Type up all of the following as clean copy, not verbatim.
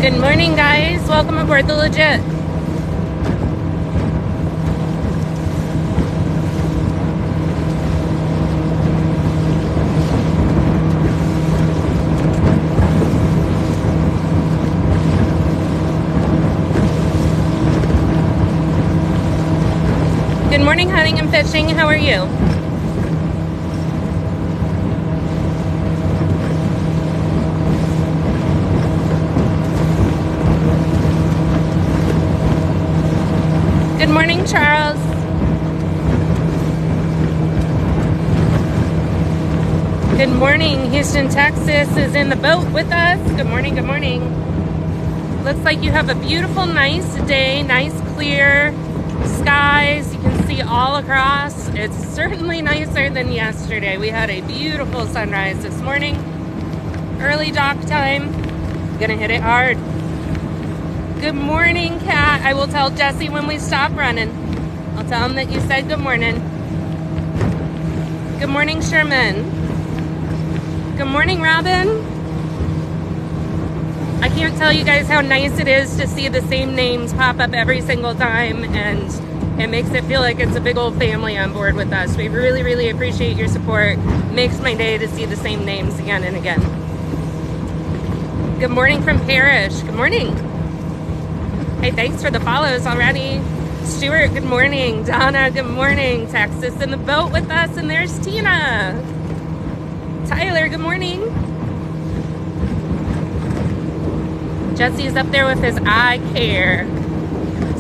Good morning, guys. Welcome aboard the Legit. Good morning, hunting and fishing. How are you? Good morning, Charles. Good morning. Houston, Texas is in the boat with us. Good morning, good morning. Looks like you have a beautiful, nice day, nice clear skies. You can see all across. It's certainly nicer than yesterday. We had a beautiful sunrise this morning. Early dock time. Gonna hit it hard. Good morning, Kat. I will tell Jesse when we stop running. I'll tell him that you said good morning. Good morning, Sherman. Good morning, Robin. I can't tell you guys how nice it is to see the same names pop up every single time, and it makes it feel like it's a big old family on board with us. We really, really appreciate your support. Makes my day to see the same names again and again. Good morning from Parrish. Good morning. Hey, thanks for the follows already. Stuart, good morning. Donna, good morning. Texas in the boat with us, and there's Tina. Tyler, good morning. Jesse's up there with his eye care.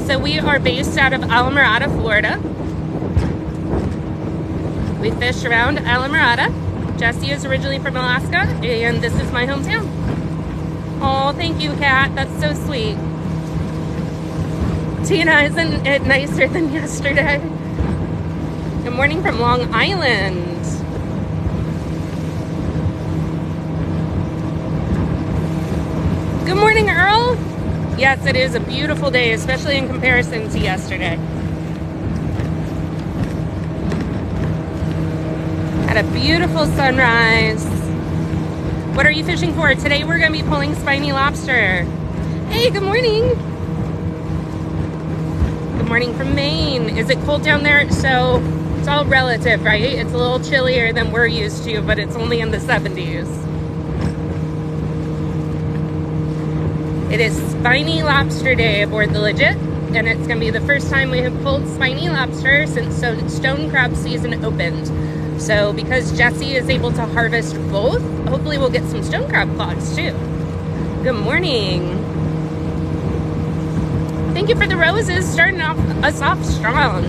So we are based out of Alamorada, Florida. We fish around Alamorada. Jesse is originally from Alaska, and this is my hometown. Oh, thank you, Kat. That's so sweet. Tina, isn't it nicer than yesterday? Good morning from Long Island. Good morning, Earl. Yes, it is a beautiful day, especially in comparison to yesterday. Had a beautiful sunrise. What are you fishing for? Today we're going to be pulling spiny lobster. Hey, good morning. Good morning from Maine. Is it cold down there? So it's all relative, right? It's a little chillier than we're used to, but it's only in the 70s. It is Spiny Lobster Day aboard the Legit, and it's going to be the first time we have pulled spiny lobster since stone crab season opened. So because Jesse is able to harvest both, hopefully we'll get some stone crab claws too. Good morning. Thank you for the roses, starting us off strong.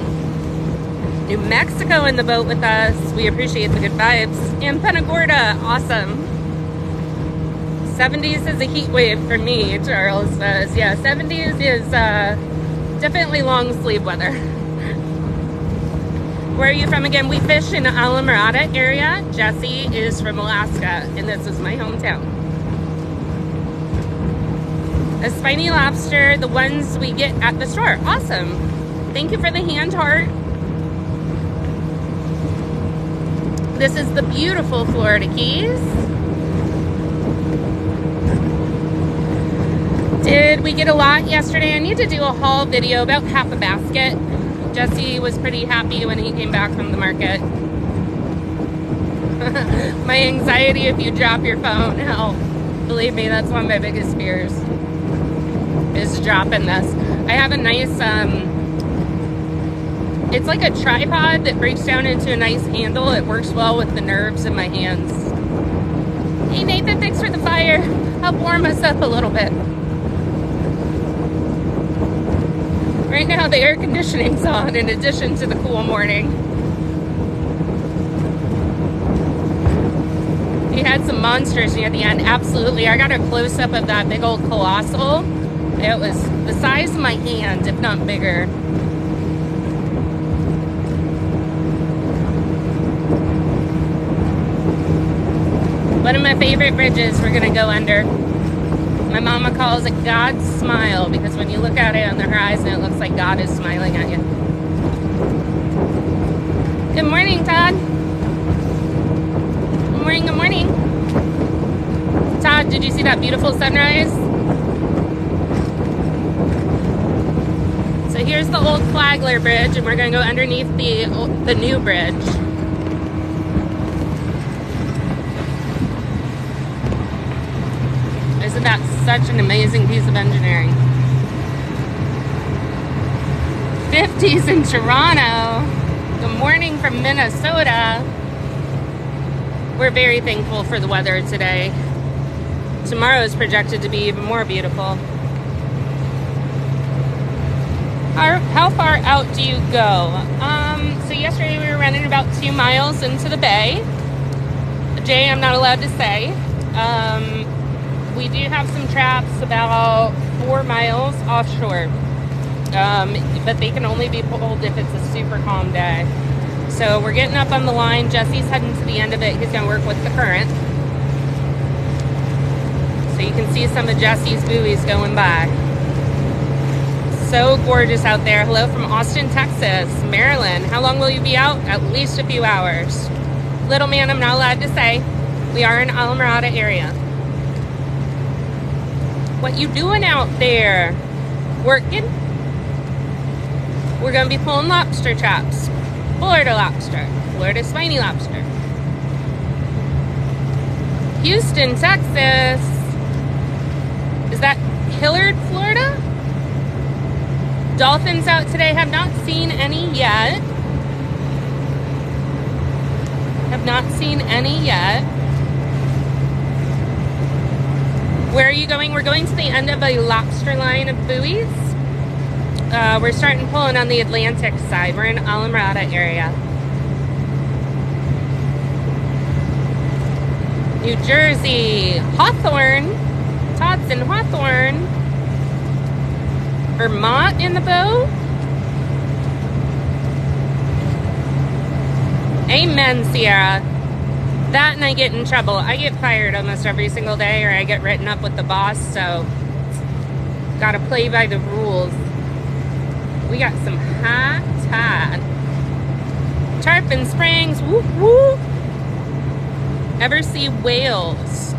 New Mexico in the boat with us. We appreciate the good vibes. And Punta Gorda, awesome. 70s is a heat wave for me, Charles says. Yeah, 70s is definitely long sleeve weather. Where are you from again? We fish in the Alamorada area. Jesse is from Alaska, and this is my hometown. A spiny lobster, the ones we get at the store. Awesome. Thank you for the hand heart. This is the beautiful Florida Keys. Did we get a lot yesterday? I need to do a haul video, about half a basket. Jesse was pretty happy when he came back from the market. My anxiety if you drop your phone. Hell, believe me, that's one of my biggest fears, is dropping this. I have a nice, it's like a tripod that breaks down into a nice handle. It works well with the nerves in my hands. Hey Nathan, thanks for the fire. Help warm us up a little bit. Right now the air conditioning's on in addition to the cool morning. He had some monsters near the end, absolutely. I got a close-up of that big old colossal. It was the size of my hand, if not bigger. One of my favorite bridges we're gonna go under. My mama calls it God's smile, because when you look at it on the horizon, it looks like God is smiling at you. Good morning, Todd. Good morning, good morning. Todd, did you see that beautiful sunrise? here's the old Flagler Bridge, and we're going to go underneath the new bridge. Isn't that such an amazing piece of engineering? 50s in Toronto. Good morning from Minnesota. We're very thankful for the weather today. Tomorrow is projected to be even more beautiful. How far out do you go? So yesterday we were running about 2 miles into the bay. Jay, I'm not allowed to say. We do have some traps about 4 miles offshore. But they can only be pulled if it's a super calm day. So we're getting up on the line. Jesse's heading to the end of it. He's going to work with the current. So you can see some of Jesse's buoys going by. So gorgeous out there. Hello from Austin, Texas, Maryland. How long will you be out? At least a few hours. Little man, I'm not allowed to say. We are in Alamorada area. What you doing out there? Working? We're going to be pulling lobster traps. Florida lobster. Florida spiny lobster. Houston, Texas. Is that Hillard, Florida? Dolphins out today. Have not seen any yet. Have not seen any yet. Where are you going? We're going to the end of a lobster line of buoys. We're starting pulling on the Atlantic side. We're in Alamorada area. New Jersey, Hawthorne. Todd's in Hawthorne. Vermont in the boat. Amen, Sierra. That and I get in trouble. I get fired almost every single day, or I get written up with the boss, so gotta play by the rules. We got some high tide. Tarpon Springs, whoop whoop. Ever see whales?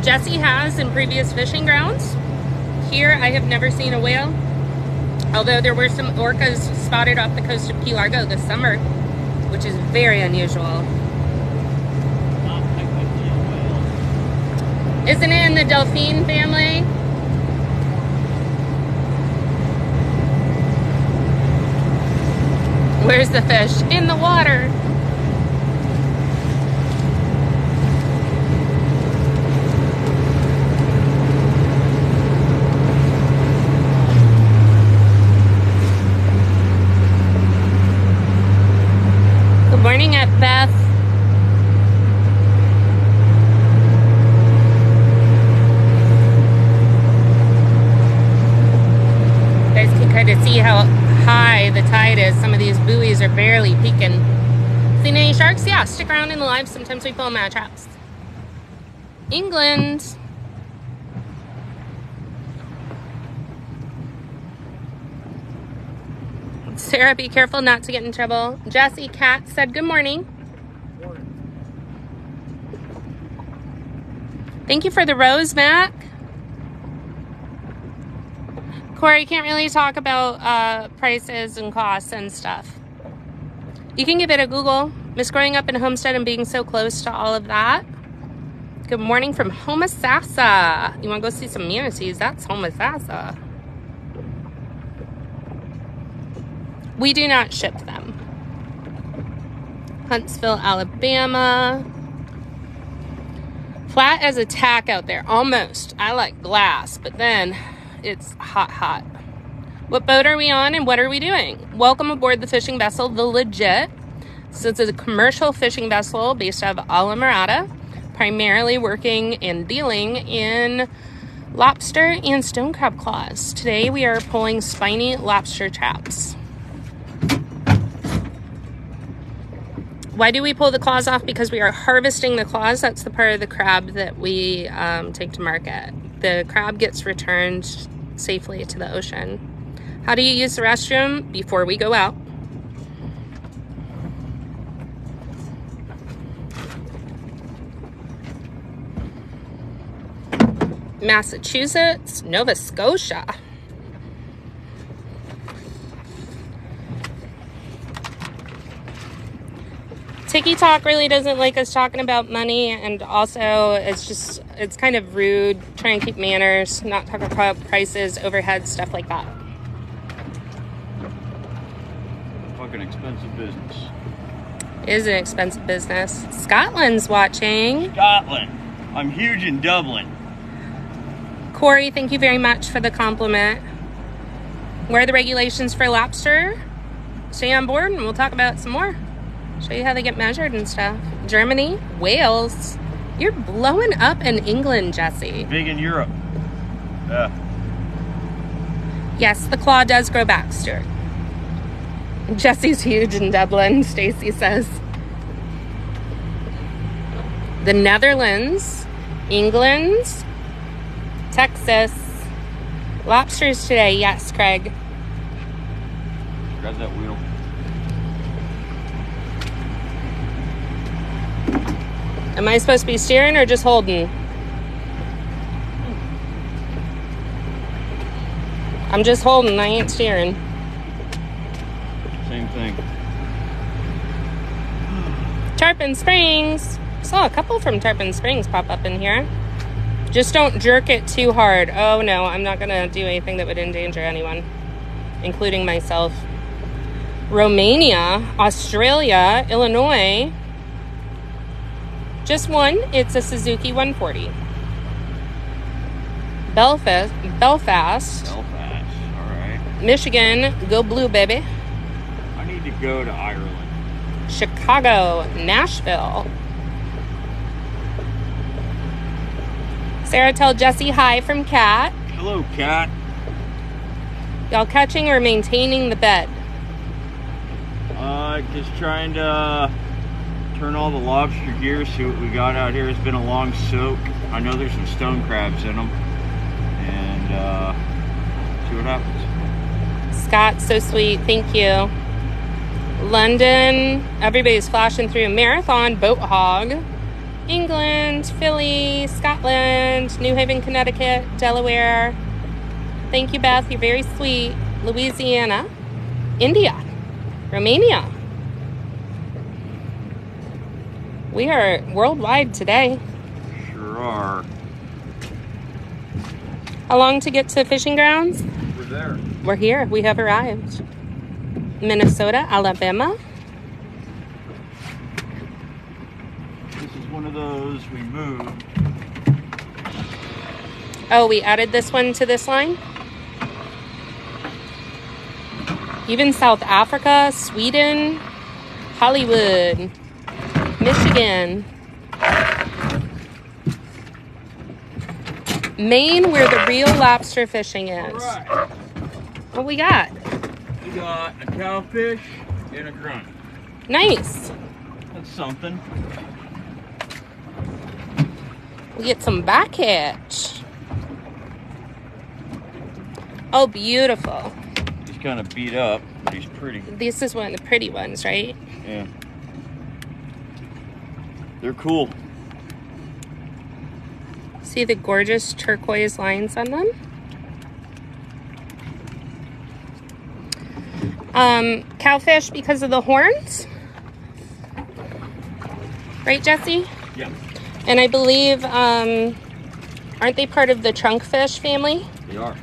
Jesse has in previous fishing grounds. Here, I have never seen a whale, although there were some orcas spotted off the coast of Key Largo this summer, which is very unusual. Isn't it in the delphine family? Where's the fish? In the water. Good morning at Beth. You guys can kind of see how high the tide is. Some of these buoys are barely peeking. Seen any sharks? Yeah, stick around in the live. Sometimes we pull them out of traps. England. Sarah, be careful not to get in trouble. Jesse Cat said good morning. Thank you for the rose, Mac. Corey, can't really talk about prices and costs and stuff. You can give it a Google. Miss growing up in Homestead and being so close to all of that. Good morning from Homosassa. You want to go see some manatees? That's Homosassa. We do not ship them. Huntsville, Alabama. Flat as a tack out there. Almost. I like glass, but then it's hot, hot. What boat are we on and what are we doing? Welcome aboard the fishing vessel, The Legit. So it's a commercial fishing vessel based out of Alamorada, primarily working and dealing in lobster and stone crab claws. Today we are pulling spiny lobster traps. Why do we pull the claws off? Because we are harvesting the claws. That's the part of the crab that we take to market. The crab gets returned safely to the ocean. How do you use the restroom? Before we go out. Massachusetts, Nova Scotia. Tiki Talk really doesn't like us talking about money, and also it's kind of rude. Try and keep manners, not talk about prices, overhead, stuff like that. Fucking expensive business. It is an expensive business. Scotland's watching. Scotland. I'm huge in Dublin. Corey, thank you very much for the compliment. What are the regulations for lobster? Stay on board and we'll talk about it some more. Show you how they get measured and stuff. Germany, Wales. You're blowing up in England, Jesse. Big in Europe. Yeah. Yes, the claw does grow back, Stuart. Jesse's huge in Dublin, Stacy says. The Netherlands, England, Texas. Lobsters today, yes, Craig. Grab that wheel. Am I supposed to be steering or just holding? I'm just holding, I ain't steering. Same thing. Tarpon Springs. Saw a couple from Tarpon Springs pop up in here. Just don't jerk it too hard. Oh no, I'm not gonna do anything that would endanger anyone, including myself. Romania, Australia, Illinois. Just one. It's a Suzuki 140. Belfast. Belfast. All right. Michigan. Go blue, baby. I need to go to Ireland. Chicago. Nashville. Sarah, tell Jesse hi from Kat. Hello, Kat. Y'all catching or maintaining the bed? Just trying to turn all the lobster gears, see what we got out here. It's been a long soak. I know there's some stone crabs in them. And see what happens. Scott, so sweet. Thank you. London. Everybody's flashing through. Marathon. Boat Hog. England. Philly. Scotland. New Haven, Connecticut. Delaware. Thank you, Beth. You're very sweet. Louisiana. India. Romania. We are worldwide today. Sure are. How long to get to fishing grounds? We're there. We're here. We have arrived. Minnesota, Alabama. This is one of those we moved. Oh, we added this one to this line? Even South Africa, Sweden, Hollywood, Michigan, Maine, where the real lobster fishing is. All right. What we got? We got a cowfish and a grunt. Nice. That's something. We get some back hitch. Oh, beautiful. He's kind of beat up, but he's pretty. This is one of the pretty ones, right? Yeah. They're cool. See the gorgeous turquoise lines on them? Cowfish because of the horns. Right, Jesse? Yeah. And I believe, aren't they part of the trunkfish family? They are.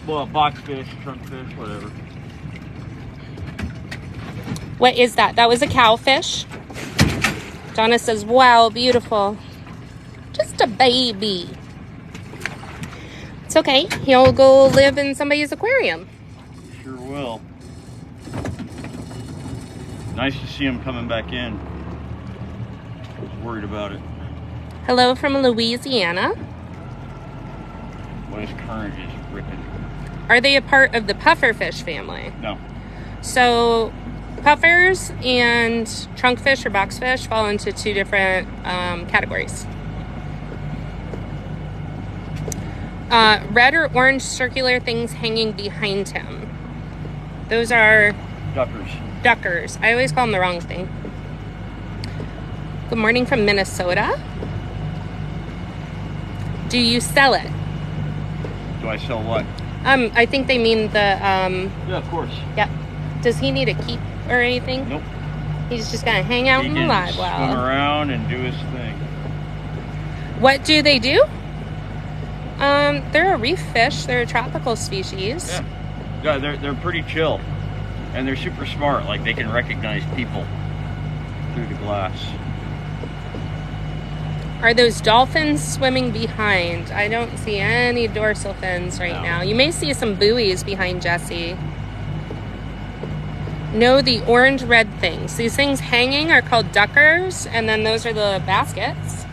Well, boxfish, trunkfish, whatever. What is that? That was a cowfish. Donna says, wow, beautiful. Just a baby. It's okay. He'll go live in somebody's aquarium. Sure will. Nice to see him coming back in. I was worried about it. Hello from Louisiana. Well, his current is ripping. Are they a part of the pufferfish family? No. So puffers and trunkfish or boxfish fall into two different categories. Red or orange circular things hanging behind him. Those are Duckers. duckers. I always call them the wrong thing. Good morning from Minnesota. Do you sell it? Do I sell what? I think they mean the Yeah, of course. Yep. Does he need a keep or anything? Nope. He's just gonna hang out in the live Swim well. around and do his thing. What do they do? They're a reef fish. They're a tropical species. Yeah, they're pretty chill, and they're super smart. Like, they can recognize people through the glass. Are those dolphins swimming behind? I don't see any dorsal fins right now. You may see some buoys behind Jesse. No, the orange-red things. These things hanging are called duckers, and then those are the baskets.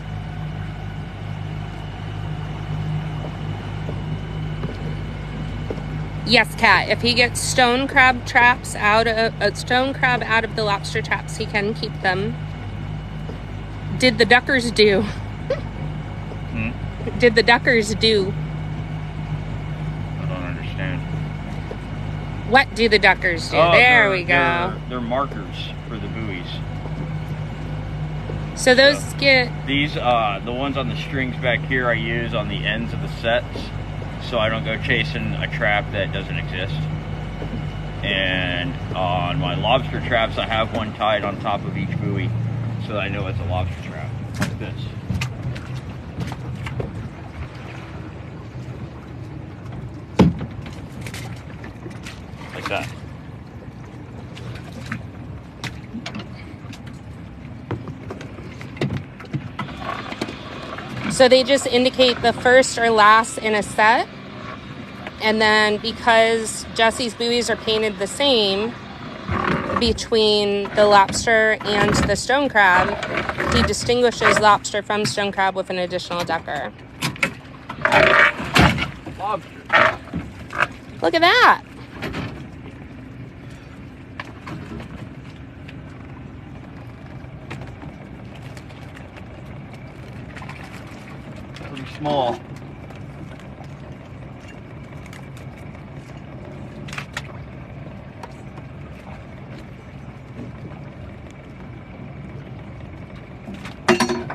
Yes, Kat. If he gets stone crab traps out of the lobster traps, he can keep them. Did the duckers do? Did the duckers do? I don't understand. What do the duckers do? There we go. They're markers for the buoys. So those get... These, the ones on the strings back here, I use on the ends of the sets, so I don't go chasing a trap that doesn't exist. And on my lobster traps, I have one tied on top of each buoy, so that I know it's a lobster trap. Like this. Like that. So they just indicate the first or last in a set. And then because Jesse's buoys are painted the same between the lobster and the stone crab, he distinguishes lobster from stone crab with an additional ducker. Lobster. Look at that. Pretty small.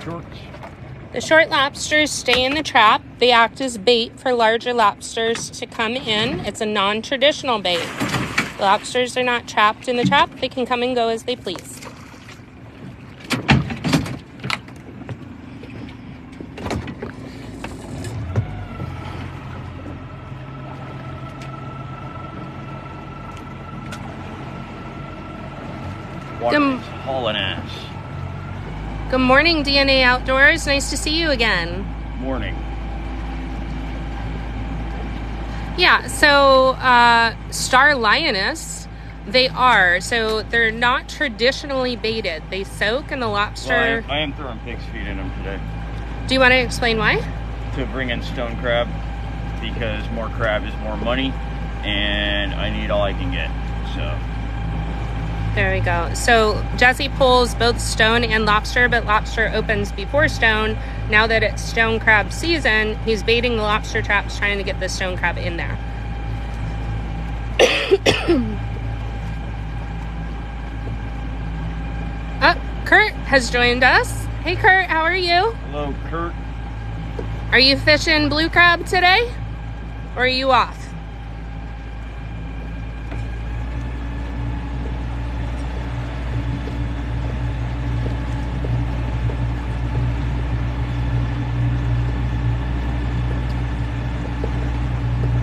Shorts. The short lobsters stay in the trap. They act as bait for larger lobsters to come in. It's a non-traditional bait. The lobsters are not trapped in the trap. They can come and go as they please. Water's hauling ass. Good morning, DNA Outdoors. Nice to see you again. Morning. Yeah, so star lioness, they are. So they're not traditionally baited. They soak in the lobster. Well, I am throwing pig's feet in them today. Do you want to explain why? To bring in stone crab, because more crab is more money, and I need all I can get. So there we go. So Jesse pulls both stone and lobster, but lobster opens before stone. Now that it's stone crab season, he's baiting the lobster traps, trying to get the stone crab in there. Kurt has joined us. Hey Kurt, how are you? hello, Kurt. Are you fishing blue crab today? Or are you off?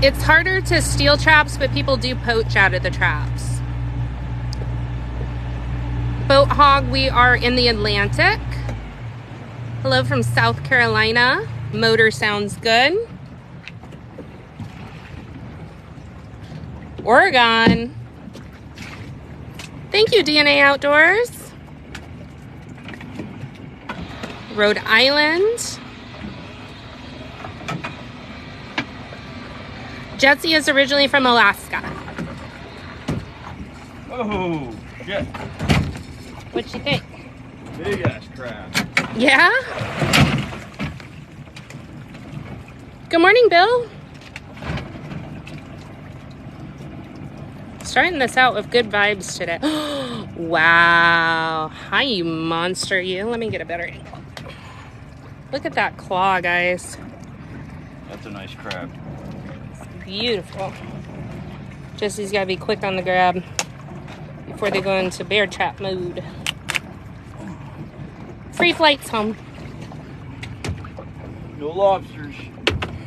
It's harder to steal traps, but people do poach out of the traps. Boat Hog, we are in the Atlantic. Hello from South Carolina. Motor sounds good. Oregon. Thank you, DNA Outdoors. Rhode Island. Jesse is originally from Alaska. Oh, shit. What'd you think? Big ass crab. Yeah? Good morning, Bill. Starting this out with good vibes today. Wow. Hi, you monster, you. Let me get a better angle. Look at that claw, guys. That's a nice crab. Beautiful. Jesse's got to be quick on the grab before they go into bear trap mode. Free flights home. No lobsters.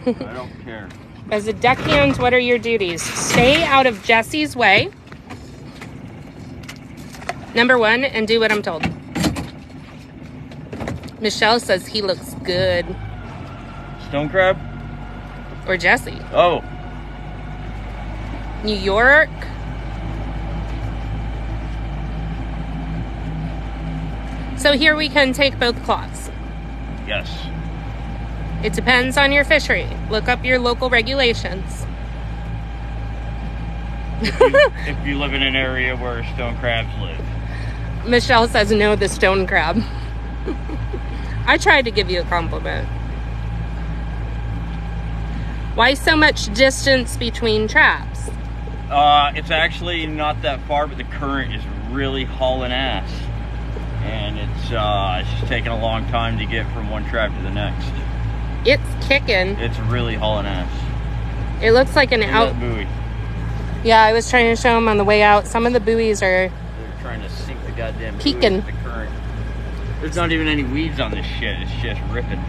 I don't care. As a deckhand, what are your duties? Stay out of Jesse's way. Number one, and do what I'm told. Michelle says he looks good. Stone crab? Or Jesse. Oh. New York. So here we can take both claws. Yes. It depends on your fishery. Look up your local regulations. If you live in an area where stone crabs live. Michelle says no, the stone crab. I tried to give you a compliment. Why so much distance between traps? It's actually not that far, but the current is really hauling ass. And it's just taking a long time to get from one trap to the next. It's kicking. It's really hauling ass. It looks like an out buoy. Yeah, I was trying to show them on the way out. Some of the buoys are... They're trying to sink the goddamn buoy peeking. with the current. There's not even any weeds on this shit. It's just ripping.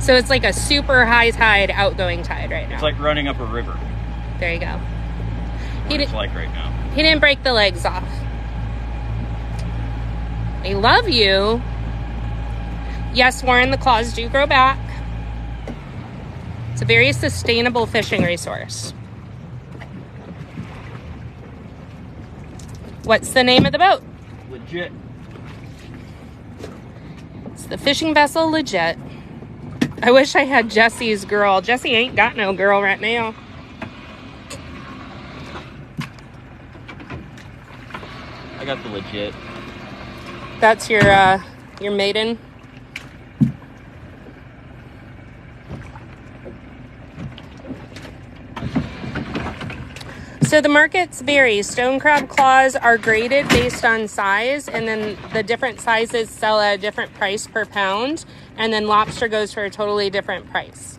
So it's like a super high tide, outgoing tide right now. It's like running up a river. There you go. What it's like right now. He didn't break the legs off. I love you. Yes, Warren, the claws do grow back. It's a very sustainable fishing resource. What's the name of the boat? Legit. It's the fishing vessel Legit. I wish I had Jesse's girl. Jesse ain't got no girl right now. I got the Legit. That's your maiden. So the markets vary. Stone crab claws are graded based on size, and then the different sizes sell at a different price per pound, and then lobster goes for a totally different price.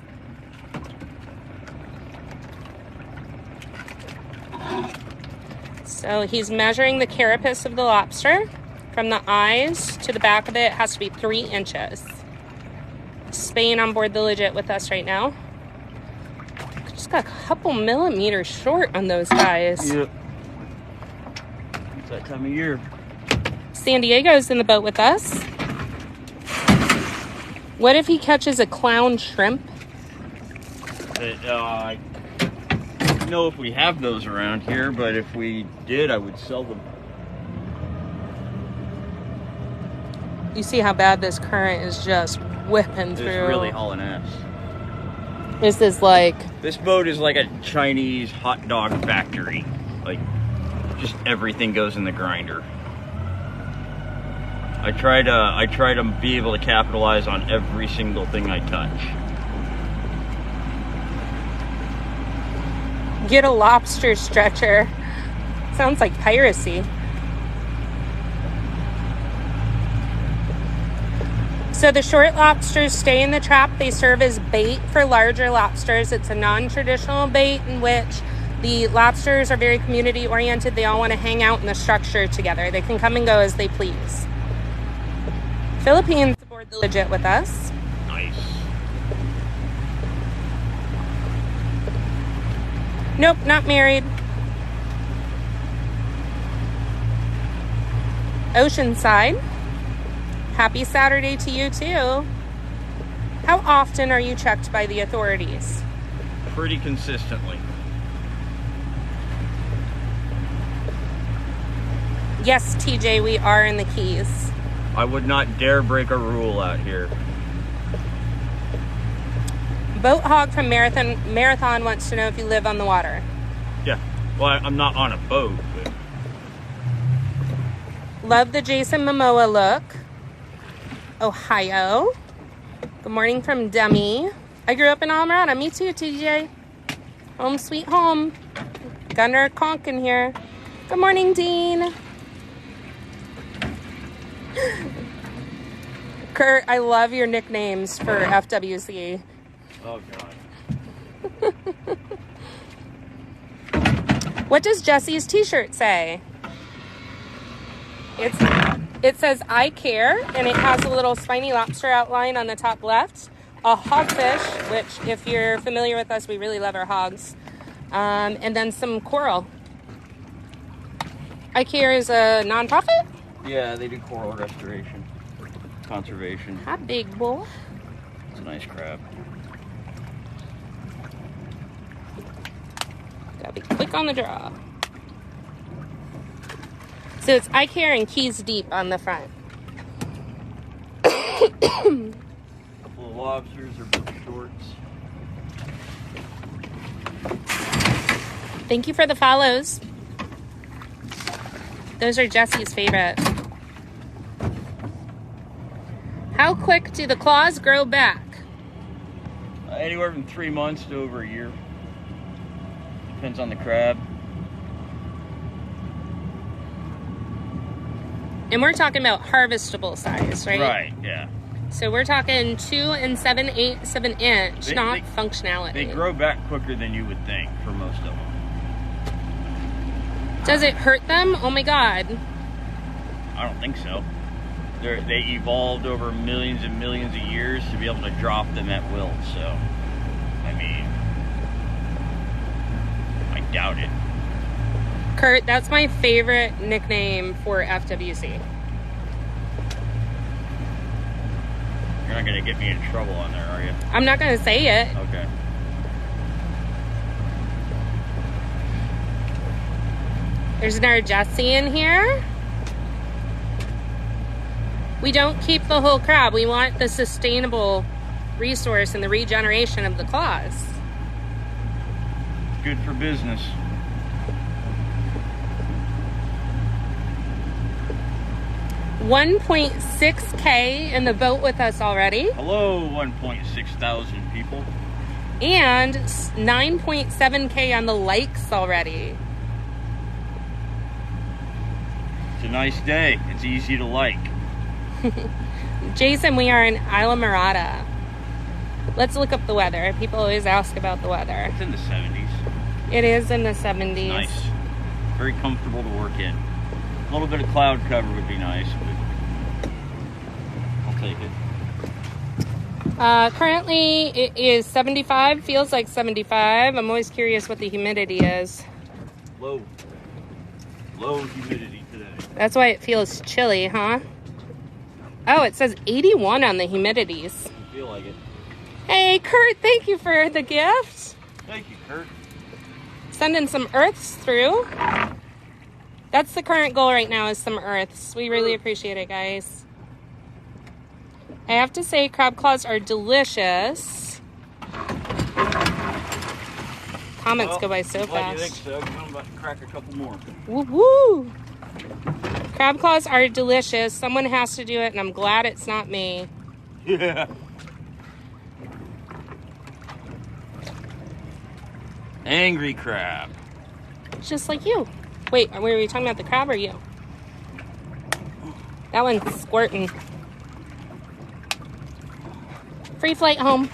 So he's measuring the carapace of the lobster. From the eyes to the back of it has to be 3 inches. Spain on board the Legit with us right now. Just got a couple millimeters short on those guys. Yep. It's that time of year. San Diego's in the boat with us. What if he catches a clown shrimp? I don't know if we have those around here, but if we did, I would sell them. You see how bad this current is just whipping through. It's really hauling ass. This is like... This boat is like a Chinese hot dog factory. Like, just everything goes in the grinder. I try to be able to capitalize on every single thing I touch. Get a lobster stretcher. Sounds like piracy. So the short lobsters stay in the trap. They serve as bait for larger lobsters. It's a non-traditional bait in which the lobsters are very community oriented. They all want to hang out in the structure together. They can come and go as they please. Philippines aboard the Legit with us. Nice. Nope, not married. Oceanside. Happy Saturday to you too. How often are you checked by the authorities? Pretty consistently. Yes, TJ, we are in the Keys. I would not dare break a rule out here. Boat Hog from Marathon wants to know if you live on the water. Yeah. Well, I'm not on a boat, but... Love the Jason Momoa look. Ohio. Good morning from Demi. I grew up in Almirada. Me too, TJ. Home sweet home. Gunner Conk in here. Good morning, Dean. Kurt, I love your nicknames for FWC. Oh, God. What does Jesse's t-shirt say? It's It says I care, and it has a little spiny lobster outline on the top left. A hogfish, which if you're familiar with us, we really love our hogs. And then some coral. I care is a nonprofit? Yeah, they do coral restoration, conservation. Hi, big boy. It's a nice crab. Gotta be quick on the draw. So it's I care and Keys Deep on the front. Couple of lobsters or big shorts. Thank you for the follows. Those are Jesse's favorite. How quick do the claws grow back? Anywhere from 3 months to over a year. Depends on the crab. And we're talking about harvestable size, right? Right, yeah. So we're talking 2 7/8 of an inch, not functionality. They grow back quicker than you would think for most of them. Does it hurt them? Oh my God. I don't think so. They evolved over millions and millions of years to be able to drop them at will, so, I mean, I doubt it. Kurt, that's my favorite nickname for FWC. You're not going to get me in trouble on there, are you? I'm not going to say it. Okay. There's another Jesse in here. We don't keep the whole crab. We want the sustainable resource and the regeneration of the claws. Good for business. $1.6K in the boat with us already. Hello, 1.6 thousand people. And 9.7K on the likes already. It's a nice day. It's easy to like. Jason, we are in Isla Mirada. Let's look up the weather. People always ask about the weather. It's in the 70s. It is in the 70s. Nice. Very comfortable to work in. A little bit of cloud cover would be nice, but I'll take it. Currently, it is 75. Feels like 75. I'm always curious what the humidity is. Low humidity today. That's why it feels chilly, huh? Oh, it says 81 on the humidities. I feel like it. Hey, Kurt, thank you for the gift. Thank you, Kurt. Sending some earths through. That's the current goal right now, is some earths. We really appreciate it, guys. I have to say, crab claws are delicious. Comments go by so glad fast. you think so. I'm about to crack a couple more. Woo woo! Crab claws are delicious. Someone has to do it, and I'm glad it's not me. Yeah. Angry crab. Just like you. Wait, were we talking about the crab or you? That one's squirting. Free flight home.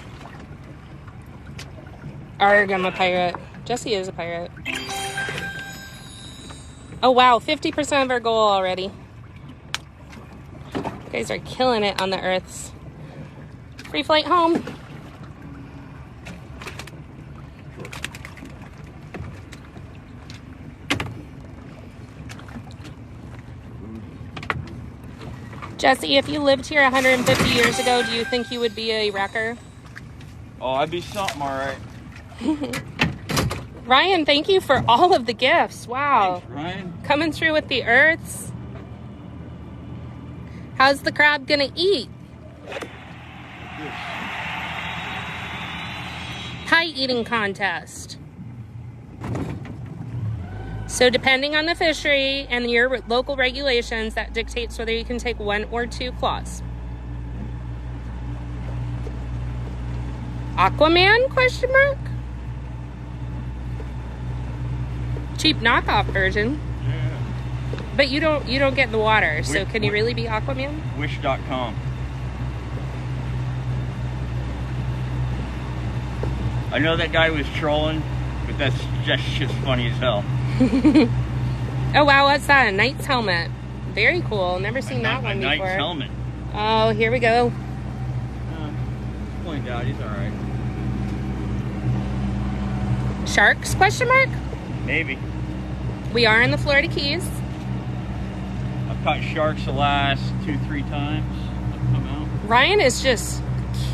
Arg, I'm a pirate. Jesse is a pirate. Oh wow, 50% of our goal already. You guys are killing it on the earths. Free flight home. Jesse, if you lived here 150 years ago, do you think you would be a wrecker? Oh, I'd be something, all right. Ryan, thank you for all of the gifts. Wow. Thanks, Ryan. Coming through with the earths. How's the crab gonna eat? Pie eating contest. So depending on the fishery and your local regulations, that dictates whether you can take 1 or 2 claws. Aquaman, question mark? Cheap knockoff version. Yeah. But you don't get in the water, so can you really be Aquaman? Wish.com. I know that guy was trolling, but that's just funny as hell. Oh wow, what's that? A knight's helmet. Very cool. Never seen that one Knight's before. helmet. Oh, here we go. Point out, he's all right. Sharks, question mark? Maybe. We are in the Florida Keys. I've caught sharks the last 2-3 times. I've come out. Ryan is just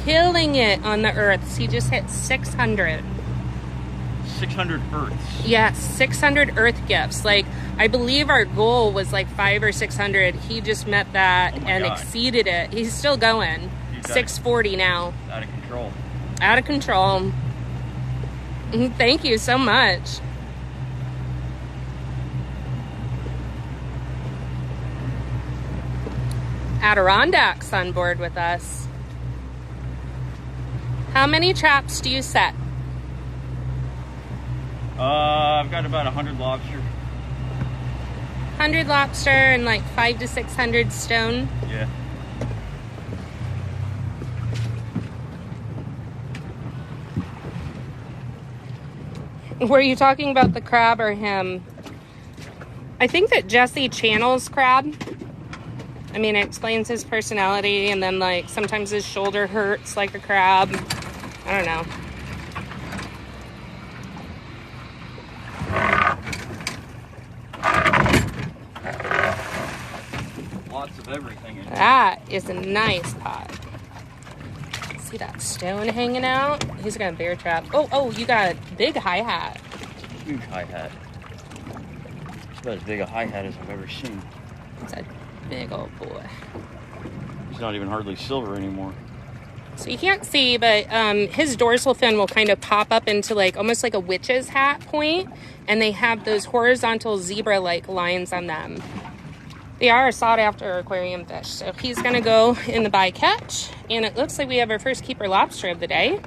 killing it on the earths. He just hit 600. 600 earths. Yes, 600 earth gifts. Like, I believe our goal was like 500 or 600. He just met that and God. exceeded it. He's still going. 640 now. Out of control. Out of control. Thank you so much. Adirondacks on board with us. How many traps do you set? I've got about 100 lobster. 100 lobster and like 500 to 600 stone. Yeah. Were you talking about the crab or him? I think that Jesse channels crab. I mean, it explains his personality, and then like sometimes his shoulder hurts like a crab. I don't know. Lots of everything in here. That is a nice pot. See that stone hanging out? He's gonna bear trap. Oh, you got a big hi-hat. Huge hi-hat. It's about as big a hi-hat as I've ever seen. It's a big old boy. It's not even hardly silver anymore. So you can't see, but his dorsal fin will kind of pop up into like almost like a witch's hat point, and they have those horizontal zebra-like lines on them. They are a sought-after aquarium fish, so he's gonna go in the bycatch, and it looks like we have our first keeper lobster of the day.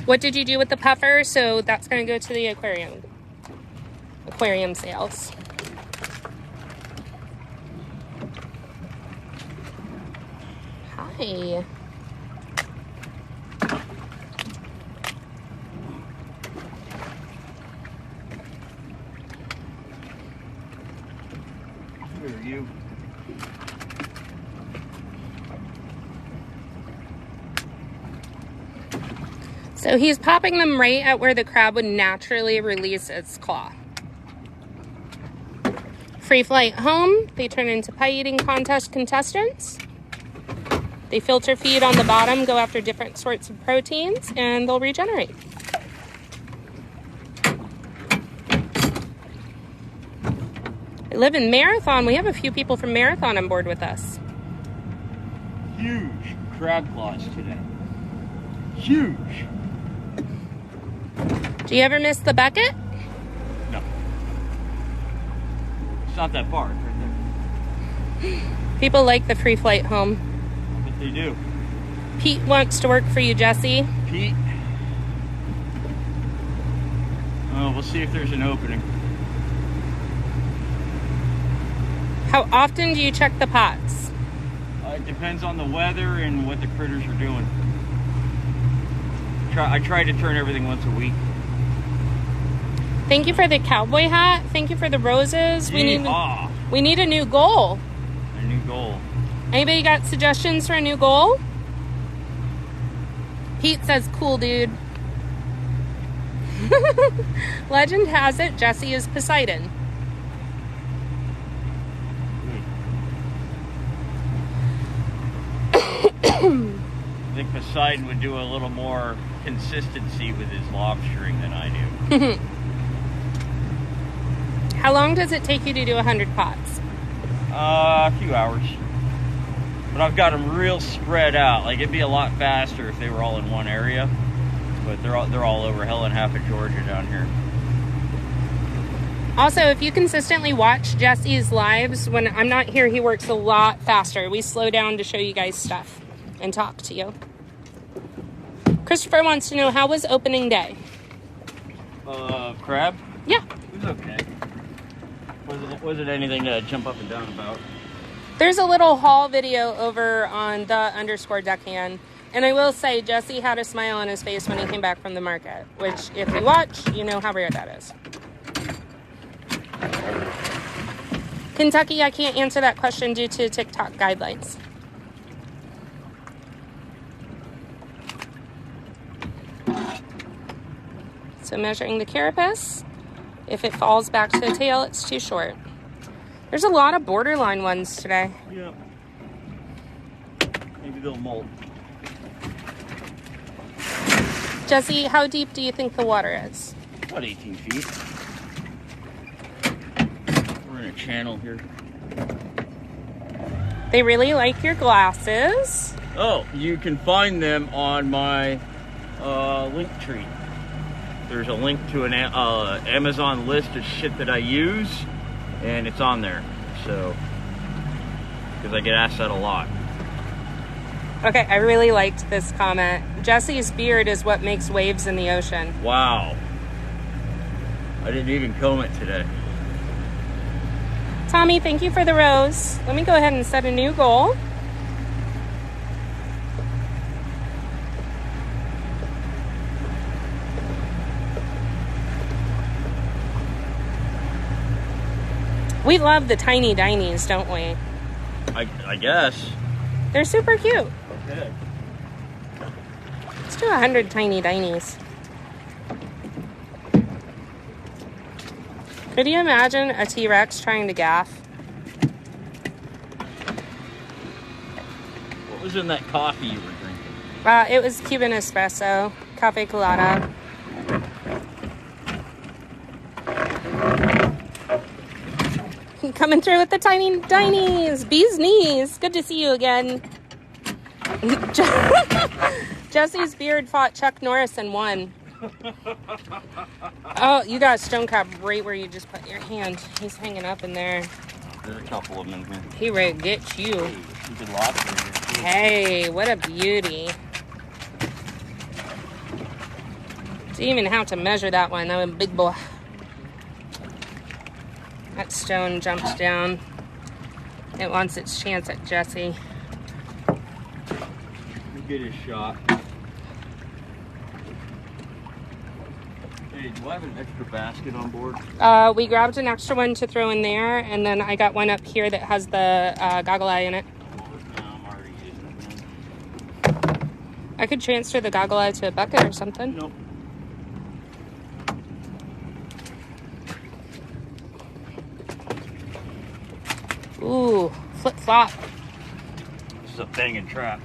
What did you do with the puffer? So that's gonna go to the aquarium sales. Hi. Who are you? So he's popping them right at where the crab would naturally release its claw. Free flight home, they turn into pie eating contest contestants. They filter feed on the bottom, go after different sorts of proteins, and they'll regenerate. They live in Marathon. We have a few people from Marathon on board with us. Huge crab claws today. Huge. Do you ever miss the bucket? No. It's not that far. It's right there. People like the free flight home. But they do. Pete wants to work for you, Jesse. Pete. Oh, we'll see if there's an opening. How often do you check the pots? It depends on the weather and what the critters are doing. I try to turn everything once a week. Thank you for the cowboy hat. Thank you for the roses. We need a new goal. A new goal. Anybody got suggestions for a new goal? Pete says, cool, dude. Legend has it, Jesse is Poseidon. I think Poseidon would do a little more consistency with his lobstering than I do. How long does it take you to do 100 pots? A few hours. But I've got them real spread out. Like, it'd be a lot faster if they were all in one area. But they're all over hell and half of Georgia down here. Also, if you consistently watch Jesse's lives, when I'm not here, he works a lot faster. We slow down to show you guys stuff and talk to you. Christopher wants to know, how was opening day? Crab? Yeah. It was okay. Wasn't anything to jump up and down about. There's a little haul video over on _deckhand. And I will say, Jesse had a smile on his face when he came back from the market, which, if you watch, you know how rare that is. Kentucky, I can't answer that question due to TikTok guidelines. So measuring the carapace, if it falls back to the tail, it's too short. There's a lot of borderline ones today. Yeah. Maybe they'll molt. Jesse, how deep do you think the water is? About 18 feet. We're in a channel here. They really like your glasses. Oh, you can find them on my link tree. There's a link to an Amazon list of shit that I use, and it's on there. So, because I get asked that a lot. Okay, I really liked this comment. Jesse's beard is what makes waves in the ocean. Wow. I didn't even comb it today. Tommy, thank you for the rose. Let me go ahead and set a new goal. We love the tiny dinies, don't we? I guess. They're super cute. Okay. Let's do 100 tiny dinies. Could you imagine a T-Rex trying to gaff? What was in that coffee you were drinking? It was Cuban espresso, cafe colada. Coming through with the tiny dinies, bee's knees. Good to see you again. Jesse's beard fought Chuck Norris and won. Oh, you got a stone crab right where you just put your hand. He's hanging up in there. There's a couple of them in here. He ready to get you. Hey, good lobster in here too. Hey, what a beauty. Didn't even have to measure that one. That was a big boy. That stone jumps down. It wants its chance at Jesse. Let me get his shot. Hey, do I have an extra basket on board? We grabbed an extra one to throw in there, and then I got one up here that has the goggle eye in it. No, I'm already using it then. I could transfer the goggle eye to a bucket or something. Nope. Ooh, flip flop. This is a banging trap.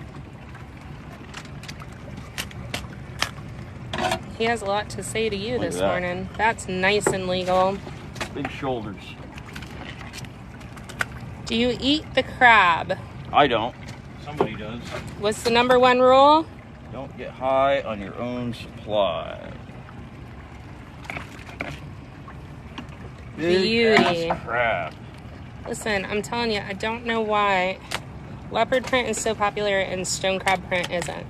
He has a lot to say to you Look this at that. morning. That's nice and legal. Big shoulders. Do you eat the crab? I don't. Somebody does. What's the #1 rule? Don't get high on your own supply. Beauty. Big ass crab. Listen, I'm telling you, I don't know why leopard print is so popular and stone crab print isn't.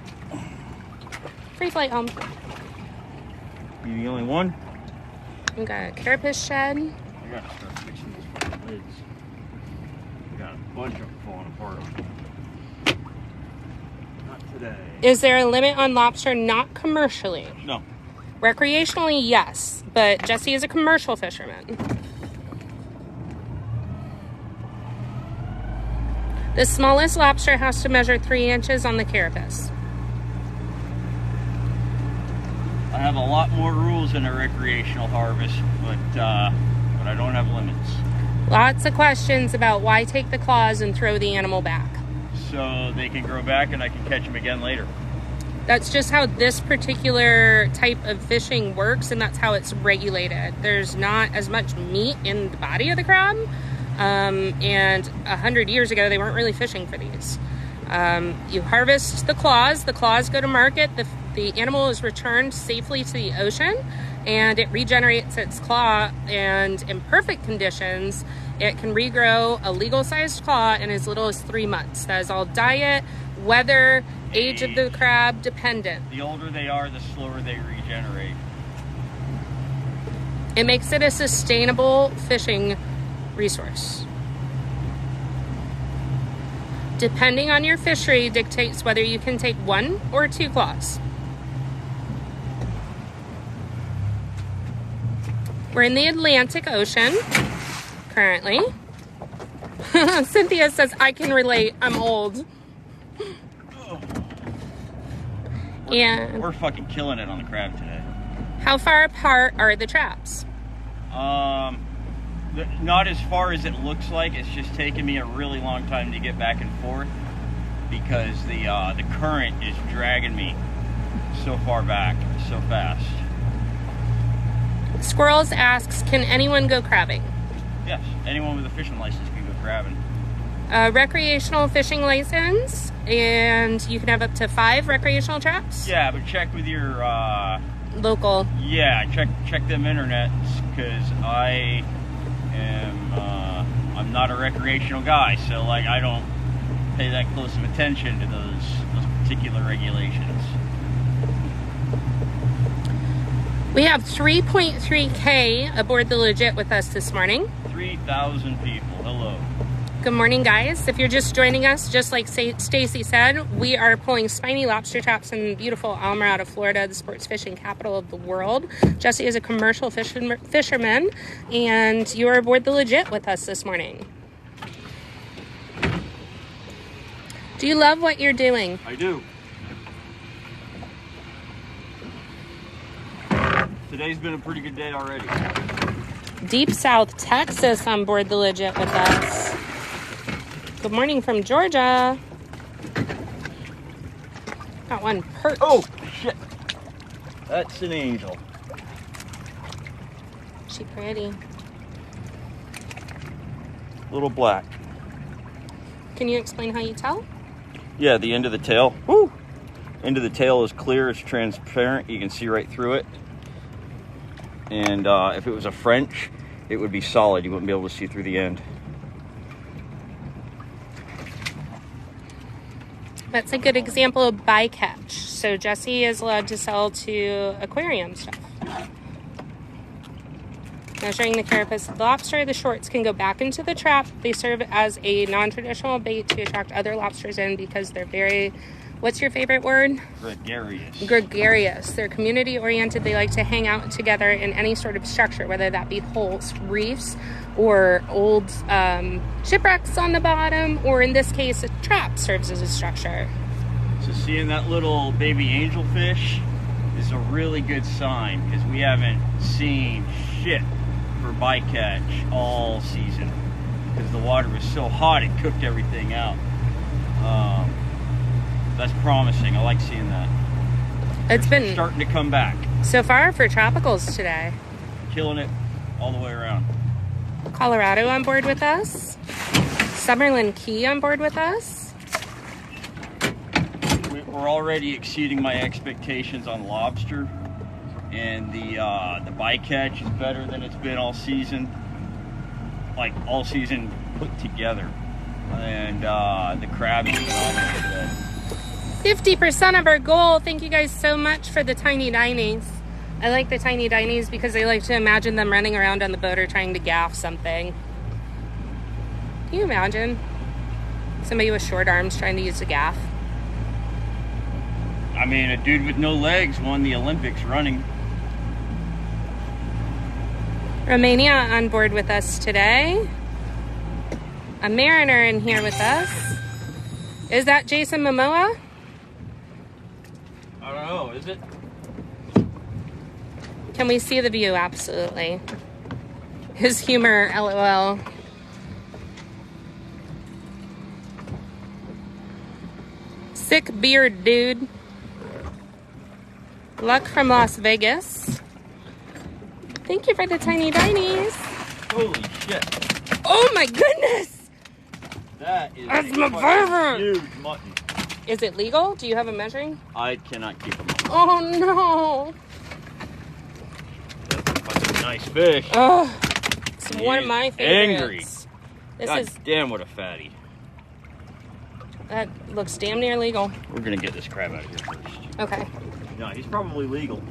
Free flight home. You the only one? We got a carapace shed. I gotta start fixing these fucking lids. We got a bunch of them falling apart. Not today. Is there a limit on lobster? Not commercially. No. Recreationally, yes, but Jesse is a commercial fisherman. The smallest lobster has to measure 3 inches on the carapace. I have a lot more rules in a recreational harvest, but I don't have limits. Lots of questions about why take the claws and throw the animal back. So they can grow back and I can catch them again later. That's just how this particular type of fishing works, and that's how it's regulated. There's not as much meat in the body of the crab, and 100 years ago they weren't really fishing for these. You harvest the claws go to market, the animal is returned safely to the ocean, and it regenerates its claw, and in perfect conditions it can regrow a legal sized claw in as little as 3 months. That is all diet, weather, age of the crab dependent. The older they are, the slower they regenerate. It makes it a sustainable fishing resource. depending on your fishery, dictates whether you can take 1 or 2 claws. We're in the Atlantic Ocean currently. Cynthia says, I can relate, I'm old. And we're fucking killing it on the crab today. How far apart are the traps? Not as far as it looks like. It's just taken me a really long time to get back and forth because the current is dragging me so far back so fast. Squirrels asks, can anyone go crabbing? Yes, anyone with a fishing license can go crabbing. Recreational fishing license, and you can have up to 5 recreational traps? Yeah, but check with your local. Yeah, check them internets, because I'm not a recreational guy, so like I don't pay that close of attention to those particular regulations. We have 3.3K aboard the Legit with us this morning. 3,000 people. Hello. Good morning, guys. If you're just joining us, just like Stacy said, we are pulling spiny lobster traps in beautiful Alvarado, Florida, the sports fishing capital of the world. Jesse is a commercial fisherman, and you are aboard the Legit with us this morning. Do you love what you're doing? I do. Today's been a pretty good day already. Deep South Texas on board the Legit with us. Good morning from Georgia. Got one perch. Oh, shit. That's an angel. She pretty. Little black. Can you explain how you tell? Yeah, the end of the tail. Woo! End of the tail is clear, it's transparent. You can see right through it. And if it was a French, it would be solid. You wouldn't be able to see through the end. That's a good example of bycatch. So Jesse is allowed to sell to aquarium stuff. Measuring the carapace of the lobster, the shorts can go back into the trap. They serve as a non-traditional bait to attract other lobsters in because they're very, what's your favorite word? Gregarious. Gregarious. They're community-oriented. They like to hang out together in any sort of structure, whether that be holes, reefs, or old shipwrecks on the bottom, or in this case, a trap serves as a structure. So seeing that little baby angelfish is a really good sign because we haven't seen shit for bycatch all season because the water was so hot it cooked everything out. That's promising. I like seeing that. It's been starting to come back. So far for tropicals today. Killing it all the way around. Colorado on board with us. Summerlin Key on board with us. We're already exceeding my expectations on lobster, and the bycatch is better than it's been all season. Like all season put together, and the crab is phenomenal today. 50% of our goal. Thank you guys so much for the tiny dinies. I like the tiny dinies because I like to imagine them running around on the boat or trying to gaff something. Can you imagine somebody with short arms trying to use a gaff? I mean, a dude with no legs won the Olympics running. Romania on board with us today. A mariner in here with us. Is that Jason Momoa? I don't know, is it? Can we see the view? Absolutely. His humor, LOL. Sick beard, dude. Luck from Las Vegas. Thank you for the tiny dinies. Holy shit. Oh my goodness! That's my favorite! Huge mutton. Is it legal? Do you have a measuring? I cannot keep them up. Oh no! That's a fucking nice fish. Oh, it's one of my favorites. Angry. This God is damn, what a fatty. that looks damn near legal. We're gonna get this crab out of here first. Okay. No, he's probably legal.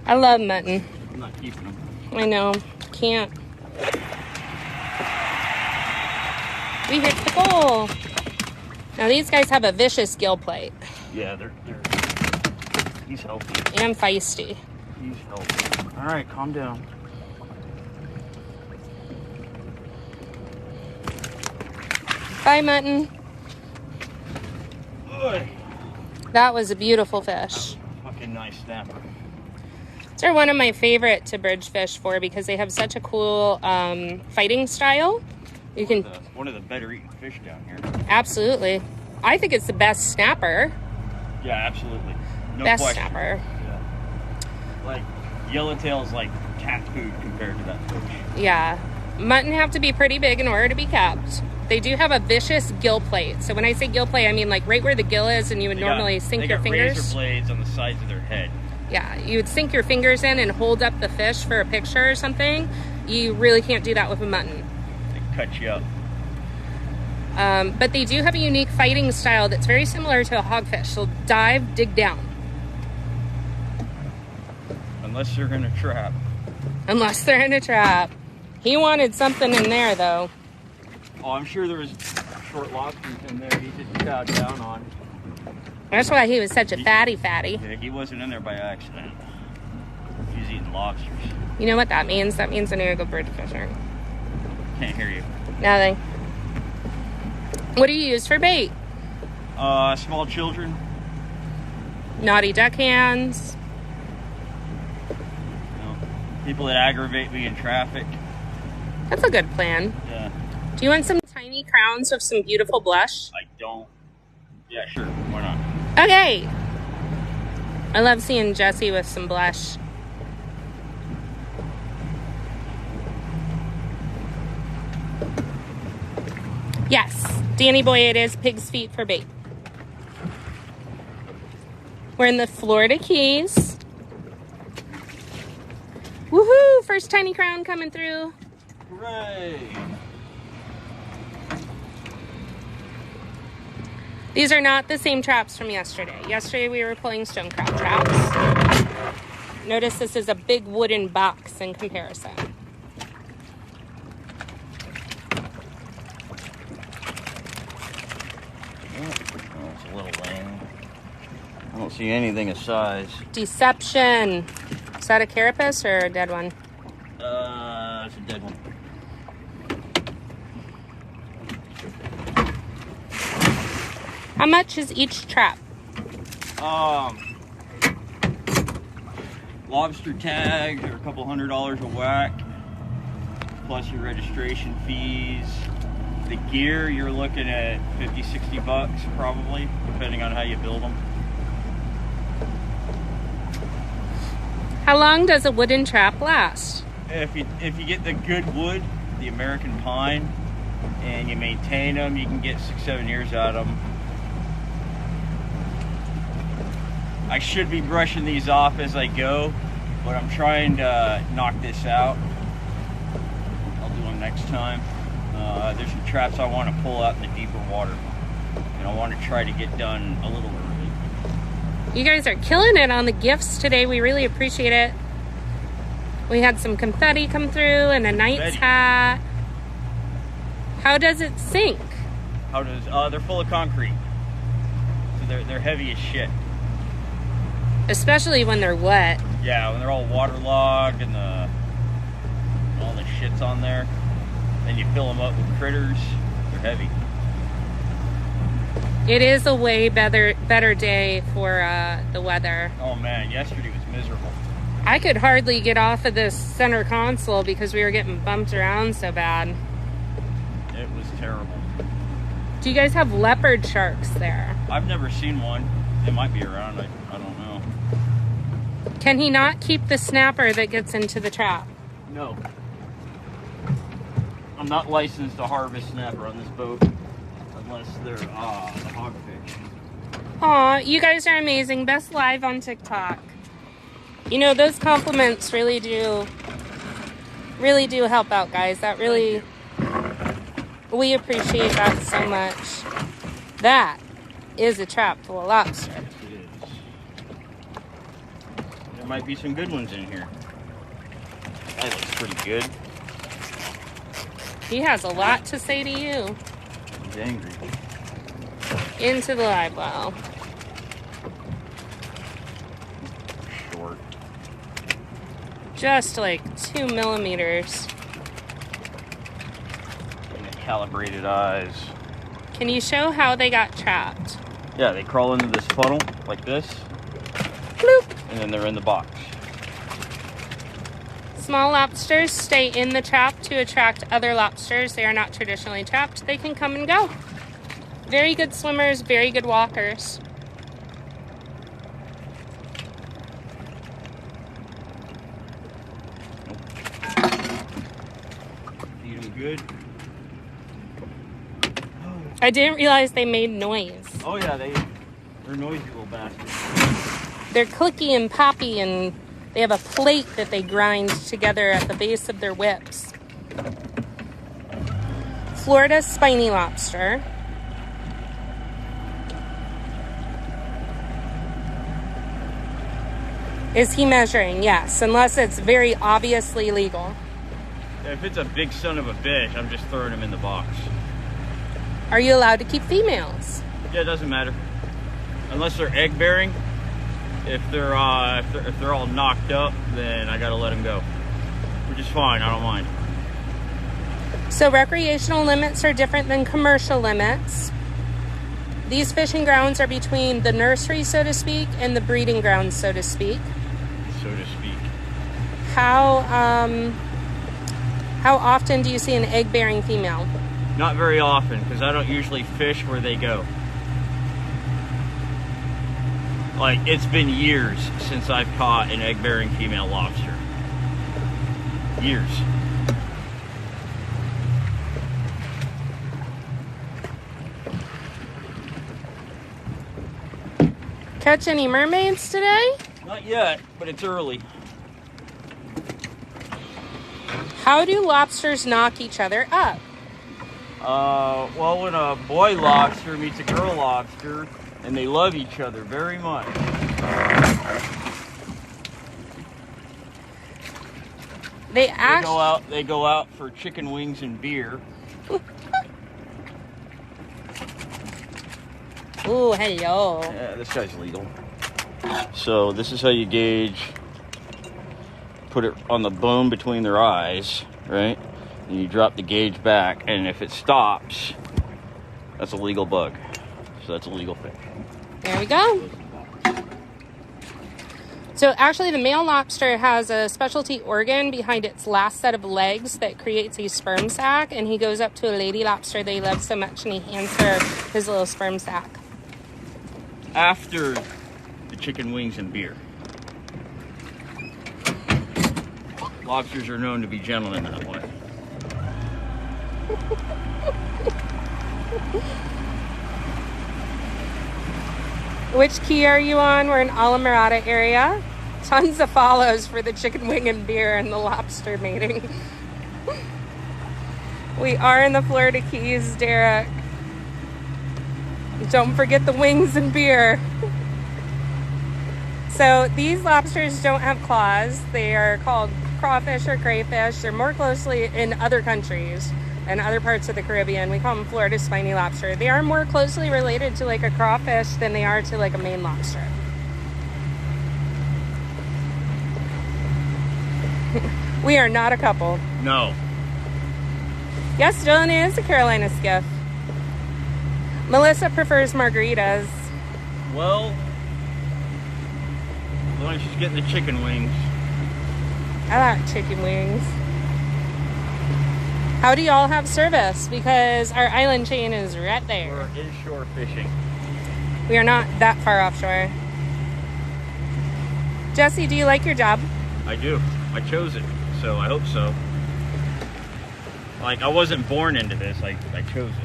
I love mutton. I'm not keeping him. I know. Can't. We hit the goal. Now these guys have a vicious gill plate. Yeah, he's healthy. And feisty. He's healthy. All right, calm down. Bye, mutton. Oy. That was a beautiful fish. Fucking nice snapper. They're one of my favorite to bridge fish for because they have such a cool fighting style. You can one of the better eating fish down here. Absolutely. I think it's the best snapper. Yeah, absolutely. No best question. snapper. Yeah. Like yellowtail's like cat food compared to that fish. Yeah. Mutton have to be pretty big in order to be kept. They do have a vicious gill plate. So when I say gill plate, I mean like right where the gill is and you would normally sink your fingers. Razor blades on the sides of their head. Yeah, you would sink your fingers in and hold up the fish for a picture or something. You really can't do that with a mutton. They cut you up. But they do have a unique fighting style that's very similar to a hogfish. They'll dive, dig down. Unless they're in a trap. Unless they're in a trap. He wanted something in there, though. Oh, I'm sure there was short lobsters in there he didn't chow down on. That's why he was such a fatty. Yeah, he wasn't in there by accident. He's eating lobsters. You know what that means? That means I need to go bridge fishing. Can't hear you. Nothing. What do you use for bait? Small children. Naughty deckhands. You know, people that aggravate me in traffic. That's a good plan. Yeah. Do you want some tiny crowns with some beautiful blush? I don't. Yeah, sure. Why not? Okay. I love seeing Jesse with some blush. Yes, Danny boy, it is pig's feet for bait. We're in the Florida Keys. Woohoo! First tiny crown coming through. Hooray! These are not the same traps from yesterday. Yesterday we were pulling stone crab traps. Notice this is a big wooden box in comparison. Oh, it's a little lame. I don't see anything of size. Deception. Is that a carapace or a dead one? It's a dead one. How much is each trap? Lobster tags are a couple $100 a whack, plus your registration fees. The gear, you're looking at 50, 60 bucks probably, depending on how you build them. How long does a wooden trap last? If you get the good wood, the American pine, and you maintain them, you can get 6-7 years out of them. I should be brushing these off as I go, but I'm trying to knock this out. I'll do them next time. There's some traps I want to pull out in the deeper water, and I want to try to get done a little early. You guys are killing it on the gifts today. We really appreciate it. We had some confetti come through and a Knight's hat. How does it sink? They're full of concrete, so they're heavy as shit. Especially when they're wet. Yeah, when they're all waterlogged and all the shit's on there. Then you fill them up with critters. They're heavy. It is a way better day for the weather. Oh man, yesterday was miserable. I could hardly get off of this center console because we were getting bumped around so bad. It was terrible. Do you guys have leopard sharks there? I've never seen one. It might be around. I don't know. Can he not keep the snapper that gets into the trap? No. I'm not licensed to harvest snapper on this boat unless they're the hogfish. Aw, you guys are amazing. Best live on TikTok. You know, those compliments really do help out, guys. That really, we appreciate that so much. That is a trap full of lobster. It is. There might be some good ones in here. That looks pretty good. He has a lot to say to you. He's angry. Into the live well. Short. Just like 2 millimeters. And the calibrated eyes. Can you show how they got trapped? Yeah, they crawl into this funnel like this. Bloop. And then they're in the box. Small lobsters stay in the trap to attract other lobsters. They are not traditionally trapped. They can come and go. Very good swimmers, very good walkers. Eat them good. I didn't realize they made noise. Oh yeah, they're noisy little bastards. They're clicky and poppy, and they have a plate that they grind together at the base of their whips. Florida spiny lobster. Is he measuring? Yes, unless it's very obviously legal. Yeah, if it's a big son of a bitch, I'm just throwing him in the box. Are you allowed to keep females? Yeah, it doesn't matter. Unless they're egg bearing. If they're all knocked up, then I gotta let them go. Which is fine, I don't mind. So recreational limits are different than commercial limits. These fishing grounds are between the nursery, so to speak, and the breeding grounds, so to speak. So to speak. How often do you see an egg-bearing female? Not very often, because I don't usually fish where they go. Like, it's been years since I've caught an egg-bearing female lobster. Years. Catch any mermaids today? Not yet, but it's early. How do lobsters knock each other up? Well, when a boy lobster meets a girl lobster, and they love each other very much. They go out for chicken wings and beer. Ooh, hello. Yeah, this guy's legal. So this is how you gauge. Put it on the bone between their eyes, right? And you drop the gauge back, and if it stops, that's a legal bug. So that's a legal fish. There we go. So actually the male lobster has a specialty organ behind its last set of legs that creates a sperm sac, and he goes up to a lady lobster that he loves so much and he hands her his little sperm sac. After the chicken wings and beer. Lobsters are known to be gentlemen that way. Which key are you on? We're in Alamorada area. Tons of follows for the chicken wing and beer and the lobster mating. We are in the Florida Keys, Derek. Don't forget the wings and beer. So these lobsters don't have claws. They are called crawfish or crayfish. They're more closely in other countries and other parts of the Caribbean. We call them Florida spiny lobster. They are more closely related to like a crawfish than they are to like a Maine lobster. We are not a couple. No. Yes, Dylan is a Carolina skiff. Melissa prefers margaritas. Well, as long as she's getting the chicken wings. I like chicken wings. How do y'all have service? Because our island chain is right there. We're inshore fishing. We are not that far offshore. Jesse, do you like your job? I do. I chose it, so I hope so. Like, I wasn't born into this. I chose it.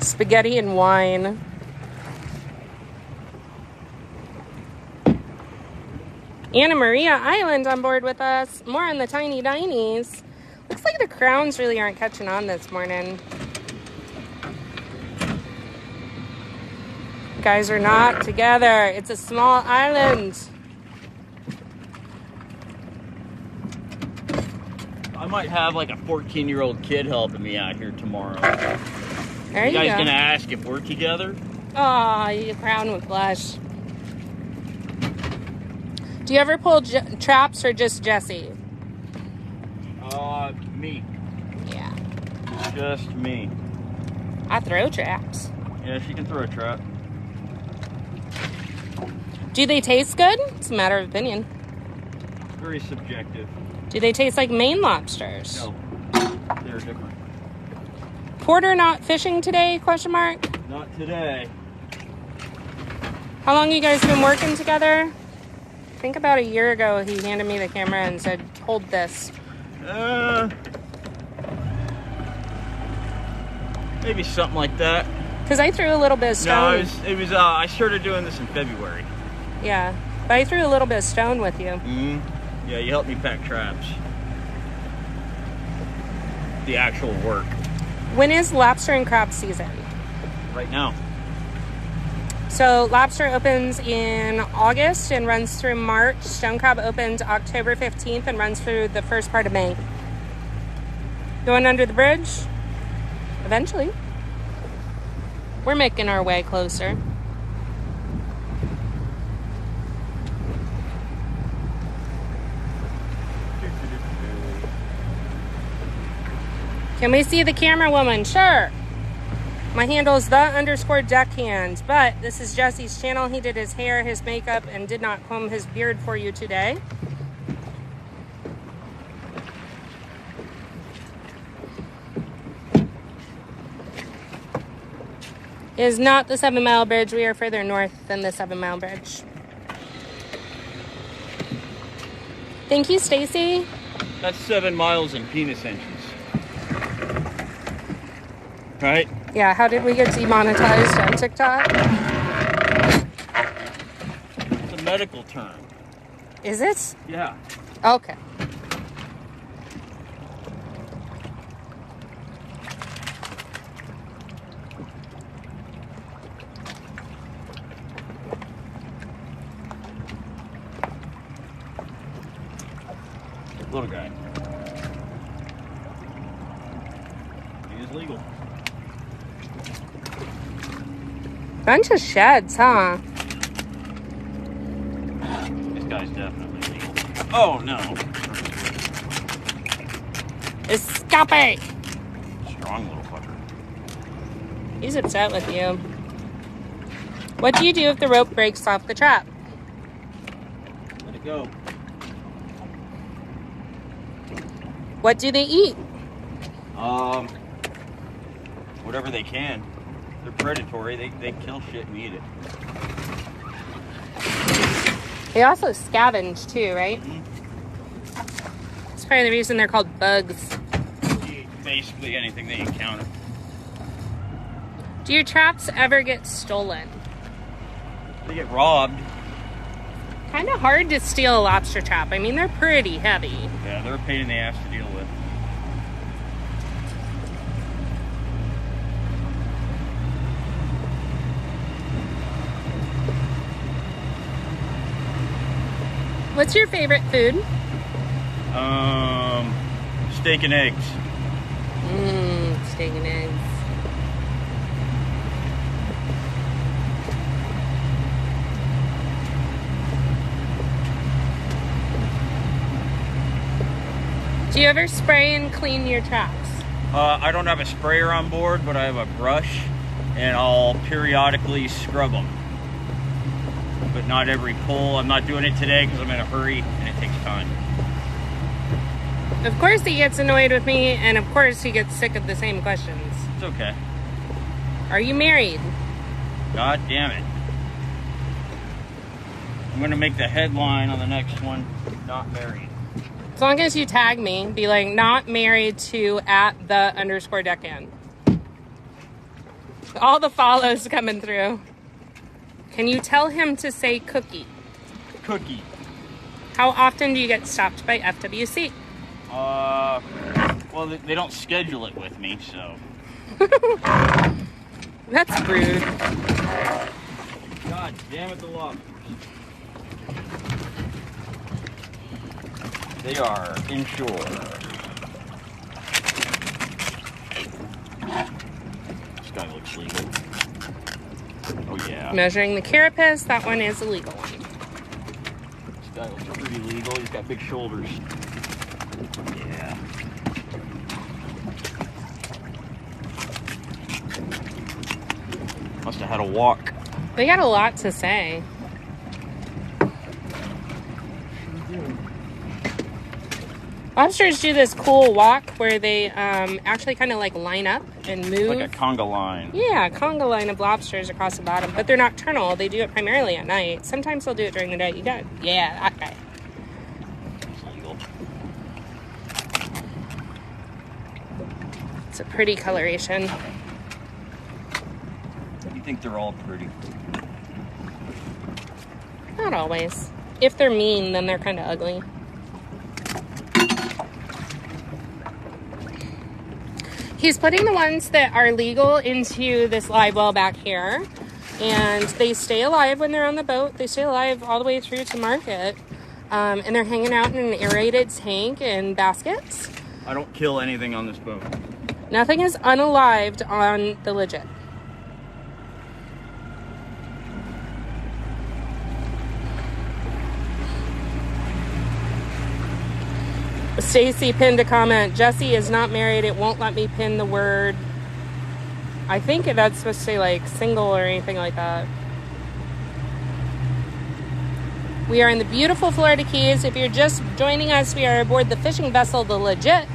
Spaghetti and wine. Anna Maria Island on board with us. More on the tiny dinies. Looks like the crowns really aren't catching on this morning. Guys are not together. It's a small island. I might have like a 14-year-old kid helping me out here tomorrow. There you guys go. gonna ask if we're together? Aw, you crown with blush. Do you ever pull traps or just Jesse? Me. Yeah. Just me. I throw traps. Yeah, she can throw a trap. Do they taste good? It's a matter of opinion. Very subjective. Do they taste like Maine lobsters? No, they're different. Porter not fishing today, question mark? Not today. How long you guys been working together? I think about a year ago he handed me the camera and said, hold this. Maybe something like that. Because I threw a little bit of stone. No, it was I started doing this in February. Yeah, but I threw a little bit of stone with you. Mm-hmm. Yeah, you helped me pack traps. The actual work. When is lobster and crab season? Right now. So lobster opens in August and runs through March. Stone crab opens October 15th and runs through the first part of May. Going under the bridge? Eventually. We're making our way closer. Can we see the camera woman? Sure. My handle is _deckhand, but this is Jesse's channel. He did his hair, his makeup, and did not comb his beard for you today. It is not the 7 Mile Bridge. We are further north than the 7 Mile Bridge. Thank you, Stacy. That's 7 miles in penis inches. Right? Yeah, how did we get demonetized on TikTok? It's a medical term. Is it? Yeah. Okay. Little guy. He is legal. Bunch of sheds, huh? This guy's definitely legal. Oh no. Escape! Strong little fucker. He's upset with you. What do you do if the rope breaks off the trap? Let it go. What do they eat? Whatever they can. They're predatory. They kill shit and eat it. They also scavenge too, right? Mm-hmm. That's part of the reason they're called bugs. Eat basically anything they encounter. Do your traps ever get stolen? They get robbed. Kind of hard to steal a lobster trap. I mean, they're pretty heavy. Yeah, they're a pain in the ass to deal with. What's your favorite food? Steak and eggs. Steak and eggs. Do you ever spray and clean your traps? I don't have a sprayer on board, but I have a brush, and I'll periodically scrub them. But not every pull. I'm not doing it today because I'm in a hurry, and it takes time. Of course he gets annoyed with me, and of course he gets sick of the same questions. It's okay. Are you married? God damn it. I'm going to make the headline on the next one, not married. As long as you tag me, be like, not married to @the_deckhand. All the follows coming through. Can you tell him to say cookie? Cookie. How often do you get stopped by FWC? Well, they don't schedule it with me, so. That's rude. God damn it, the lobsters. They are inshore. This guy's looks legal. Oh yeah. Measuring the carapace, that one is a legal one. This guy looks pretty legal. He's got big shoulders. Yeah. Must have had a walk. They got a lot to say. Lobsters do this cool walk where they actually kind of like line up and move. Like a conga line. Yeah, conga line of lobsters across the bottom. But they're nocturnal. They do it primarily at night. Sometimes they'll do it during the day. You got it. Yeah, that guy. It's legal. It's a pretty coloration. You think they're all pretty? Not always. If they're mean, then they're kind of ugly. He's putting the ones that are legal into this live well back here. And they stay alive when they're on the boat. They stay alive all the way through to market. And they're hanging out in an aerated tank in baskets. I don't kill anything on this boat. Nothing is unalived on the Legit. Stacy pinned a comment. Jesse is not married. It won't let me pin the word. I think that's supposed to say like single or anything like that. We are in the beautiful Florida Keys. If you're just joining us, we are aboard the fishing vessel, the Legit.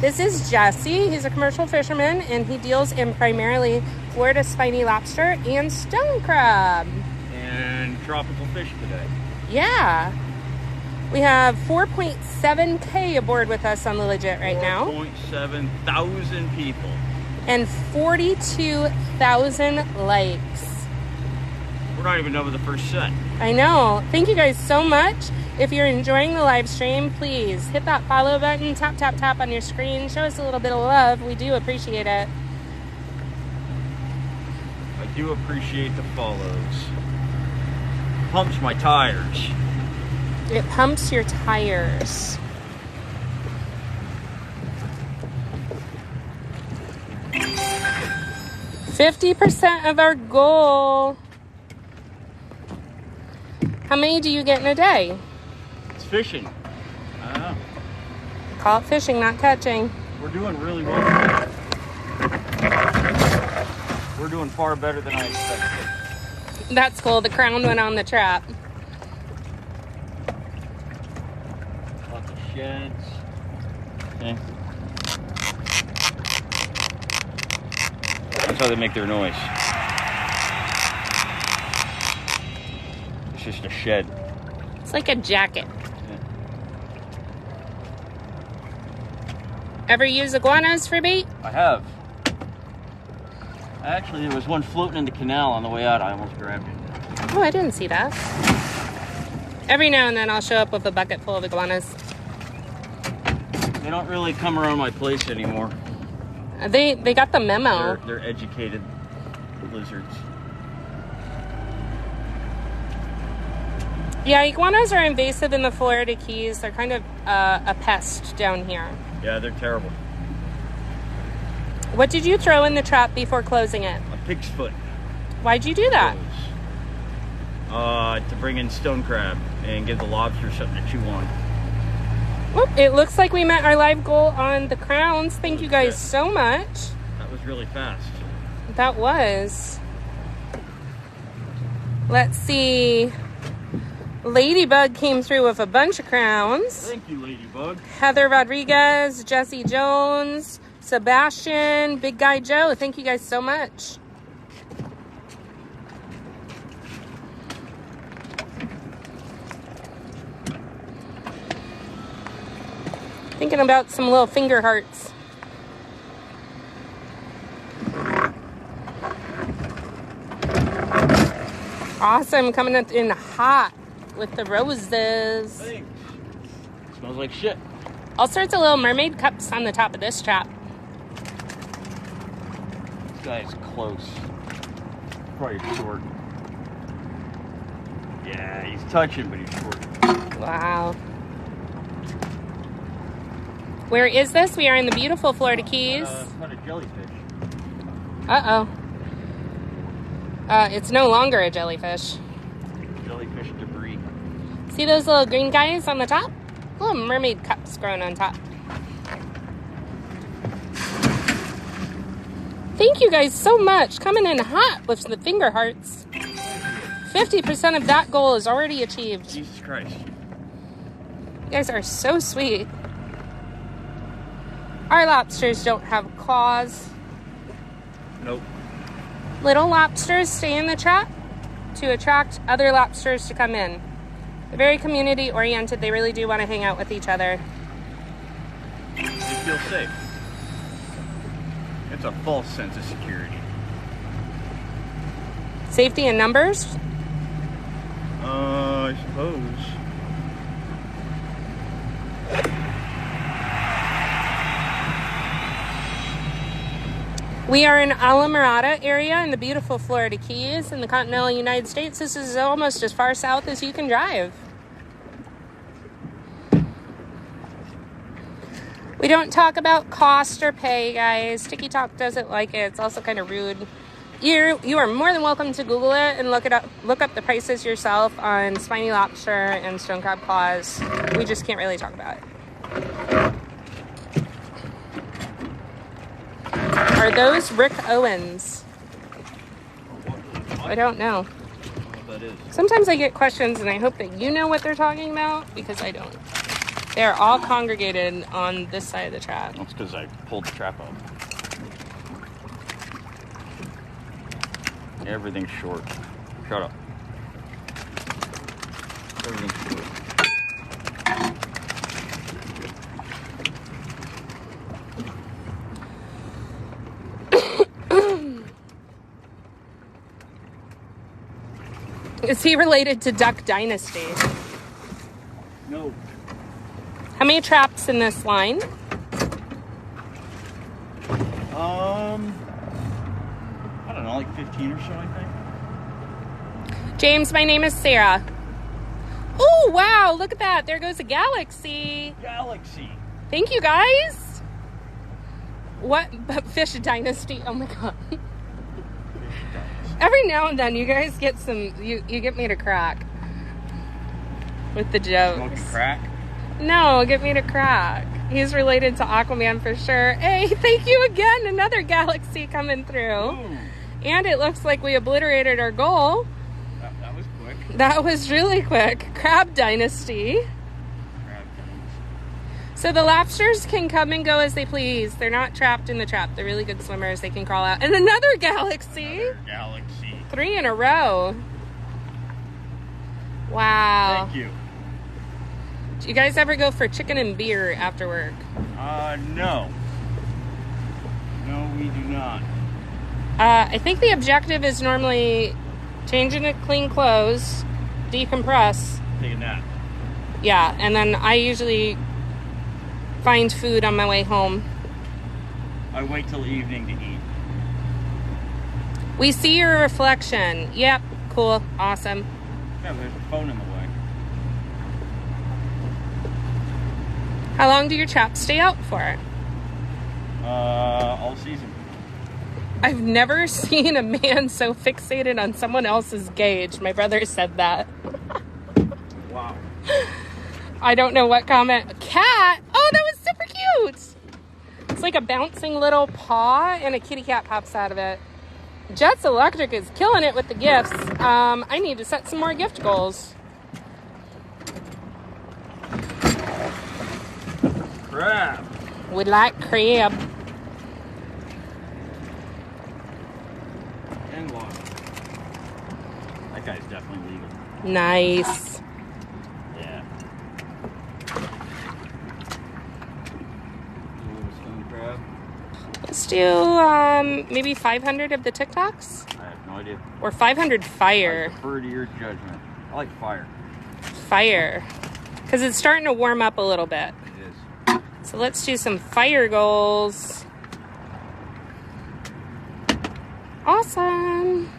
This is Jesse. He's a commercial fisherman, and he deals in primarily Florida spiny lobster and stone crab. And tropical fish today. Yeah. We have 4.7K aboard with us on the Legit right now. 4.7 thousand people. And 42,000 likes. We're not even done with the first set. I know. Thank you guys so much. If you're enjoying the live stream, please hit that follow button, tap, tap, tap on your screen. Show us a little bit of love. We do appreciate it. I do appreciate the follows. Pumps my tires. It pumps your tires. %50 of our goal. How many do you get in a day? It's fishing. I don't know. Call it fishing, not catching. We're doing really well. We're doing far better than I expected. That's cool. The crown went on the trap. Lots of sheds. Okay. That's how they make their noise. It's just a shed. It's like a jacket. Yeah. Ever use iguanas for bait? I have. Actually, there was one floating in the canal on the way out. I almost grabbed it. Oh, I didn't see that. Every now and then I'll show up with a bucket full of iguanas. They don't really come around my place anymore. They got the memo. They're educated lizards. Yeah, iguanas are invasive in the Florida Keys. They're kind of a pest down here. Yeah, they're terrible. What did you throw in the trap before closing it? A pig's foot. Why'd you do that? To bring in stone crab and give the lobster something to chew on. Whoop, it looks like we met our live goal on the crowns. Thank you guys so much. That was really fast. That was. Let's see. Ladybug came through with a bunch of crowns. Thank you, Ladybug. Heather Rodriguez, Jesse Jones, Sebastian, Big Guy Joe. Thank you guys so much. Thinking about some little finger hearts. Awesome, coming in hot with the roses. Thanks. Smells like shit. All sorts of little mermaid cups on the top of this trap. This guy is close. Probably short. Yeah, he's touching, but he's short. Wow. Where is this? We are in the beautiful Florida Keys. Not a jellyfish. Uh-oh. It's no longer a jellyfish. Jellyfish debris. See those little green guys on the top? Little mermaid cups growing on top. Thank you guys so much. Coming in hot with the finger hearts. 50% of that goal is already achieved. Jesus Christ. You guys are so sweet. Our lobsters don't have claws. Nope. Little lobsters stay in the trap to attract other lobsters to come in. They're very community oriented. They really do want to hang out with each other. They feel safe. It's a false sense of security. Safety in numbers? I suppose. We are in Alamorada area in the beautiful Florida Keys in the continental United States. This is almost as far south as you can drive. We don't talk about cost or pay, guys. TikTok doesn't like it. It's also kind of rude. You are more than welcome to Google it and look up the prices yourself on spiny lobster and stone crab claws. We just can't really talk about it. Are those Rick Owens? I don't know. That is. Sometimes I get questions and I hope that you know what they're talking about because I don't. They're all congregated on this side of the trap. That's because I pulled the trap up. Everything's short. Shut up. Everything's short. Is he related to Duck Dynasty? No. How many traps in this line? I don't know, like 15 or so, I think. James, my name is Sarah. Oh, wow, look at that. There goes a galaxy. Galaxy. Thank you, guys. What? Fish Dynasty. Oh, my God. Every now and then, you guys get some, you get me to crack with the jokes. Smoking crack? No, get me to crack. He's related to Aquaman for sure. Hey, thank you again. Another galaxy coming through. Ooh. And it looks like we obliterated our goal. That was quick. That was really quick. Crab Dynasty. So the lobsters can come and go as they please. They're not trapped in the trap. They're really good swimmers. They can crawl out. And another galaxy. Another galaxy. 3 in a row. Wow. Thank you. Do you guys ever go for chicken and beer after work? No. No, we do not. I think the objective is normally change into clean clothes, decompress. Take a nap. Yeah, and then I usually find food on my way home. I wait till evening to eat. We see your reflection. Yep, cool, awesome. Yeah, there's a phone in the way. How long do your traps stay out for? All season. I've never seen a man so fixated on someone else's gauge. My brother said that. Wow. I don't know what comment. A cat? Oh, that was super cute. It's like a bouncing little paw and a kitty cat pops out of it. Jets Electric is killing it with the gifts. I need to set some more gift goals. Crab. Would like crab. And water. That guy's definitely legal. Nice. Yeah. A little stone crab. Let's do maybe 500 of the TikToks? I have no idea. Or 500 I fire. defer to your judgment. I like fire. Fire. Because it's starting to warm up a little bit. It is. So let's do some fire goals. Awesome.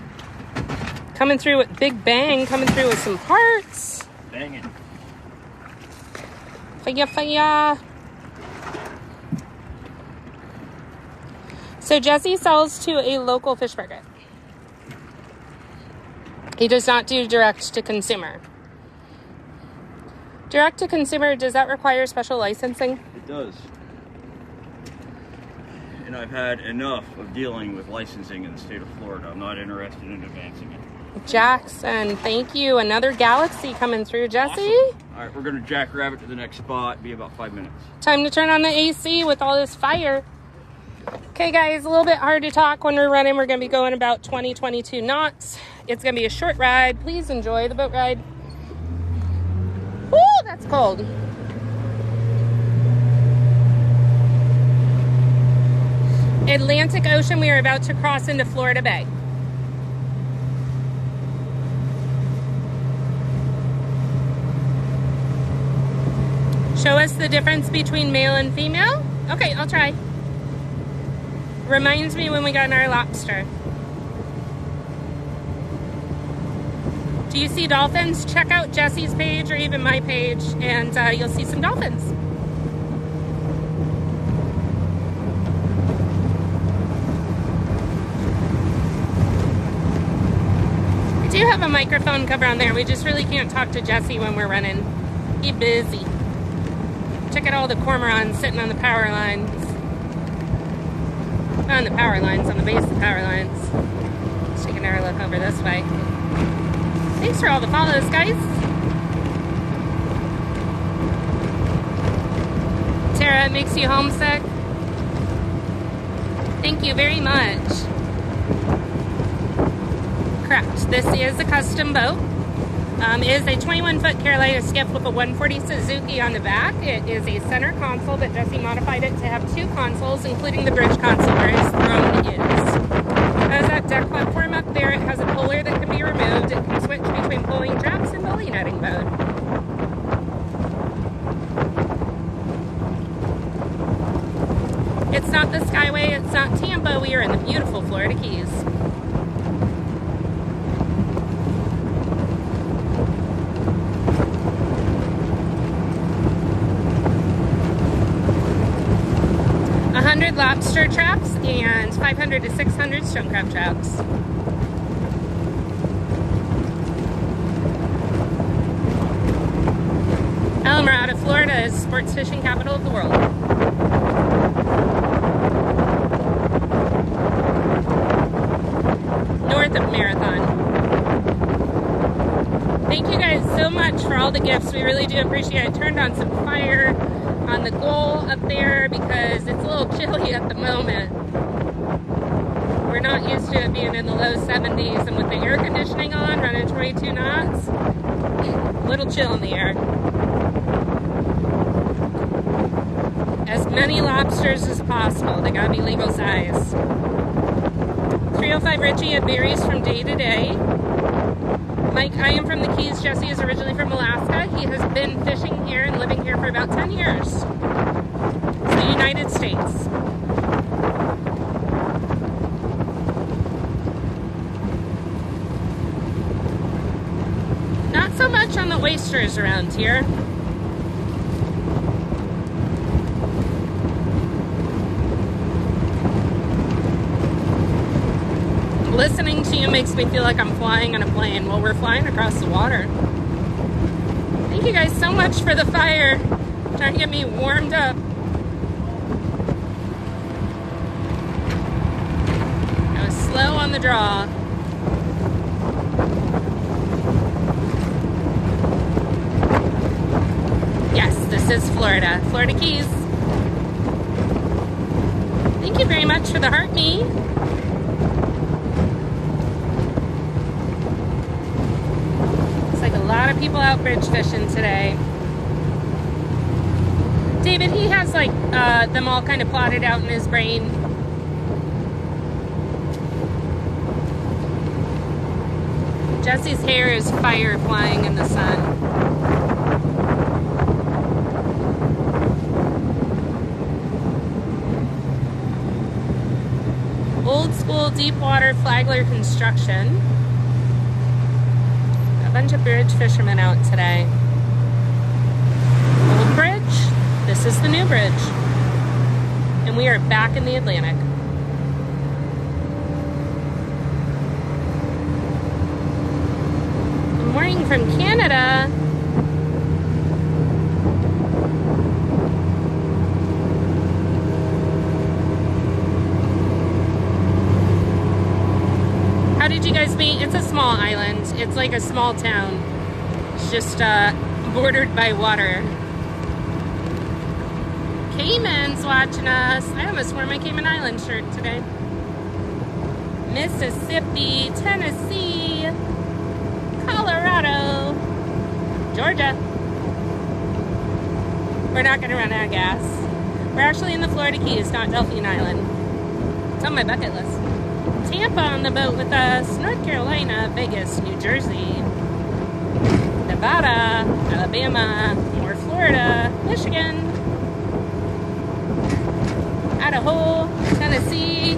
Coming through with Big Bang. Coming through with some hearts. Bang it. Fire, fire. So Jesse sells to a local fish market. He does not do direct to consumer. Direct to consumer, does that require special licensing? It does. And I've had enough of dealing with licensing in the state of Florida. I'm not interested in advancing it. Jackson, thank you. Another Galaxy coming through, Jesse. Awesome. All right, we're going to jackrabbit to the next spot. Be about 5 minutes. Time to turn on the AC with all this fire. Okay, guys, a little bit hard to talk when we're running. We're going to be going about 20, 22 knots. It's going to be a short ride. Please enjoy the boat ride. Woo, that's cold. Atlantic Ocean, we are about to cross into Florida Bay. Show us the difference between male and female. Okay, I'll try. Reminds me when we got in our lobster. Do you see dolphins? Check out Jesse's page or even my page and you'll see some dolphins. I do have a microphone cover on there. We just really can't talk to Jesse when we're running. He's busy. Check out all the cormorants sitting on the power lines. Not on the power lines, on the base of the power lines. Let's take another look over this way. Thanks for all the follows, guys. Tara, it makes you homesick? Thank you very much. Correct. This is a custom boat. It is a 21-foot Carolina skiff with a 140 Suzuki on the back. It is a center console, but Jesse modified it to have 2 consoles, including the bridge console where his throne is. It has that deck platform up there. It has a puller that can be removed. It can switch between pulling traps and belly netting mode. It's not the Skyway, it's not Tampa. We are in the beautiful Florida Keys. Lobster traps and 500 to 600 stone crab traps. Alamorada, Florida is sports fishing capital of the world. North of Marathon. Thank you guys so much for all the gifts. We really do appreciate it. I turned on some fire on the goal up there because it's a little chilly at the moment. We're not used to it being in the low 70s, and with the air conditioning on, running 22 knots, a little chill in the air. As many lobsters as possible. They gotta be legal size. 305 Richie, it varies from day to day. Mike, I am from the Keys. Jesse is originally from Alaska. He has been fishing here and living here for about 10 years. It's the United States. Not so much on the oysters around here. Listening to you makes me feel like I'm flying on a plane. Well, we're flying across the water. Thank you guys so much for the fire. Trying to get me warmed up. I was slow on the draw. Yes, this is Florida. Florida Keys. Thank you very much for the heart me. A lot of people out bridge fishing today. David, he has like them all kind of plotted out in his brain. Jesse's hair is fire flying in the sun. Old school deep water flagler construction. Bunch of bridge fishermen out today. Old bridge, this is the new bridge. And we are back in the Atlantic. morning from Canada. How did you guys meet? It's a small island. It's like a small town. It's just bordered by water. Cayman's watching us. I almost wore my Cayman Island shirt today. Mississippi, Tennessee, Colorado, Georgia. We're not gonna run out of gas. We're actually in the Florida Keys, not Delphine Island. It's on my bucket list. Tampa on the boat with us, North Carolina, Vegas, New Jersey, Nevada, Alabama, more Florida, Michigan, Idaho, Tennessee,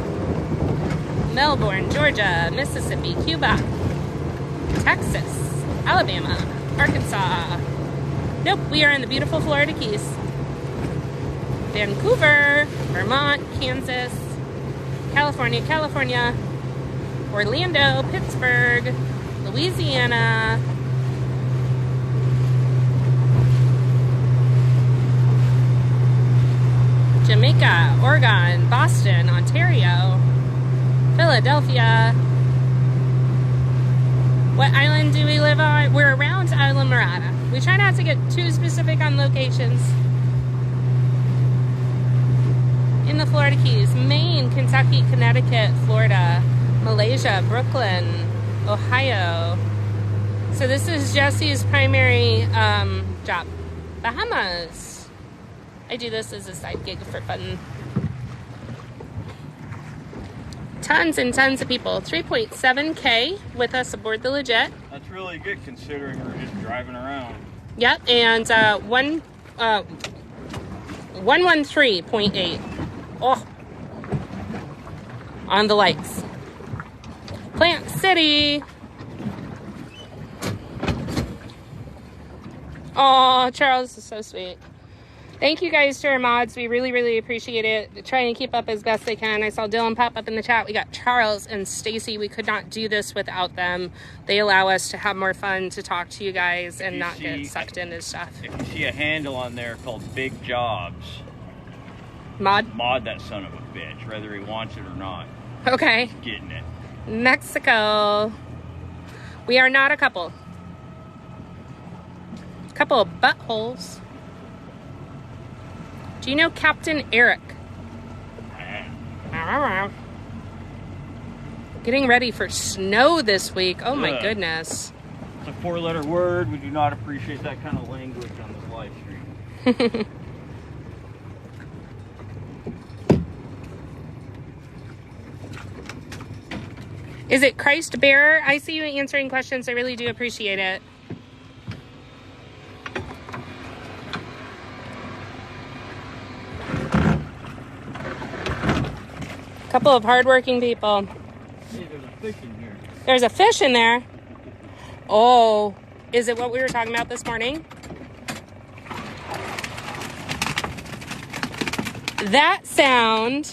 Melbourne, Georgia, Mississippi, Cuba, Texas, Alabama, Arkansas. Nope, we are in the beautiful Florida Keys. Vancouver, Vermont, Kansas, California, Orlando, Pittsburgh, Louisiana, Jamaica, Oregon, Boston, Ontario, Philadelphia. What island do we live on? We're around Isla Mirada. We try not to get too specific on locations. In the Florida Keys, Maine, Kentucky, Connecticut, Florida, Malaysia, Brooklyn, Ohio. So this is Jesse's primary job. Bahamas. I do this as a side gig for fun. Tons and tons of people. 3.7K with us aboard the Legit. That's really good considering we're just driving around. Yep, and 113.8. Oh, on the lights. Plant City. Oh, Charles is so sweet. Thank you guys to our mods. We really, really appreciate it. Trying to keep up as best they can. I saw Dylan pop up in the chat. We got Charles and Stacy. We could not do this without them. They allow us to have more fun, to talk to you guys, and not get sucked into stuff. If you see a handle on there called Big Jobs, mod that son of a bitch, whether he wants it or not. Okay. He's getting it. Mexico. We are not a couple. Couple of buttholes. Do you know Captain Eric? Getting ready for snow this week. Oh my goodness. It's a 4-letter word. We do not appreciate that kind of language on this live stream. Is it Christ Bearer? I see you answering questions. I really do appreciate it. Couple of hardworking people. Hey, there's a fish in here. There's a fish in there. Oh, is it what we were talking about this morning? That sound.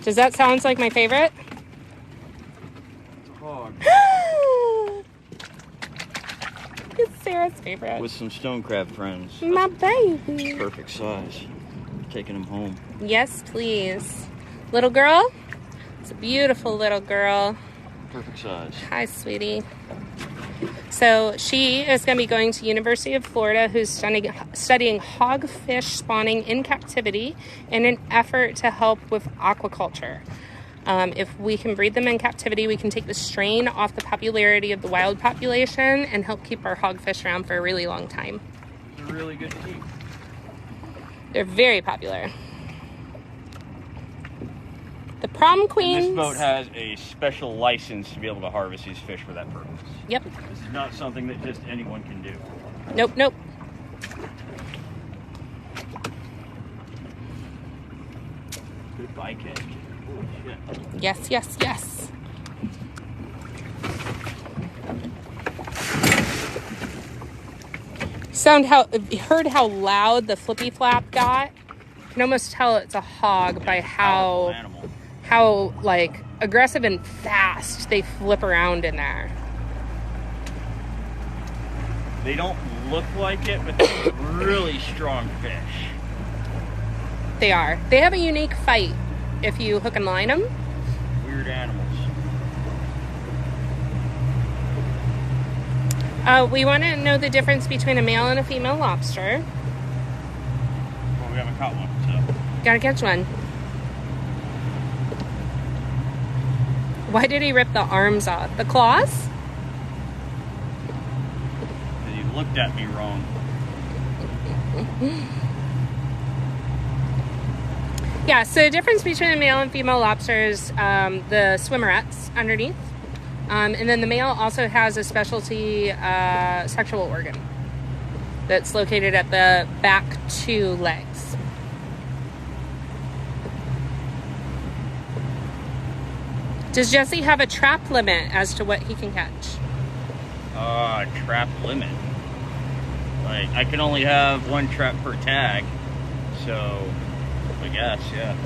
Does that sound like my favorite? It's a hog. It's Sarah's favorite. With some stone crab friends. My baby. Perfect size. Taking them home. Yes, please. Little girl? It's a beautiful little girl. Perfect size. Hi, sweetie. So she is going to be going to University of Florida, who's studying hogfish spawning in captivity in an effort to help with aquaculture. If we can breed them in captivity, we can take the strain off the popularity of the wild population and help keep our hogfish around for a really long time. They're really good to keep. They're very popular. The prom queens. And this boat has a special license to be able to harvest these fish for that purpose. Yep. This is not something that just anyone can do. Nope, nope. Good bycatch. Holy shit. Yes, yes, yes. Heard how loud the flippy flap got? You can almost tell it's a hog by how like aggressive and fast they flip around in there. They don't look like it, but they're really strong fish. They are. They have a unique fight if you hook and line them. Weird animals. We want to know the difference between a male and a female lobster. Well, we haven't caught one, so. Gotta catch one. Why did he rip the arms off? The claws? Because he looked at me wrong. Yeah, so the difference between a male and female lobster is the swimmerets underneath. And then the male also has a specialty sexual organ that's located at the back 2 legs. Does Jesse have a trap limit as to what he can catch? Trap limit. Like, I can only have 1 trap per tag, so I guess, yeah.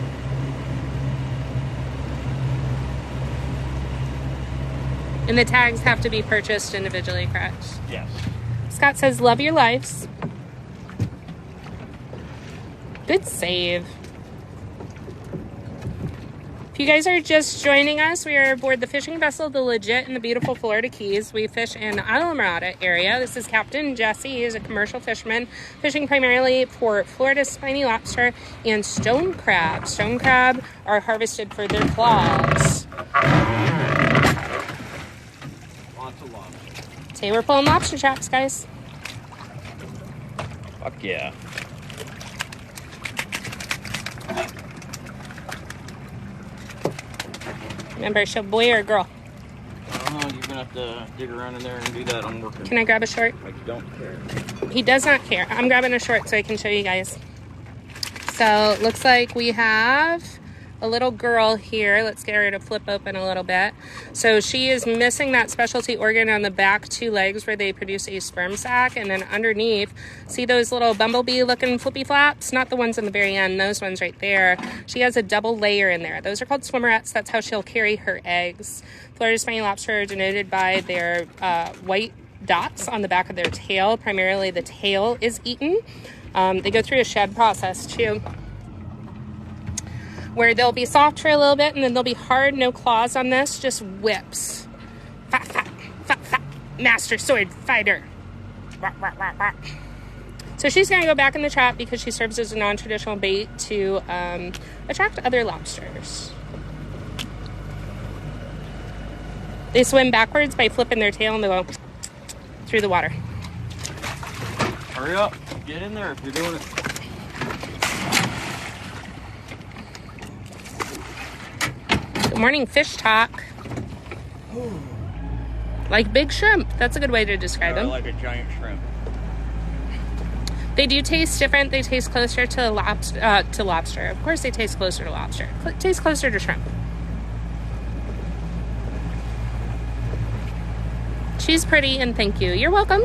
And the tags have to be purchased individually, correct? Yes. Scott says, love your lives. Good save. If you guys are just joining us, we are aboard the fishing vessel, the Legit, in the beautiful Florida Keys. We fish in Islamorada area. This is Captain Jesse. He is a commercial fisherman, fishing primarily for Florida spiny lobster and stone crab. Stone crab are harvested for their claws. Lots of lobster. Today we're pulling lobster traps, guys. Fuck yeah. Remember, show boy or girl. You're gonna have to dig around in there and do that. I'm working. Can I grab a short? I don't care. He does not care. I'm grabbing a short so I can show you guys. So, looks like we have a little girl here. Let's get her to flip open a little bit. So she is missing that specialty organ on the back 2 legs where they produce a sperm sac. And then underneath, see those little bumblebee looking flippy flaps? Not the ones on the very end, those ones right there. She has a double layer in there. Those are called swimmerets. That's how she'll carry her eggs. Florida spiny lobster are denoted by their white dots on the back of their tail. Primarily the tail is eaten. They go through a shed process too, where they'll be soft for a little bit and then they'll be hard, no claws on this, just whips. Fat, fat, fat, fat, master sword fighter. So she's gonna go back in the trap because she serves as a non-traditional bait to attract other lobsters. They swim backwards by flipping their tail and they go through the water. Hurry up, get in there if you're doing it. Good morning, fish talk. Like big shrimp. That's a good way to describe them. Like a giant shrimp. They do taste different. They taste closer to lobster. Of course they taste closer to lobster. Taste closer to shrimp. She's pretty and thank you. You're welcome.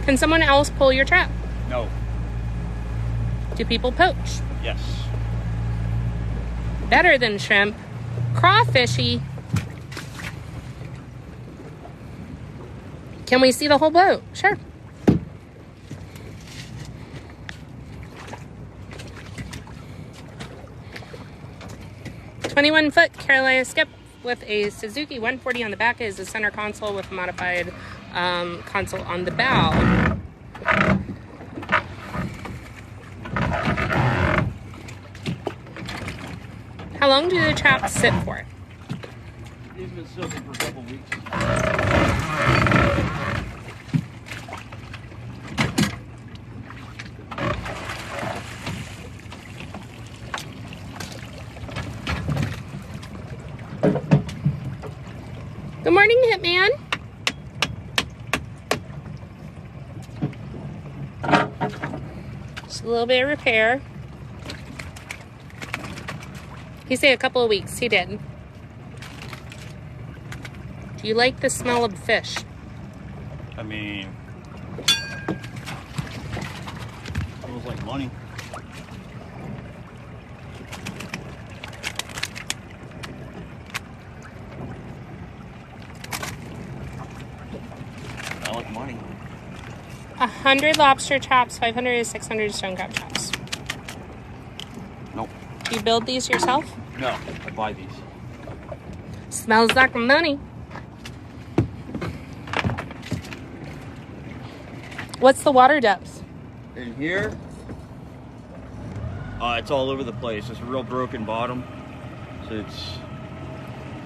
Can someone else pull your trap? No. Do people poach? Yes. Better than shrimp. Crawfishy. Can we see the whole boat? Sure. "21-foot Carolina skip with a Suzuki 140 on the back is the center console with a modified console on the bow." How long do the traps sit for? These have been soaking for a couple weeks. Good morning, Hitman. Just a little bit of repair. He said a couple of weeks. He did. Do you like the smell of fish? I mean, smells like money. I like money. 100 lobster traps, 500 to 600 stone crab traps. Nope. Do you build these yourself? No, I buy these. Smells like money. What's the water depth? In here, it's all over the place. It's a real broken bottom. So it's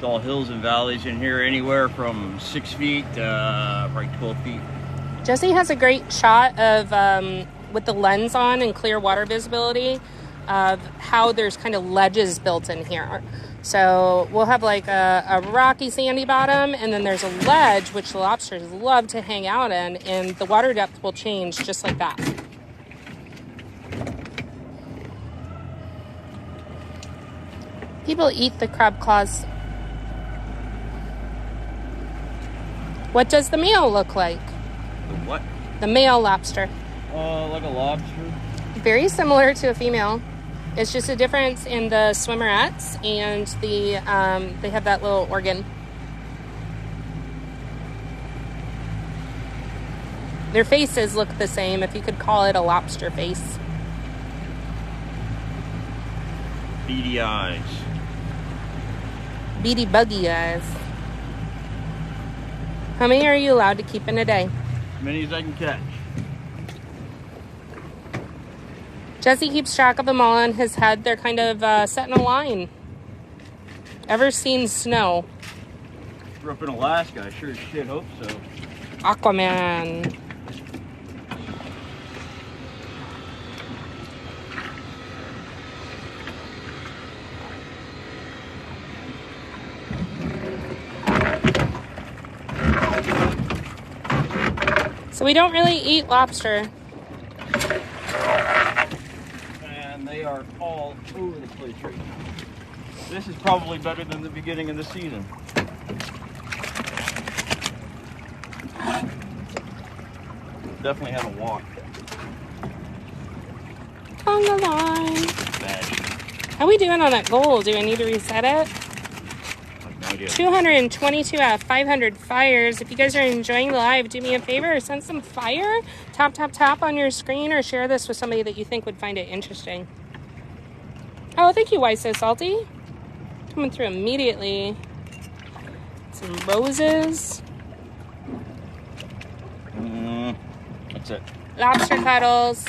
all hills and valleys in here, anywhere from 6 feet to probably 12 feet. Jesse has a great shot of, with the lens on and clear water visibility, of how there's kind of ledges built in here. So we'll have like a rocky sandy bottom, and then there's a ledge which the lobsters love to hang out in, and the water depth will change just like that. People eat the crab claws. What does the male look like? The what? The male lobster. Like a lobster. Very similar to a female. It's just a difference in the swimmerettes, and the they have that little organ. Their faces look the same, if you could call it a lobster face. Beady eyes. Beady buggy eyes. How many are you allowed to keep in a day? As many as I can catch. Jesse keeps track of them all on his head. They're kind of set in a line. Ever seen snow? Grew up in Alaska. I sure as shit hope so. Aquaman. So we don't really eat lobster. And they are all over the place right now. This is probably better than the beginning of the season. Definitely had a walk. Conga line. Bad. How we doing on that goal? Do I need to reset it? I have no idea. 222 out of 500 fires. If you guys are enjoying the live, do me a favor, send some fire. Tap, tap, tap on your screen, or share this with somebody that you think would find it interesting. Oh, thank you, Why So Salty. Coming through immediately. Some roses. That's it. Lobster cuddles.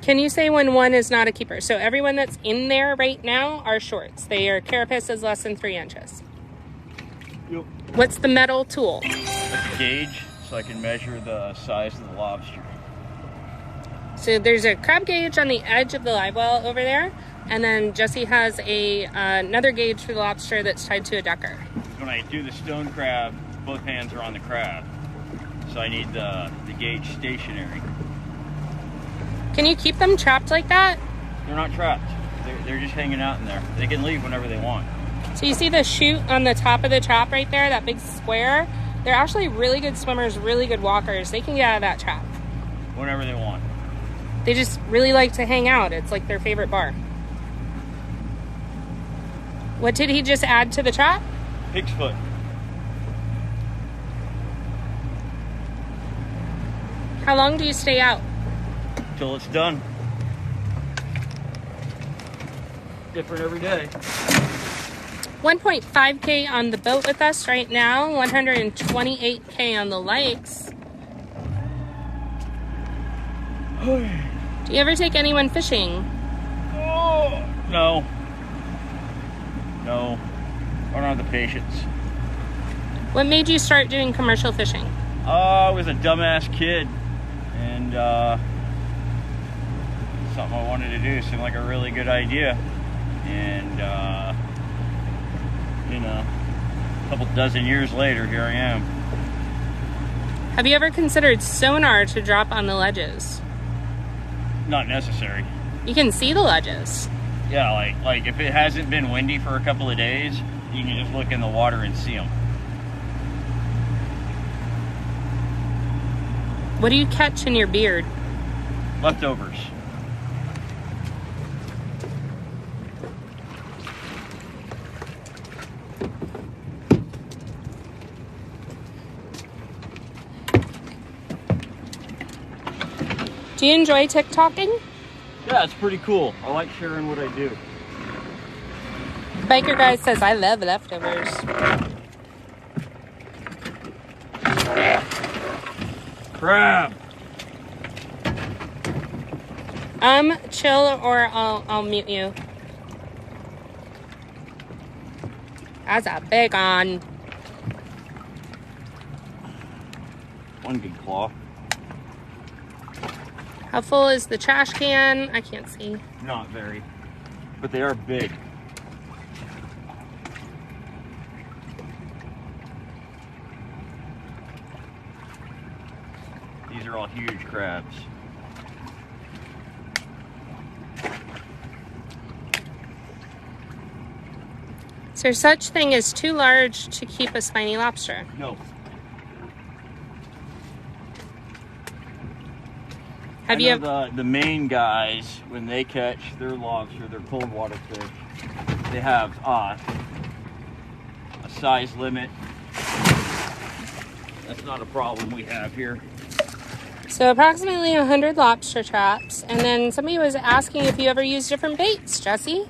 Can you say when one is not a keeper? So everyone that's in there right now are shorts. They are carapaces less than 3 inches. Yep. What's the metal tool? That's a gauge, so I can measure the size of the lobster. So there's a crab gauge on the edge of the live well over there, and then Jesse has another gauge for the lobster that's tied to a ducker. When I do the stone crab, both hands are on the crab, so I need the gauge stationary. Can you keep them trapped like that? They're not trapped. They're just hanging out in there. They can leave whenever they want. So you see the chute on the top of the trap right there, that big square? They're actually really good swimmers, really good walkers. They can get out of that trap. Whenever they want. They just really like to hang out. It's like their favorite bar. What did he just add to the trap? Pig's foot. How long do you stay out? Till it's done. Different every day. 1.5K on the boat with us right now. 128K on the likes. Do you ever take anyone fishing? Oh, no. No. I don't have the patience. What made you start doing commercial fishing? I was a dumbass kid. And, something I wanted to do seemed like a really good idea. And, you know, a couple dozen years later, here I am. Have you ever considered sonar to drop on the ledges? Not necessary. You can see the ledges. Yeah, like if it hasn't been windy for a couple of days, you can just look in the water and see them. What do you catch in your beard? Leftovers. Do you enjoy TikToking? Yeah, it's pretty cool. I like sharing what I do. Biker Guy says, I love leftovers. Crab. Chill or I'll mute you. That's a big one. One good claw. How full is the trash can? I can't see. Not very, but they are big. These are all huge crabs. Is there such thing as too large to keep a spiny lobster? No. Have you the main guys, when they catch their lobster, their cold water fish, they have a size limit. That's not a problem we have here. So approximately 100 lobster traps, and then somebody was asking if you ever use different baits, Jesse.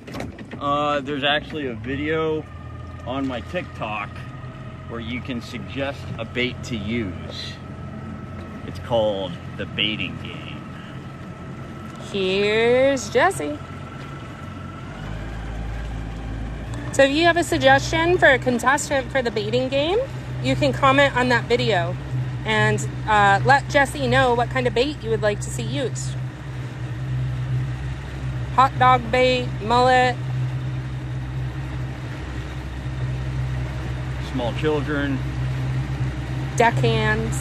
There's actually a video on my TikTok where you can suggest a bait to use. It's called the baiting game. Here's Jesse. So if you have a suggestion for a contestant for the baiting game, you can comment on that video and let Jesse know what kind of bait you would like to see used. Hot dog bait, mullet, Small children, deckhands,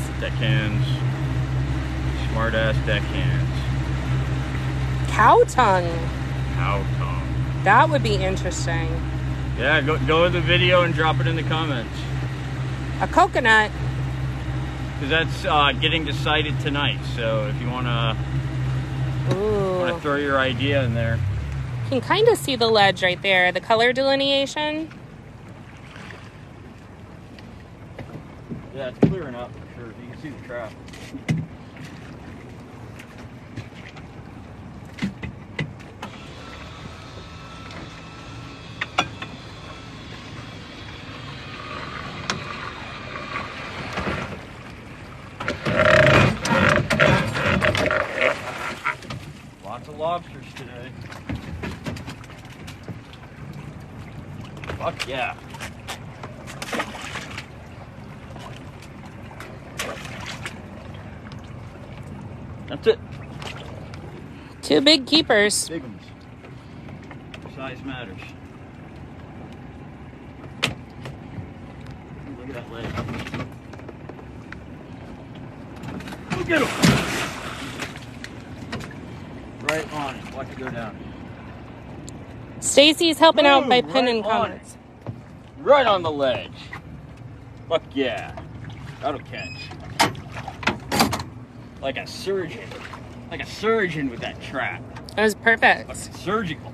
smart ass deckhands, cow tongue. cow tongue. That would be interesting. Yeah, go to the video and drop it in the comments. A coconut. Because that's getting decided tonight. So if you wanna throw your idea in there. You can kind of see the ledge right there, the color delineation. Yeah, it's clearing up for sure. You can see the trap. Lots of lobsters today. Fuck yeah. That's it. Two big keepers. Big ones. Size matters. Look at that leg. Look at him. Right on it. Watch it go down. Stacy's helping out by pinning right comments. Right on the ledge. Fuck yeah. That'll catch. Like a surgeon. Like a surgeon with that trap. That was perfect. Fucking surgical.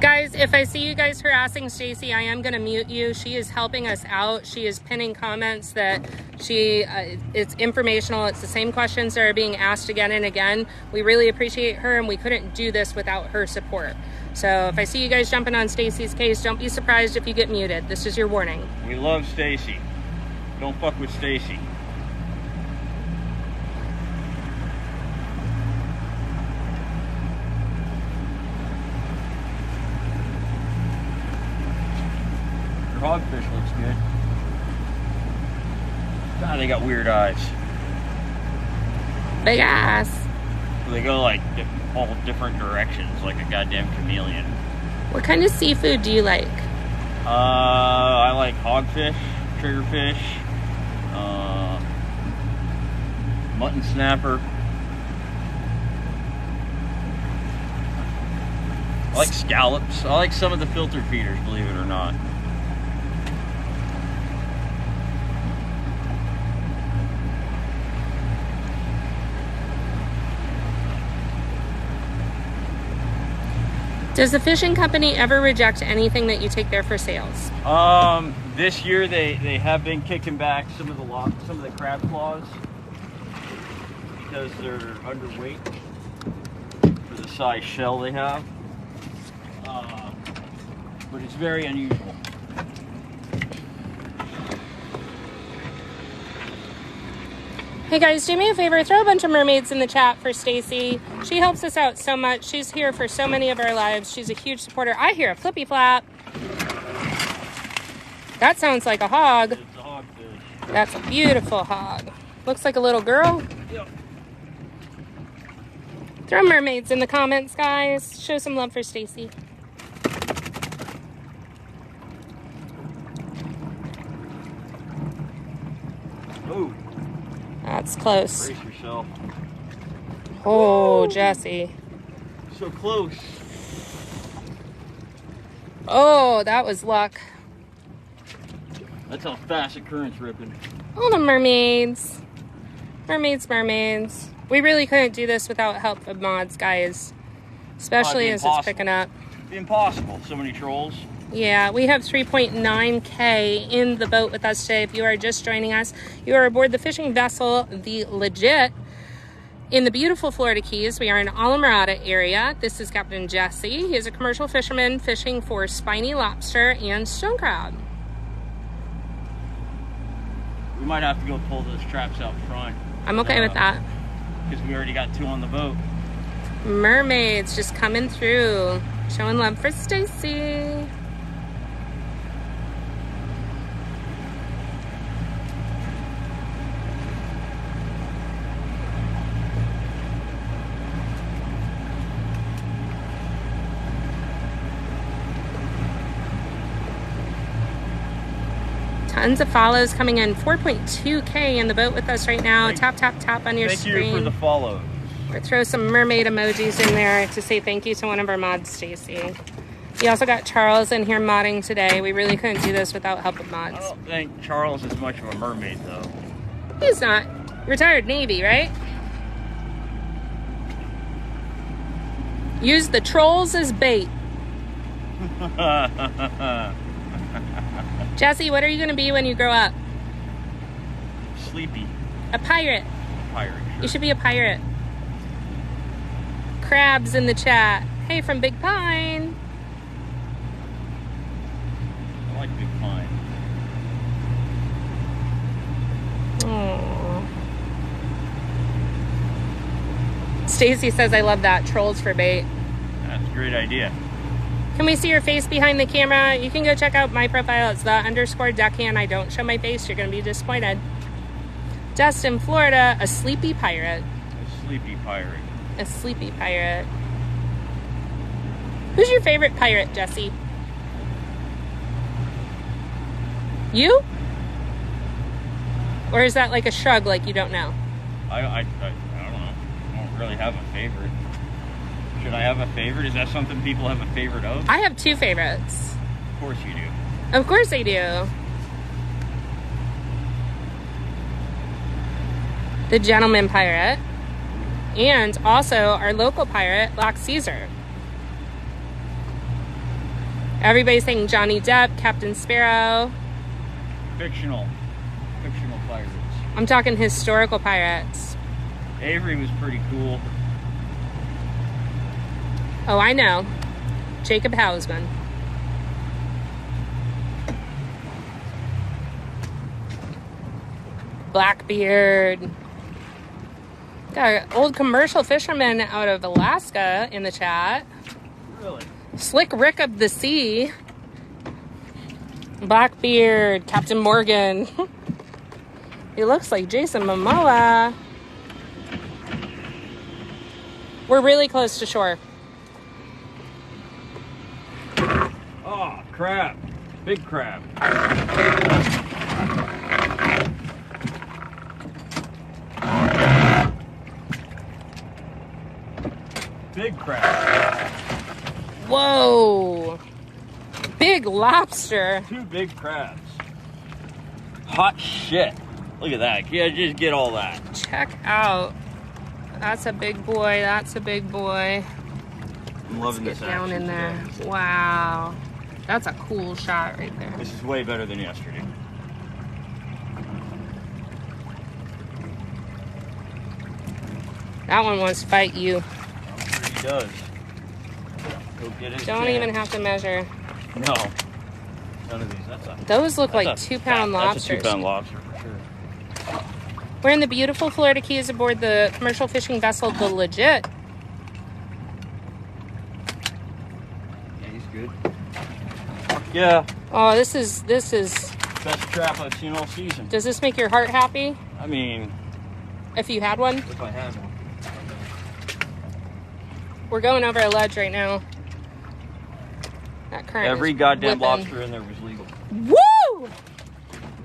Guys, if I see you guys harassing Stacy, I am going to mute you. She is helping us out. She is pinning comments that it's informational. It's the same questions that are being asked again and again. We really appreciate her, and we couldn't do this without her support. So if I see you guys jumping on Stacy's case, don't be surprised if you get muted. This is your warning. We love Stacy. Don't fuck with Stacy. Your hogfish looks good. God, they got weird eyes. Big ass. They go like all different directions, like a goddamn chameleon. What kind of seafood do you like? I like hogfish, triggerfish, mutton snapper. I like scallops. I like some of the filter feeders, believe it or not. Does the fishing company ever reject anything that you take there for sales? This year they have been kicking back some of the crab claws. because they're underweight for the size shell they have. But it's very unusual. Hey guys, do me a favor, throw a bunch of mermaids in the chat for Stacy. She helps us out so much. She's here for so many of our lives. She's a huge supporter. I hear a flippy flap. That sounds like a hog. It's a hogfish. That's a beautiful hog. Looks like a little girl. Yep. Throw mermaids in the comments, guys. Show some love for Stacy. Ooh. That's close. Brace yourself. Oh, Woo! Jesse. So close. Oh, that was luck. That's how fast the current's ripping. All the mermaids. Mermaids, mermaids. We really couldn't do this without help of mods, guys. Especially as it's picking up. It'd be impossible. So many trolls. Yeah, we have 3.9K in the boat with us today. If you are just joining us, you are aboard the fishing vessel, the Legit, in the beautiful Florida Keys. We are in Alamorada area. This is Captain Jesse. He is a commercial fisherman fishing for spiny lobster and stone crab. We might have to go pull those traps out front. I'm okay with that. Because we already got 2 on the boat. Mermaids just coming through. Showing love for Stacy. Tons of follows coming in. 4.2K in the boat with us right now. Tap, tap, tap on your screen. Thank you for the follows. Or throw some mermaid emojis in there to say thank you to one of our mods, Stacy. We also got Charles in here modding today. We really couldn't do this without help of mods. I don't think Charles is much of a mermaid, though. He's not. Retired Navy, right? Use the trolls as bait. Jesse, what are you going to be when you grow up? Sleepy. A pirate. Pirate. Sure. You should be a pirate. Crabs in the chat. Hey, from Big Pine. I like Big Pine. Aww. Stacy says, I love that. Trolls for bait. That's a great idea. Can we see your face behind the camera? You can go check out my profile. It's _deckhand. I don't show my face. You're going to be disappointed. Destin, Florida, a sleepy pirate. A sleepy pirate. A sleepy pirate. Who's your favorite pirate, Jesse? You? Or is that like a shrug, like you don't know? I don't know. I don't really have a favorite. Should I have a favorite? Is that something people have a favorite of? I have 2 favorites. Of course you do. Of course I do. The Gentleman Pirate. And also our local pirate, Black Caesar. Everybody's saying Johnny Depp, Captain Sparrow. Fictional pirates. I'm talking historical pirates. Avery was pretty cool. Oh, I know. Jacob Hausman. Blackbeard. Got an old commercial fisherman out of Alaska in the chat. Really? Slick Rick of the Sea. Blackbeard. Captain Morgan. He looks like Jason Momoa. We're really close to shore. Oh, crab. Big crab. Big crab. Whoa. Big lobster. 2 big crabs. Hot shit. Look at that. Yeah, just get all that. Check out. That's a big boy. That's a big boy. I'm loving Let's this get down action in there. today. Wow. That's a cool shot right there. This is way better than yesterday. That one wants to fight you. I'm sure he does. Go get his Don't chance. even have to measure. No. None of these. Those look like 2-pound lobsters. That's a 2-pound lobster for sure. We're in the beautiful Florida Keys aboard the commercial fishing vessel, the Legit. Yeah, he's good. Yeah. Oh, this is. Best trap I've seen all season. Does this make your heart happy? I mean, if you had one? If I had one. We're going over a ledge right now. That current Every goddamn lobster in there was legal. Woo!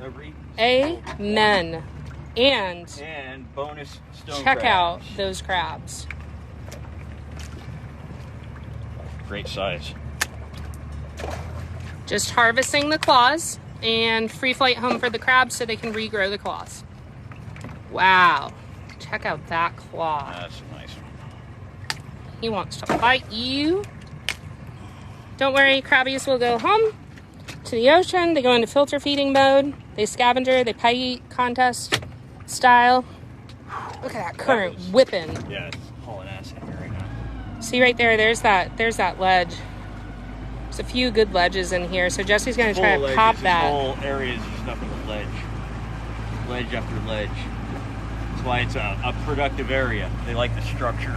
Every. Amen. And bonus stone check crabs. out those crabs. Great size. Just harvesting the claws and free flight home for the crabs so they can regrow the claws. Wow. Check out that claw. That's a nice one. He wants to fight you. Don't worry, crabbies will go home to the ocean. They go into filter feeding mode. They scavenger, they pie eat contest style. Look at that current whipping. Yeah, it's hauling ass in here right now. See right there, there's that ledge. There's a few good ledges in here, so Jesse's gonna try to pop that. This whole area is just nothing but ledge. Ledge after ledge. That's why it's a productive area. They like the structure.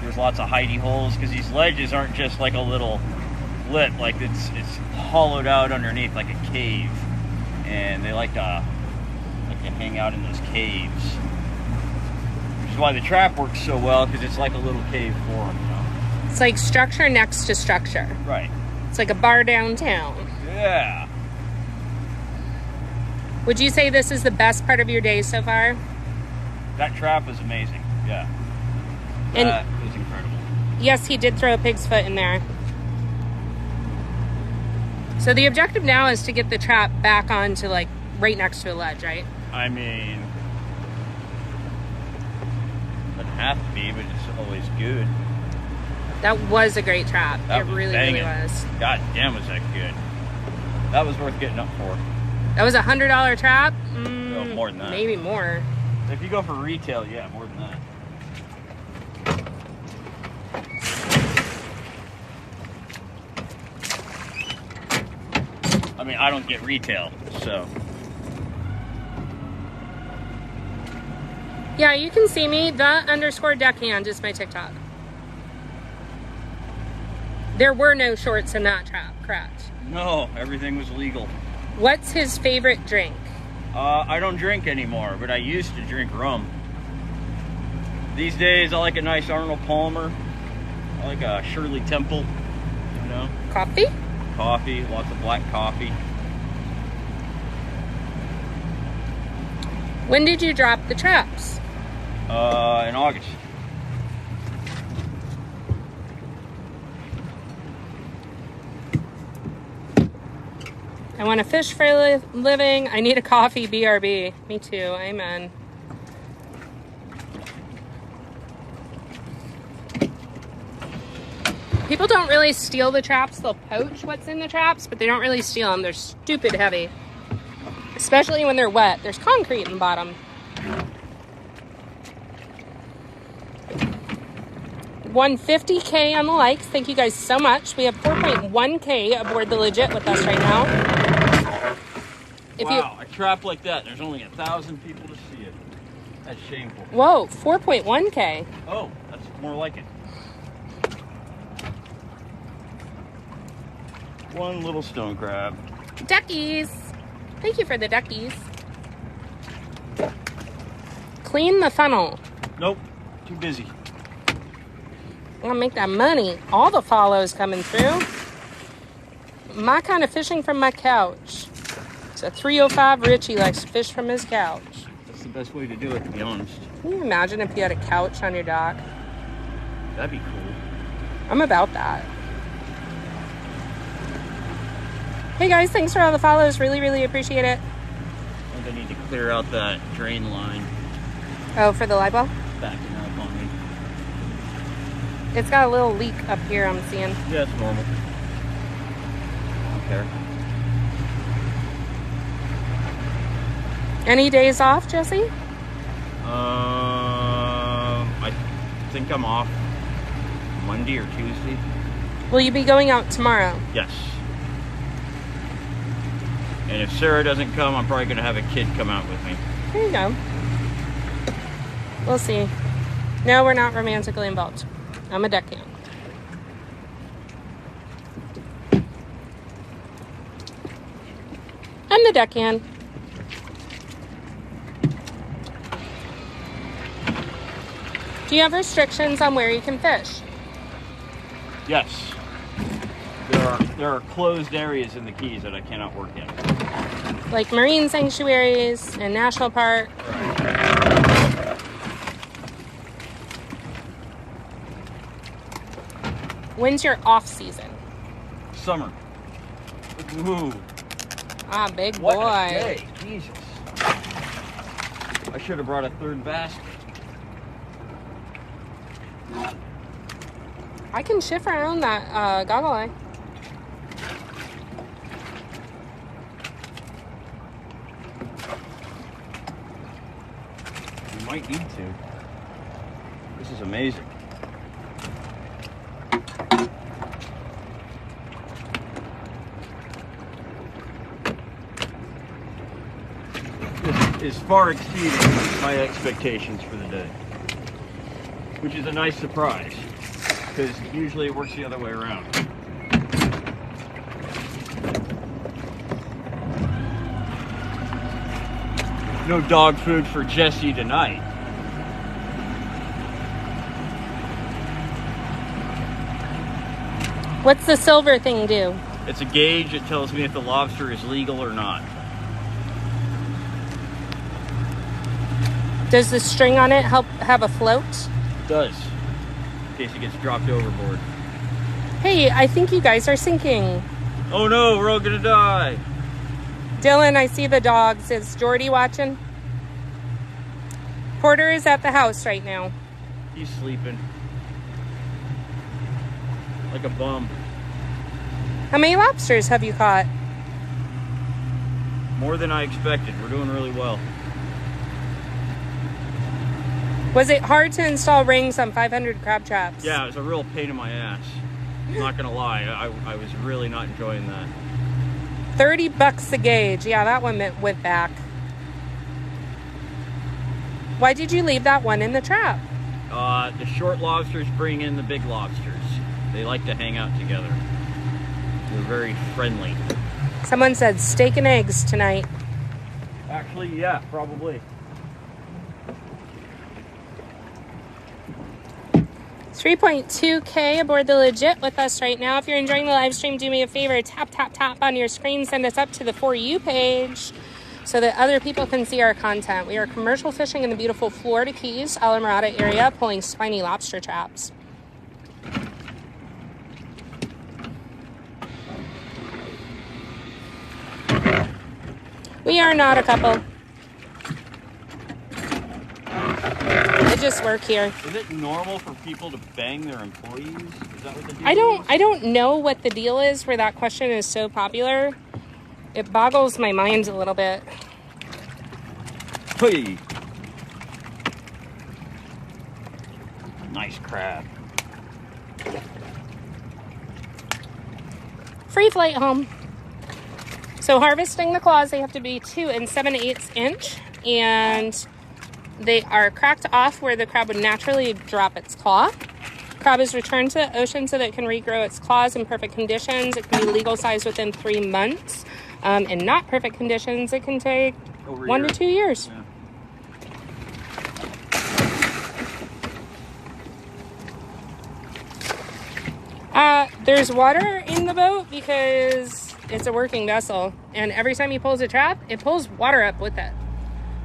There's lots of hidey holes because these ledges aren't just like a little lip, like it's hollowed out underneath like a cave, and they like to hang out in those caves, which is why the trap works so well, because it's like a little cave for them, you know? It's like structure next to structure. Right. It's like a bar downtown. Yeah. Would you say this is the best part of your day so far? That trap was amazing. Yeah. And that was incredible. yes, he did throw a pig's foot in there. So the objective now is to get the trap back onto like right next to a ledge, right? I mean, doesn't have to be, but it's always good. That was a great trap. That It was really, banging. really was. God damn, was that good. That was worth getting up for. That was $100 trap? No, more than that. Maybe more. If you go for retail, yeah, more than that. I mean, I don't get retail, so. Yeah, you can see me. _deckhand is my TikTok. There were no shorts in that trap, correct? No, everything was legal. What's his favorite drink? I don't drink anymore, but I used to drink rum. These days, I like a nice Arnold Palmer. I like a Shirley Temple, you know? Coffee? Coffee, lots of black coffee. When did you drop the traps? In August. I want to fish for a living. I need a coffee, BRB. Me too, amen. People don't really steal the traps. They'll poach what's in the traps, but they don't really steal them. They're stupid heavy. Especially when they're wet. There's concrete in the bottom. 150K on the likes. Thank you guys so much. We have 4.1K aboard the Legit with us right now. Wow, a trap like that, there's only 1,000 people to see it. That's shameful. Whoa, 4.1K. Oh, that's more like it. One little stone crab. Duckies. Thank you for the duckies. Clean the funnel. Nope, too busy. I'm gonna make that money. All the follows coming through. My kind of fishing from my couch. It's a 305 Richie likes to fish from his couch. That's the best way to do it, to be honest. Can you imagine if you had a couch on your dock? That'd be cool. I'm about that. Hey guys, thanks for all the follows. Really, really appreciate it. I think I need to clear out that drain line. Oh, for the live well? Backing up on me. It's got a little leak up here I'm seeing. Yeah, it's normal. I don't care. Any days off, Jesse? I think I'm off Monday or Tuesday. Will you be going out tomorrow? Yes. And if Sarah doesn't come, I'm probably going to have a kid come out with me. There you go. We'll see. No, we're not romantically involved. I'm a deckhand. I'm the deckhand. Do you have restrictions on where you can fish? Yes. There are closed areas in the Keys that I cannot work in. Like marine sanctuaries and national park. Right. When's your off season? Summer. Ooh. Ah, big What boy. a day. Jesus. I should have brought a third basket. I can shift around that goggle eye. You might need to. This is amazing. This is far exceeding my expectations for the day, which is a nice surprise, because usually it works the other way around. No dog food for Jesse tonight. What's the silver thing do? It's a gauge that tells me if the lobster is legal or not. Does the string on it help have a float? It does, in case it gets dropped overboard. Hey, I think you guys are sinking. Oh no, we're all gonna die. Dylan, I see the dogs. Is Jordy watching? Porter is at the house right now. He's sleeping. Like a bum. How many lobsters have you caught? More than I expected. We're doing really well. Was it hard to install rings on 500 crab traps? Yeah, it was a real pain in my ass. I'm not gonna lie, I was really not enjoying that. $30 a gauge. Yeah, that one went back. Why did you leave that one in the trap? The short lobsters bring in the big lobsters. They like to hang out together. They're very friendly. Someone said steak and eggs tonight. Actually, yeah, probably. It's 3.2K aboard the Legit with us right now. If you're enjoying the live stream, do me a favor, tap, tap, tap on your screen, send us up to the For You page so that other people can see our content. We are commercial fishing in the beautiful Florida Keys, Alamorada area, pulling spiny lobster traps. We are not a couple. I just work here. Is it normal for people to bang their employees? Is that what the deal I don't know what the deal is where that question is so popular. It boggles my mind a little bit. Hey. Nice crab. Free flight home. So harvesting the claws, they have to be 2 7/8 inch, and they are cracked off where the crab would naturally drop its claw. Crab is returned to the ocean so that it can regrow its claws in perfect conditions. It can be legal size within 3 months. In not perfect conditions, it can take Over 1 to 2 years. Yeah. There's water in the boat because it's a working vessel, and every time he pulls a trap, it pulls water up with it.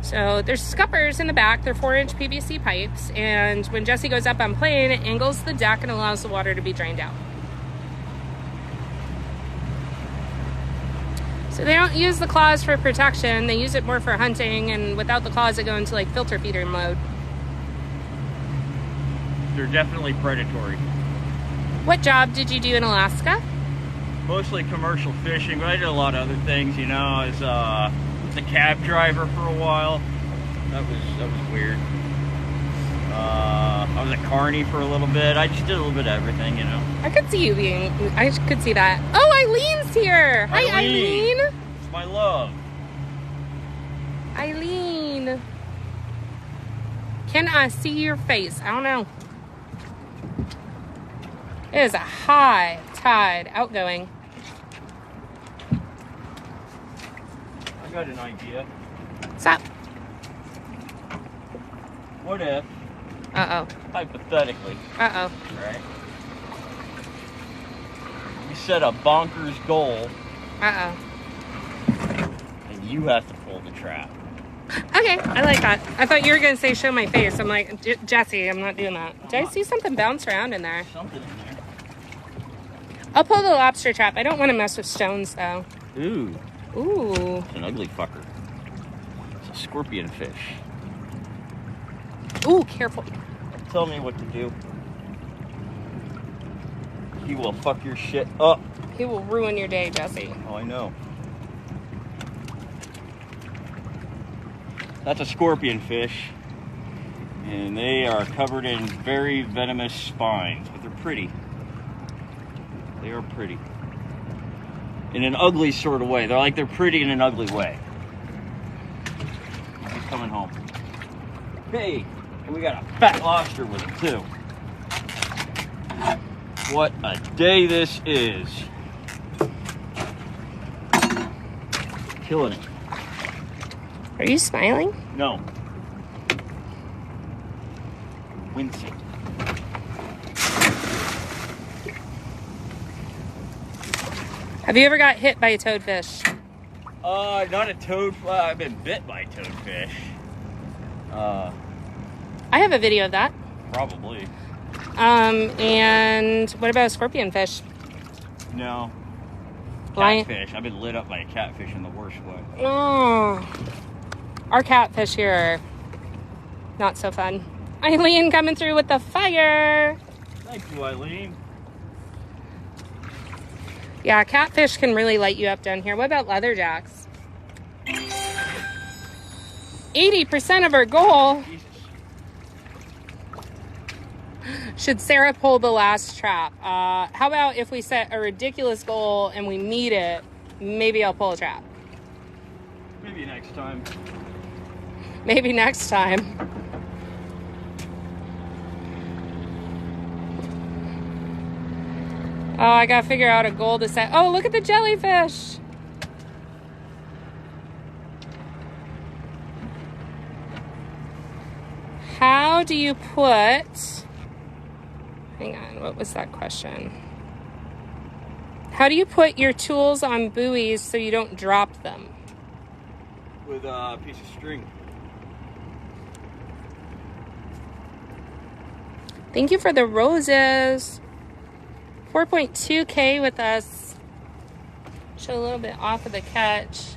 So there's scuppers in the back. They're 4-inch PVC pipes, and when Jesse goes up on plane, it angles the deck and allows the water to be drained out. So they don't use the claws for protection. They use it more for hunting, and without the claws, they go into like filter feeder mode. They're definitely predatory. What job did you do in Alaska? Mostly commercial fishing, but I did a lot of other things, you know. I was a cab driver for a while. That was weird. I was a carny for a little bit. I just did a little bit of everything, you know. I could see you being, I could see that. Oh, Eileen's here. Hi, Eileen. It's my love. Eileen. Can I see your face? I don't know. It is a high tide outgoing. I got an idea. Stop. What if, hypothetically, Uh-oh. right, you set a bonkers goal Uh-oh. and you have to pull the trap? Okay, I like that. I thought you were going to say show my face. I'm like, Jesse, I'm not doing that. Did I see something bounce around in there? Something in there. I'll pull the lobster trap. I don't want to mess with stones, though. Ooh. Ooh. It's an ugly fucker. It's a scorpion fish. Ooh, careful. Tell me what to do. He will fuck your shit up. He will ruin your day, Jesse. Oh, I know. That's a scorpion fish. And they are covered in very venomous spines, but they're pretty. They are pretty. In an ugly sort of way. They're pretty in an ugly way. He's coming home. Hey, and we got a fat lobster with him too. What a day this is. Killing it. Are you smiling? No. Wincing. Have you ever got hit by a toadfish? Not a toad. I've been bit by toadfish. I have a video of that. Probably. And what about a scorpion fish? No. Lion- Catfish. I've been lit up by a catfish in the worst way. Oh. Our catfish here are not so fun. Eileen coming through with the fire. Thank you, Eileen. Yeah, catfish can really light you up down here. What about leatherjacks? 80% of our goal. Jesus. Should Sarah pull the last trap? How about if we set a ridiculous goal and we meet it, maybe I'll pull a trap. Maybe next time. Maybe next time. Oh, I gotta figure out a goal to set. Oh, look at the jellyfish. How do you put... Hang on, what was that question? How do you put your tools on buoys so you don't drop them? With a piece of string. Thank you for the roses. 4.2K with us. Show a little bit off of the catch.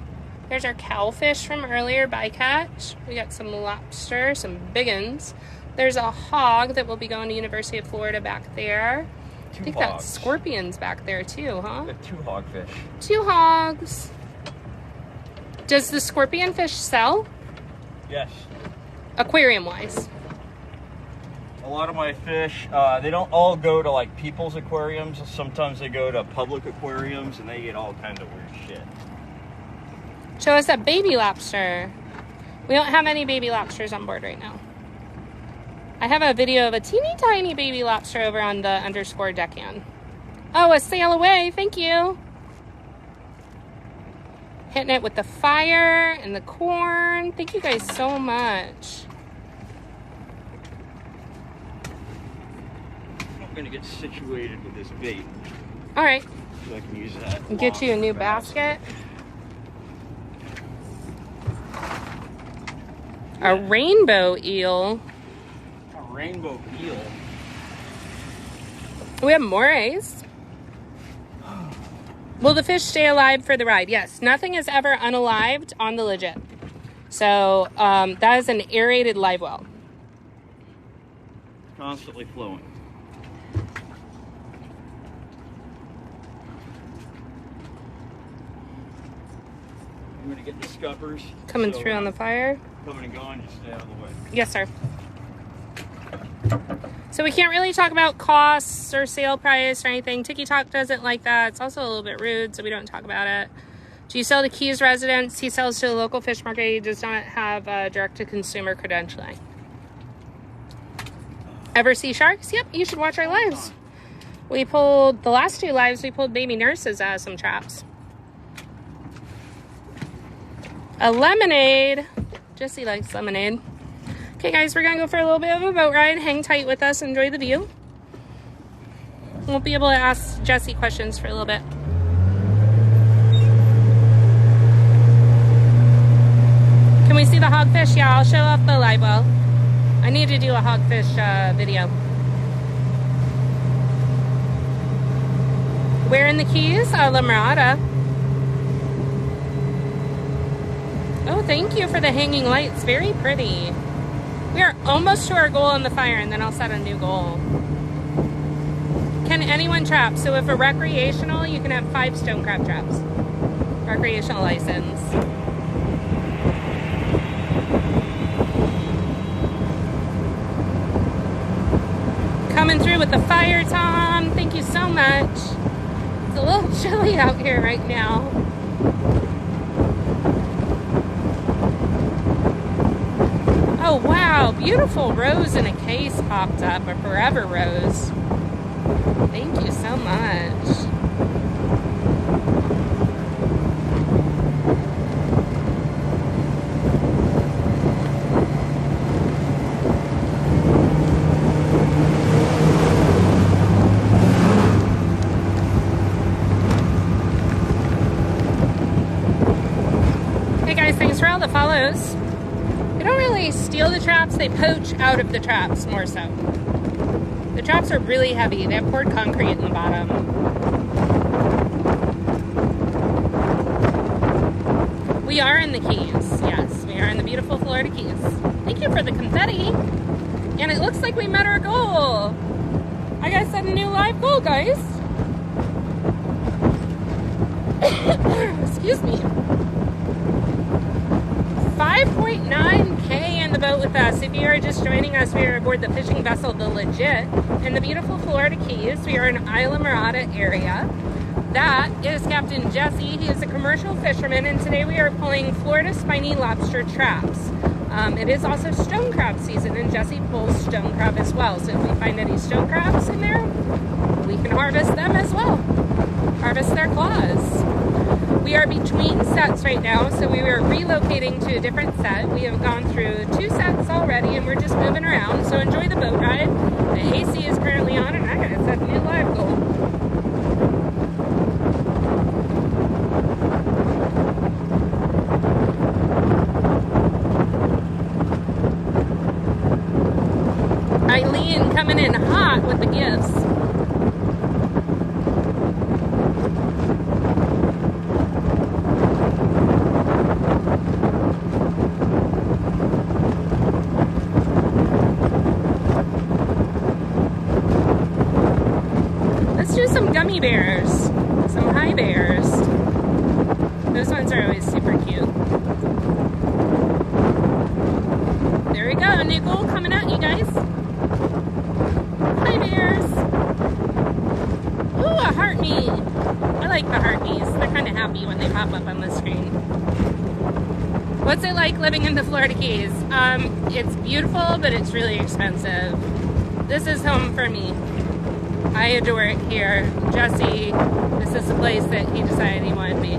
There's our cowfish from earlier, bycatch. We got some lobster, some big uns. There's a hog that will be going to University of Florida back there. I think that's scorpions back there too, huh? Got 2 hogfish. 2 hogs. Does the scorpion fish sell? Yes. Aquarium-wise. A lot of my fish, they don't all go to like people's aquariums. Sometimes they go to public aquariums and they get all kinds of weird shit. Show us a baby lobster. We don't have any baby lobsters on board right now. I have a video of a teeny tiny baby lobster over on the underscore deckhand. Oh, a sail away. Thank you. Hitting it with the fire and the corn. Thank you guys so much. I'm gonna get situated with this bait All right. so I can use that. Get you a new basket. A rainbow eel. A rainbow eel. We have morays. Will the fish stay alive for the ride? Yes. Nothing is ever unalived on the legit. So that is an aerated live well. Constantly flowing. I'm gonna get the scuppers. Coming through on the fire. Coming and going, just stay out of the way. Yes, sir. So we can't really talk about costs or sale price or anything. TikTok doesn't like that. It's also a little bit rude, so we don't talk about it. Do you sell to Keys residents? He sells to a local fish market. He does not have direct-to-consumer credentialing. Ever see sharks? Yep, you should watch our lives. We pulled, the last 2 lives, we pulled baby nurses out of some traps. A lemonade. Jesse likes lemonade. Okay, guys, we're going to go for a little bit of a boat ride. Hang tight with us. Enjoy the view. We'll be able to ask Jesse questions for a little bit. Can we see the hogfish? Yeah, I'll show off the live well. I need to do a hogfish video. Where in the Keys? La Mirada. Oh, thank you for the hanging lights. Very pretty. We are almost to our goal on the fire, and then I'll set a new goal. Can anyone trap? So if a recreational, you can have 5 stone crab traps. Recreational license. Coming through with the fire, Tom. Thank you so much. It's a little chilly out here right now. Oh, wow. Beautiful rose in a case popped up. A forever rose. Thank you so much. Hey guys, thanks for all the follows. They don't really steal the traps, they poach out of the traps more so. The traps are really heavy. They have poured concrete in the bottom. We are in the Keys. Yes, we are in the beautiful Florida Keys. Thank you for the confetti. And it looks like we met our goal. I gotta set a new live goal, guys. Excuse me. 5.9K in the boat with us. If you are just joining us, we are aboard the fishing vessel, the Legit, in the beautiful Florida Keys. We are in Isla Mirada area. That is Captain Jesse. He is a commercial fisherman, and today we are pulling Florida spiny lobster traps. It is also stone crab season, and Jesse pulls stone crab as well. So if we find any stone crabs in there, we can harvest them as well. Harvest their claws. We are between sets right now, so we are relocating to a different set. We have gone through 2 sets already, and we're just moving around. So enjoy the boat ride. The AC is currently on, and I gotta set a new live goal. Eileen coming in hot with the gifts. Let's do some gummy bears, some high bears. Those ones are always super cute. There we go, new goal coming at you guys. Hi bears. Ooh, a heart knee. I like the heart knees. They're kind of happy when they pop up on the screen. What's it like living in the Florida Keys? It's beautiful, but it's really expensive. This is home for me. I adore it here. Jesse, this is the place that he decided he wanted me.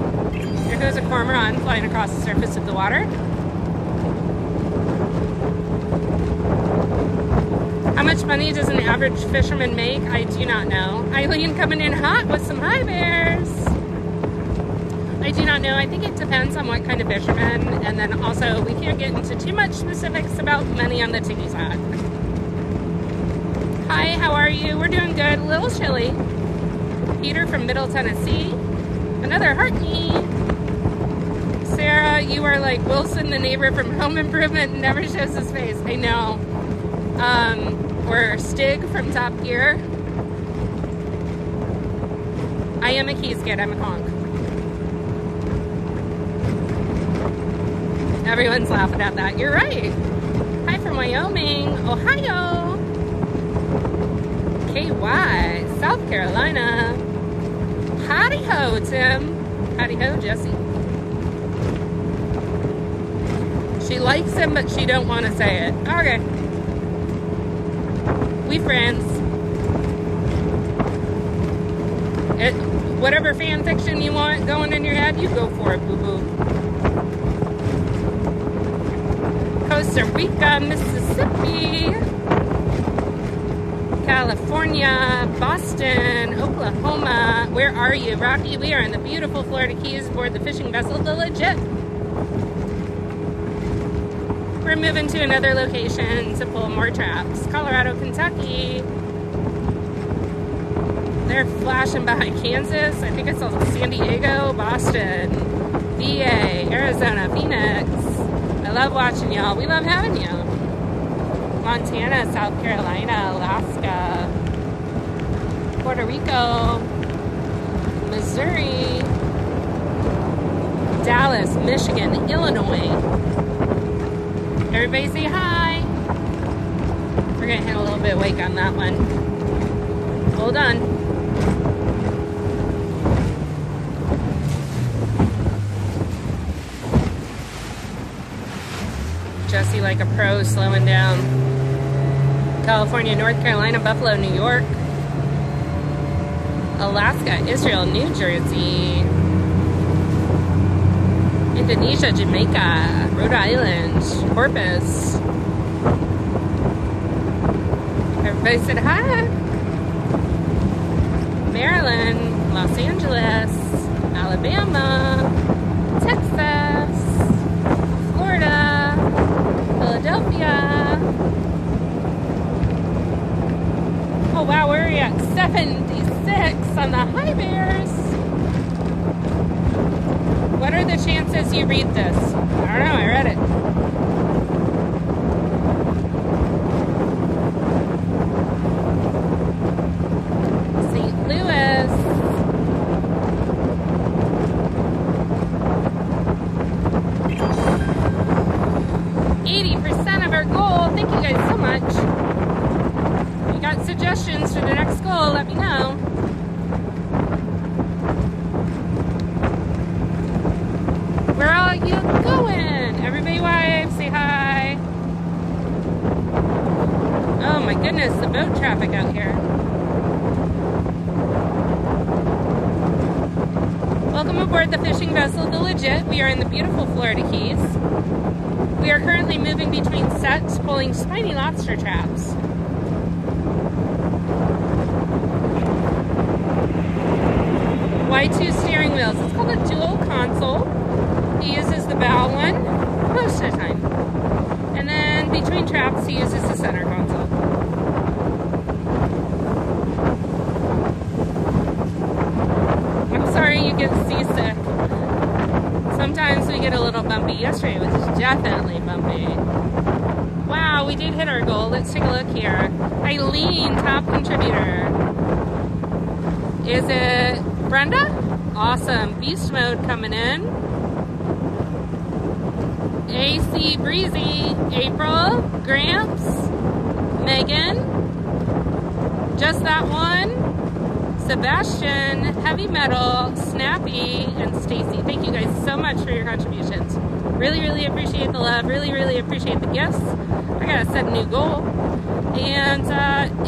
Here goes a cormorant flying across the surface of the water. How much money does an average fisherman make? I do not know. Eileen coming in hot with some high bears. I do not know. I think it depends on what kind of fisherman, and then also we can't get into too much specifics about money on the TikTok. Hi, how are you? We're doing good. A little chilly. Peter from Middle Tennessee. Another heart knee. Sarah, you are like Wilson, the neighbor from Home Improvement, never shows his face. I know. Or Stig from Top Gear. I am a Keys kid. I'm a conch. Everyone's laughing at that. You're right. Hi from Wyoming. Ohio. KY, South Carolina. Howdy ho, Tim. Howdy ho, Jesse. She likes him, but she don't want to say it. Okay. We friends. Whatever fan fiction you want going in your head, you go for it, boo-boo. Costa Rica, Mississippi, California, Boston, Oklahoma. Where are you, Rocky? We are in the beautiful Florida Keys aboard the fishing vessel, the Legit. We're moving to another location to pull more traps. Colorado, Kentucky. They're flashing behind Kansas. I think I saw San Diego, Boston, VA, Arizona, Phoenix. I love watching y'all. We love having you. Montana, South Carolina, Alaska, Puerto Rico, Missouri, Dallas, Michigan, Illinois. Everybody say hi. We're gonna hit a little bit wake on that one. Hold on. Jesse like a pro, slowing down. California, North Carolina, Buffalo, New York, Alaska, Israel, New Jersey, Indonesia, Jamaica, Rhode Island, Corpus. Everybody said hi. Maryland, Los Angeles, Alabama, Texas, Florida, Philadelphia. Oh wow, we're at 76 on the high bears. What are the chances you read this? I don't know, I read it. St. Louis. Thank you guys so much. If you got suggestions for the next goal, let me know. Where are you going? Everybody wave, say hi. Oh my goodness, the boat traffic out here. Welcome aboard the fishing vessel, the Legit. We are in the beautiful Florida Keys. We are currently moving between sets, pulling spiny lobster traps. Why two steering wheels? It's called a dual console. He uses the bow one most of the time. And then between traps, he uses the center console. I'm sorry you get seasick. Sometimes we get a little bumpy. Yesterday was definitely bumpy. Wow, we did hit our goal. Let's take a look here. Eileen, top contributor. Is it Brenda? Awesome. Beast mode coming in. AC Breezy, April, Gramps, Megan, Just That One, Sebastian, Heavy Metal, Snappy, and Stacy. Thank you guys so much for your contributions. Really, really appreciate the love. Really, really appreciate the gifts. I gotta set a new goal. And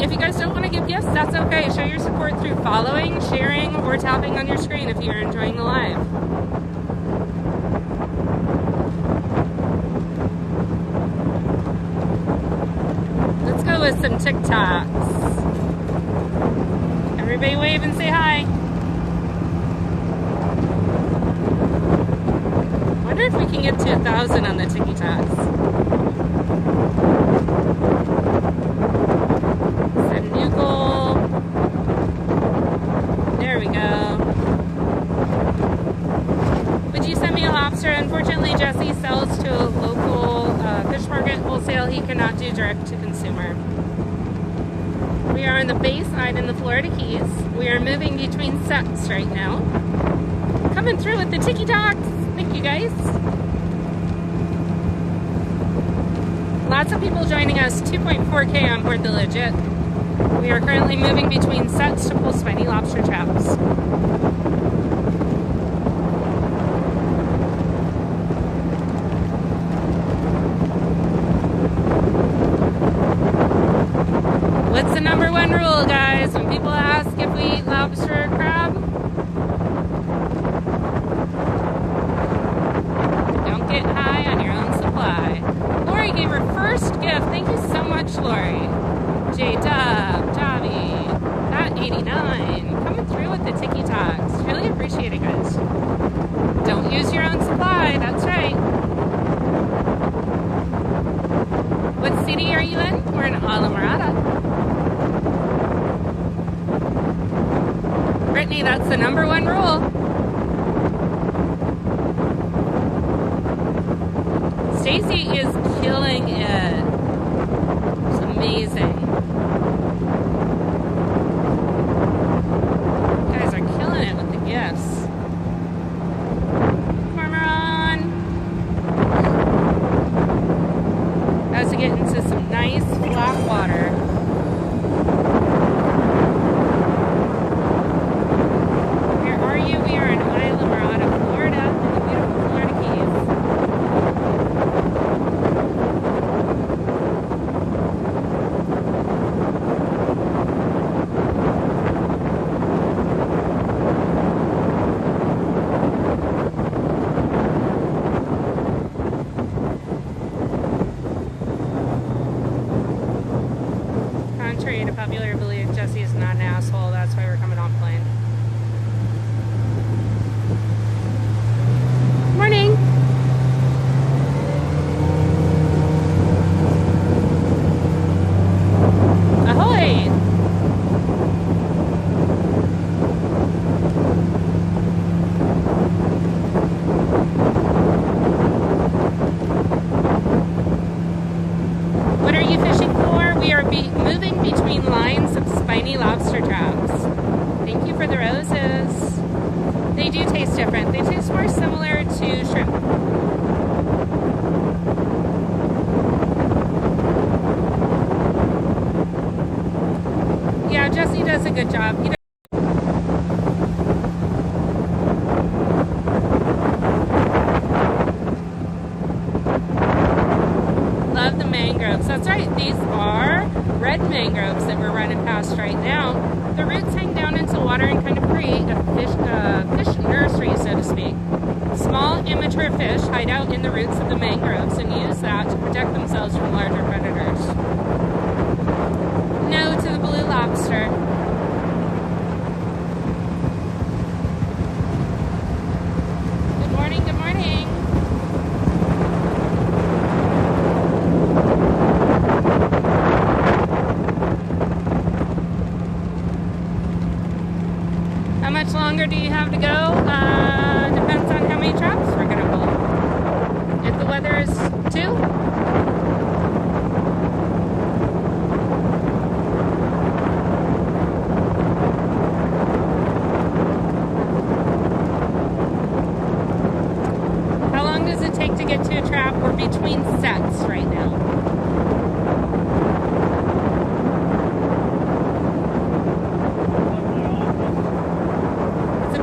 if you guys don't want to give gifts, that's okay. Show your support through following, sharing, or tapping on your screen if you're enjoying the live. Let's go with some TikToks. Everybody wave and say hi. Wonder if we can get to 1,000 on the TikToks. Set a new goal. There we go. Would you send me a lobster? Unfortunately, Jesse sells to a local fish market wholesale. He cannot do direct to consumer. We are on the bayside in the Florida Keys. We are moving between sets right now. Coming through with the TikToks. Thank you guys. Lots of people joining us. 2.4K on board the Legit. We are currently moving between sets to pull spiny lobster traps. What's the number one rule, guys, when people ask if we eat lobster or crab? Don't get high on your own supply. Lori gave her first gift. Thank you so much, Lori. J-Dub, Javi, that 89, coming through with the tiki-talks. Really appreciate it, guys. Don't use your own supply, that's right. What city are you in? We're in Alamorada. Brittany, that's the number one rule. Stacy is killing it. It's amazing. You guys are killing it with the gifts. Cormoran. As we get into some nice flat water. We are in Islamorada, Florida, in the beautiful Florida Keys. Contrary to popular belief, Jesse is not an asshole. That's why we're coming off plane. Morning. Ahoy. What are you fishing for? We are moving between lines of spiny lobster traps. Thank you for the roses. They do taste different. They taste more similar to shrimp. Yeah, Jesse does a good job. He does. Love the mangroves. That's right. These are red mangroves that we're running past right now. The roots hang down into the water and kind of create a fish nursery, so to speak. Small, immature fish hide out in the roots of the mangroves and use that to protect themselves from larger predators. No to the blue lobster. Good morning, good morning. How much longer do you have to go? Depends on how many traps we're going to pull. If the weather is 2, how long does it take to get to a trap? We're between sets right now.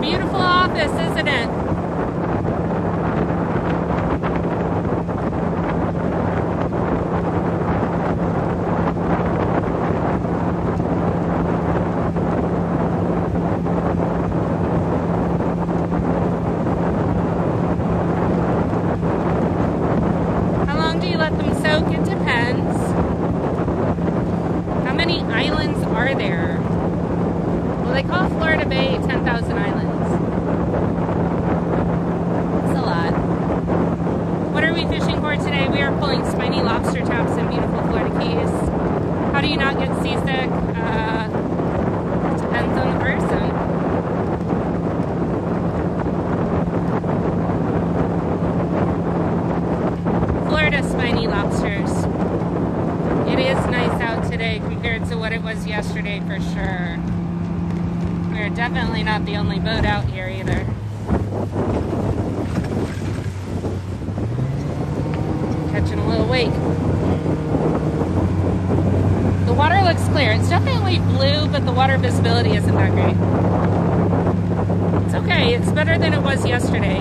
Beautiful office, isn't it? How long do you let them soak? It depends. How many islands are there? Well, they call Florida Bay 10,000 islands. It's a lot. What are we fishing for today? We are pulling spiny lobster traps in beautiful Florida Keys. How do you not get seasick? Depends on the person. Florida spiny lobsters. It is nice out today compared to what it was yesterday for sure. We're definitely not the only boat out here either. Catching a little wake. The water looks clear. It's definitely blue, but the water visibility isn't that great. It's okay. It's better than it was yesterday.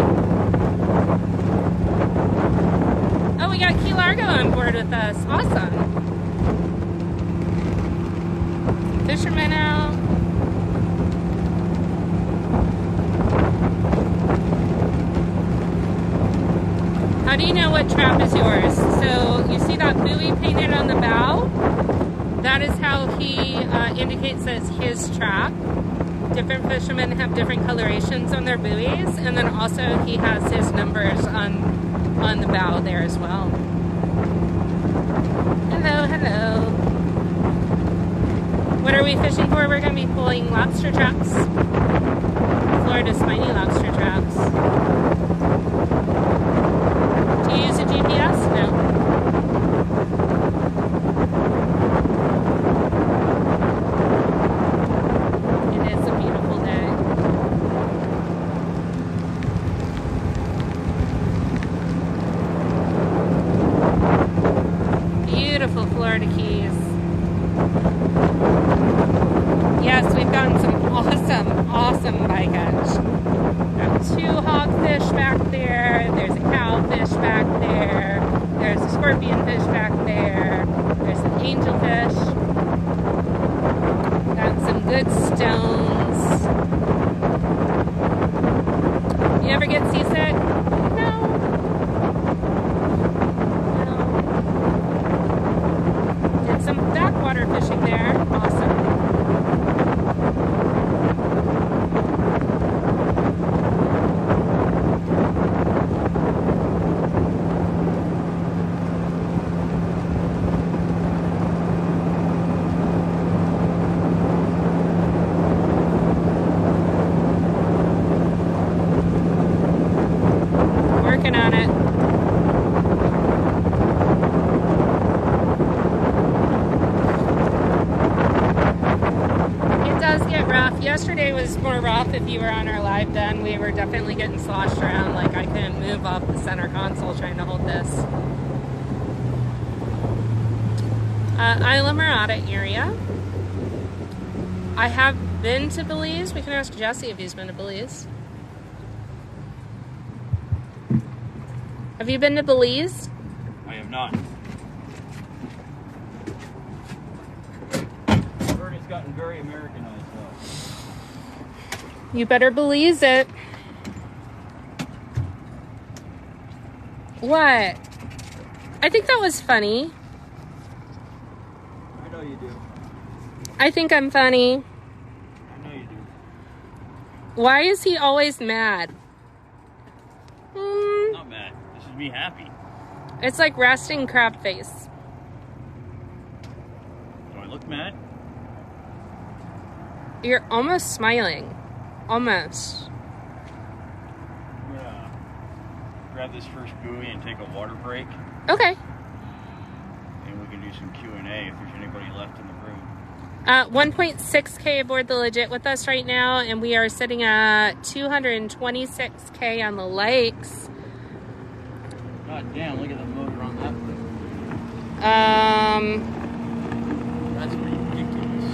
Oh, we got Key Largo on board with us. Awesome. Fishermen out. How do you know what trap is yours? So you see that buoy painted on the bow? That is how he indicates that it's his trap. Different fishermen have different colorations on their buoys, and then also he has his numbers on the bow there as well. Hello, hello. What are we fishing for? We're going to be pulling lobster traps. Florida spiny lobster traps. Do you use a GPS? No. It is a beautiful day. Beautiful Florida Keys. Yes, we've gotten some awesome bycatch. Got 2 hogfish back there. There's a cowfish back there. There's a scorpionfish back there. There's an angelfish. Got some good stones. You ever get seasick? No. Did some backwater fishing there. Awesome. Working on it. It does get rough. Yesterday was more rough. If you were on our live den, we were definitely getting sloshed around. Like I couldn't move off the center console trying to hold this. Isla Mirada area. I have been to Belize. We can ask Jesse if he's been to Belize. Have you been to Belize? I have not. I've heard it's gotten very Americanized though. You better Belize it. What? I think that was funny. I know you do. I think I'm funny. I know you do. Why is he always mad? Not mad. This is me happy. It's like resting crab face. Do I look mad? You're almost smiling. Almost. I'm gonna grab this first buoy and take a water break. Okay. And we can do some Q&A if there's anybody left in the room. 1.6K aboard the Legit with us right now, and we are sitting at 226K on the lakes. God damn, look at the motor on that one. That's ridiculous.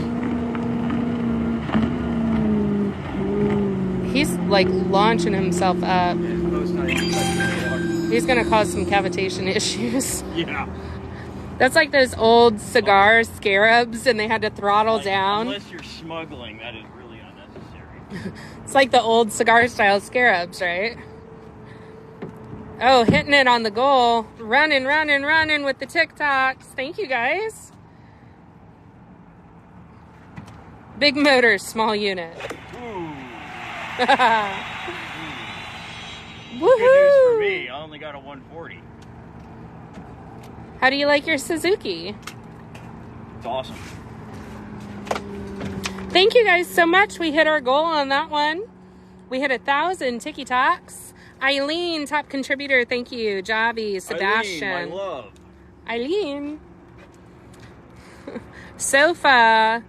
He's like launching himself up. Yeah, most not even touching the water. He's gonna cause some cavitation issues. Yeah. That's like those old cigar scarabs, and they had to throttle down. Unless you're smuggling, that is really unnecessary. It's like the old cigar style scarabs, right? Oh, hitting it on the goal. Running with the TikToks. Thank you, guys. Big motor, small unit. Ooh. Woohoo! Good news for me. I only got a 140. How do you like your Suzuki? It's awesome. Thank you guys so much. We hit our goal on that one. We hit 1,000 TikToks. Eileen, top contributor. Thank you. Javi, Sebastian. Eileen, my love. Eileen. Sofa.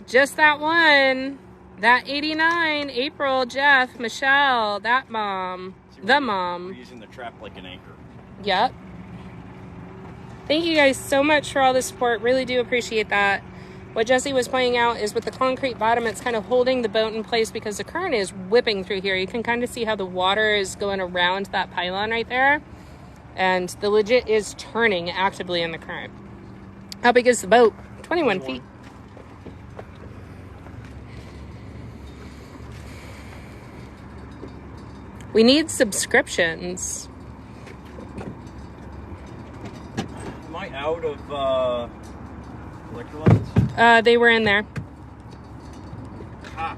Just that one. That 89. April, Jeff, Michelle, that mom. See, the mom. We're using the trap like an anchor. Yep. Thank you guys so much for all the support. Really do appreciate that. What Jesse was pointing out is with the concrete bottom, it's kind of holding the boat in place because the current is whipping through here. You can kind of see how the water is going around that pylon right there. And the legit is turning actively in the current. How big is the boat? 21 feet. We need subscriptions. Am I out of electrolytes? They were in there. Ah.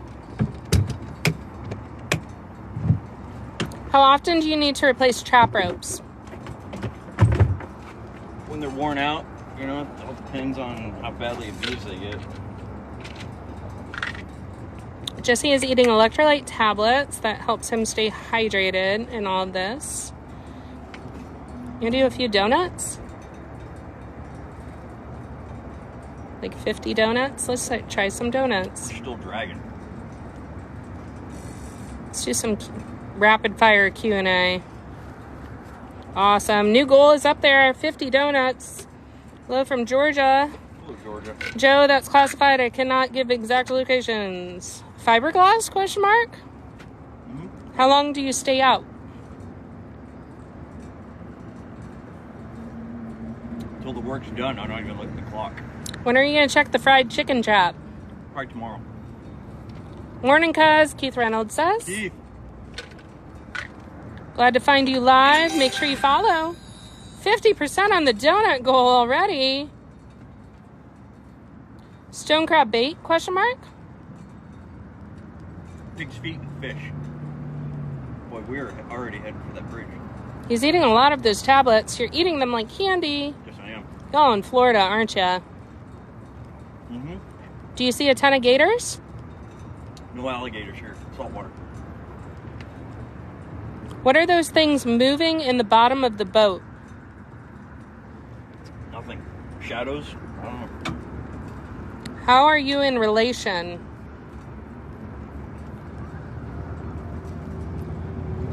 How often do you need to replace trap ropes? When they're worn out, you know, it all depends on how badly abused they get. Jesse is eating electrolyte tablets. That helps him stay hydrated in all of this. You gonna do a few donuts? Like 50 donuts? Let's try some donuts. We're still dragging. Let's do some rapid fire Q&A. Awesome. New goal is up there. 50 donuts. Hello from Georgia. Hello, Georgia. Joe, that's classified. I cannot give exact locations. Fiberglass, question mark? Mm-hmm. How long do you stay out? Until the work's done, I don't even look at the clock. When are you going to check the fried chicken trap? Probably tomorrow. Morning, cuz. Keith Reynolds says. Keith. Glad to find you live. Make sure you follow. 50% on the donut goal already. Stone crab bait, question mark? Pig's feet and fish. Boy, we're already heading for that bridge. He's eating a lot of those tablets. You're eating them like candy. Yes, I am. Y'all in Florida, aren't ya? Mm-hmm. Do you see a ton of gators? No alligators here. Saltwater. What are those things moving in the bottom of the boat? Nothing. Shadows? I don't know. How are you in relation?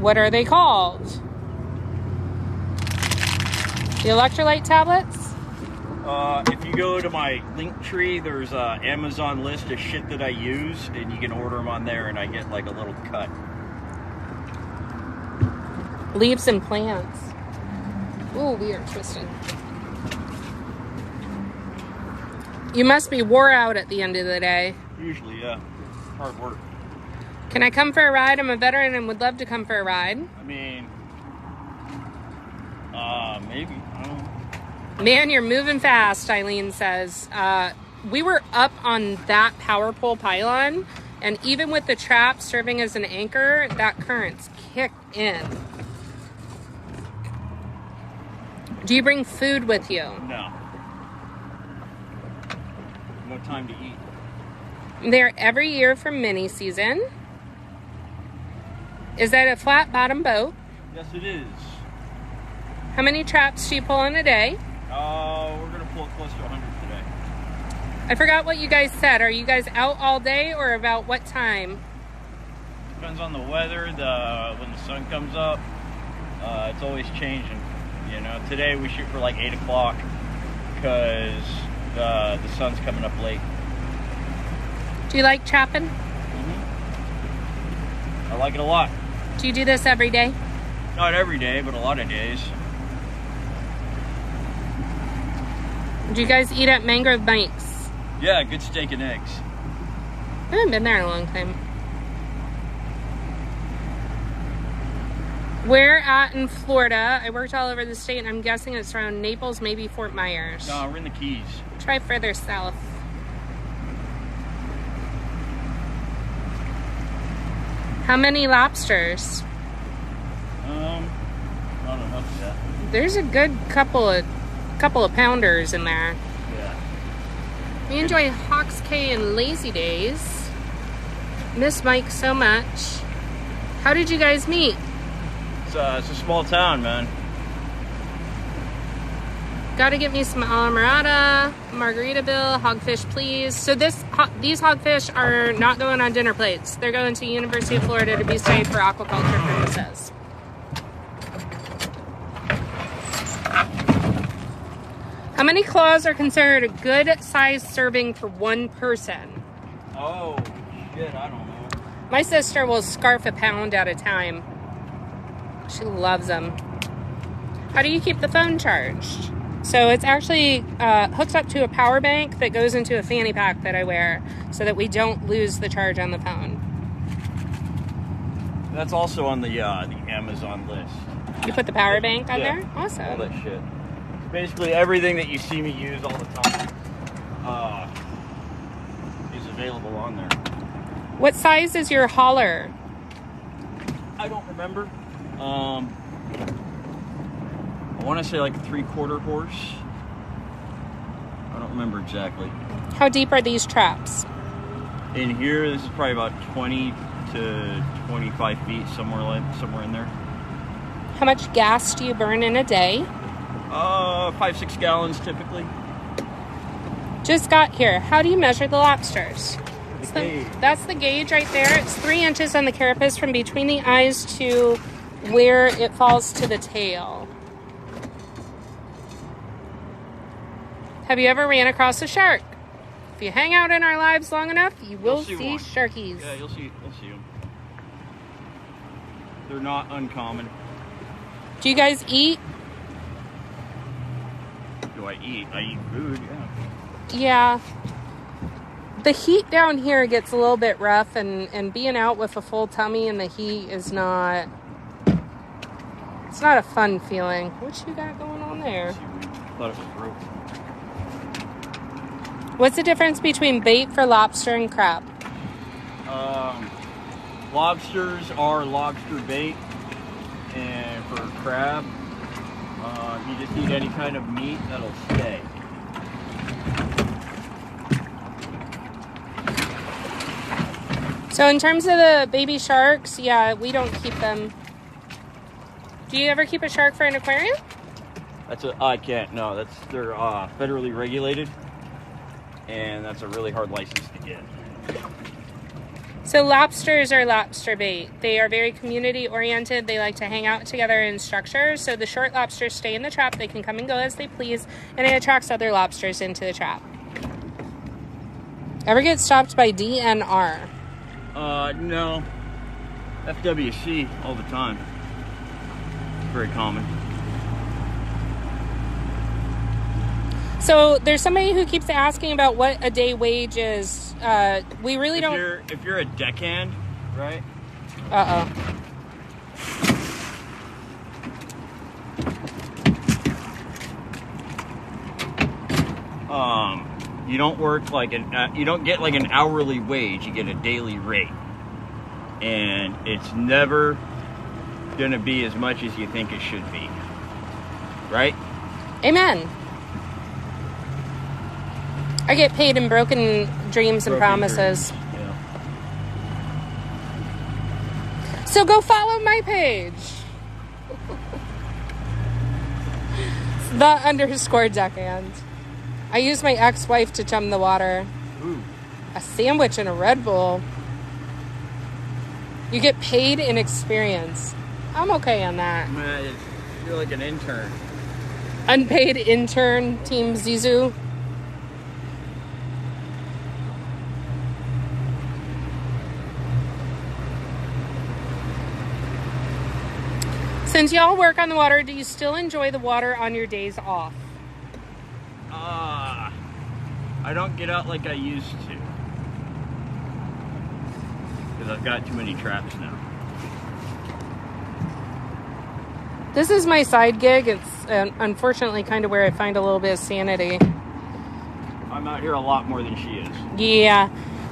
What are they called? The electrolyte tablets? If you go to my link tree, there's a Amazon list of shit that I use, and you can order them on there, and I get like a little cut. Leaves and plants. Ooh, we are twisted. You must be wore out at the end of the day. Usually, yeah. Hard work. Can I come for a ride? I'm a veteran and would love to come for a ride. I mean, maybe. I don't know. Man, you're moving fast, Eileen says. We were up on that power pole pylon, and even with the trap serving as an anchor, that current's kicked in. Do you bring food with you? No. No time to eat. They're every year for mini season. Is that a flat bottom boat? Yes, it is. How many traps do you pull in a day? We're going to pull close to 100 today. I forgot what you guys said. Are you guys out all day or about what time? Depends on the weather, when the sun comes up. It's always changing. You know, today we shoot for like 8 o'clock because the sun's coming up late. Do you like trapping? Mm-hmm. I like it a lot. Do you do this every day? Not every day, but a lot of days. Do you guys eat at Mangrove Mike's? Yeah, good steak and eggs. I haven't been there in a long time. Where at in Florida? I worked all over the state and I'm guessing it's around Naples, maybe Fort Myers. No, we're in the Keys. Try further south. How many lobsters? I don't know about that. There's a good couple of pounders in there. Yeah. We enjoy Hawks K and Lazy Days. Miss Mike so much. How did you guys meet? It's a small town, man. Gotta get me some Alamorada, Margaritaville, hogfish, please. So these hogfish are not going on dinner plates. They're going to University of Florida to be studied for aquaculture purposes. How many claws are considered a good size serving for one person? Oh, shit, I don't know. My sister will scarf a pound at a time. She loves them. How do you keep the phone charged? So it's actually hooked up to a power bank that goes into a fanny pack that I wear so that we don't lose the charge on the phone. That's also on the Amazon list. You put the power bank on there? Awesome. All that shit. Basically everything that you see me use all the time is available on there. What size is your hauler? I don't remember. I want to say like a 3/4 horse. I don't remember exactly. How deep are these traps? In here, this is probably about 20 to 25 feet, somewhere in there. How much gas do you burn in a day? 5-6 gallons typically. Just got here. How do you measure the lobsters? Gauge. That's the gauge right there. It's 3 inches on the carapace from between the eyes to where it falls to the tail. Have you ever ran across a shark? If you hang out in our lives long enough, you will see one. sharkies. Yeah, you'll see them. They're not uncommon. Do you guys eat? Do I eat? I eat food, yeah. Yeah. The heat down here gets a little bit rough, and being out with a full tummy in the heat is not... It's not a fun feeling. What you got going on there? Thought it was rope. What's the difference between bait for lobster and crab? Lobsters are lobster bait, and for crab, you just need any kind of meat that'll stay. So in terms of the baby sharks, yeah, we don't keep them. Do you ever keep a shark for an aquarium? I can't. No, they're federally regulated, and that's a really hard license to get. So lobsters are lobster bait. They are very community oriented. They like to hang out together in structures. So the short lobsters stay in the trap. They can come and go as they please, and it attracts other lobsters into the trap. Ever get stopped by DNR? No. FWC all the time. Very common. So there's somebody who keeps asking about what a day wage is. We really don't... If you're a deckhand, right? Uh-oh. You don't work like you don't get like an hourly wage. You get a daily rate, and it's never gonna be as much as you think it should be, right? Amen. I get paid in broken dreams and promises. Yeah. So go follow my page. The _deckhand. I use my ex-wife to chum the water. Ooh. A sandwich and a Red Bull. You get paid in experience. I'm okay on that. Man, you're like an intern. Unpaid intern, Team Zizou. Since y'all work on the water, do you still enjoy the water on your days off? I don't get out like I used to. Because I've got too many traps now. This is my side gig. It's unfortunately kind of where I find a little bit of sanity. I'm out here a lot more than she is. Yeah.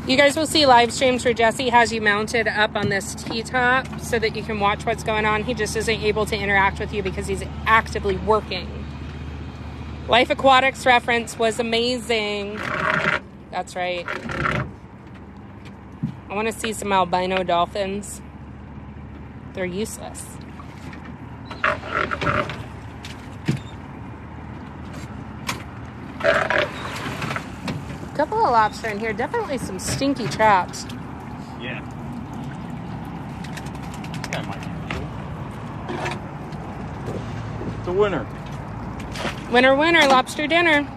You guys will see live streams where Jesse has you mounted up on this T-top so that you can watch what's going on. He just isn't able to interact with you because he's actively working. Life Aquatics reference was amazing. That's right. I want to see some albino dolphins. They're useless. Couple of lobster in here. Definitely some stinky traps. Yeah. That might be cool. It's a winner. Winner, winner, lobster dinner.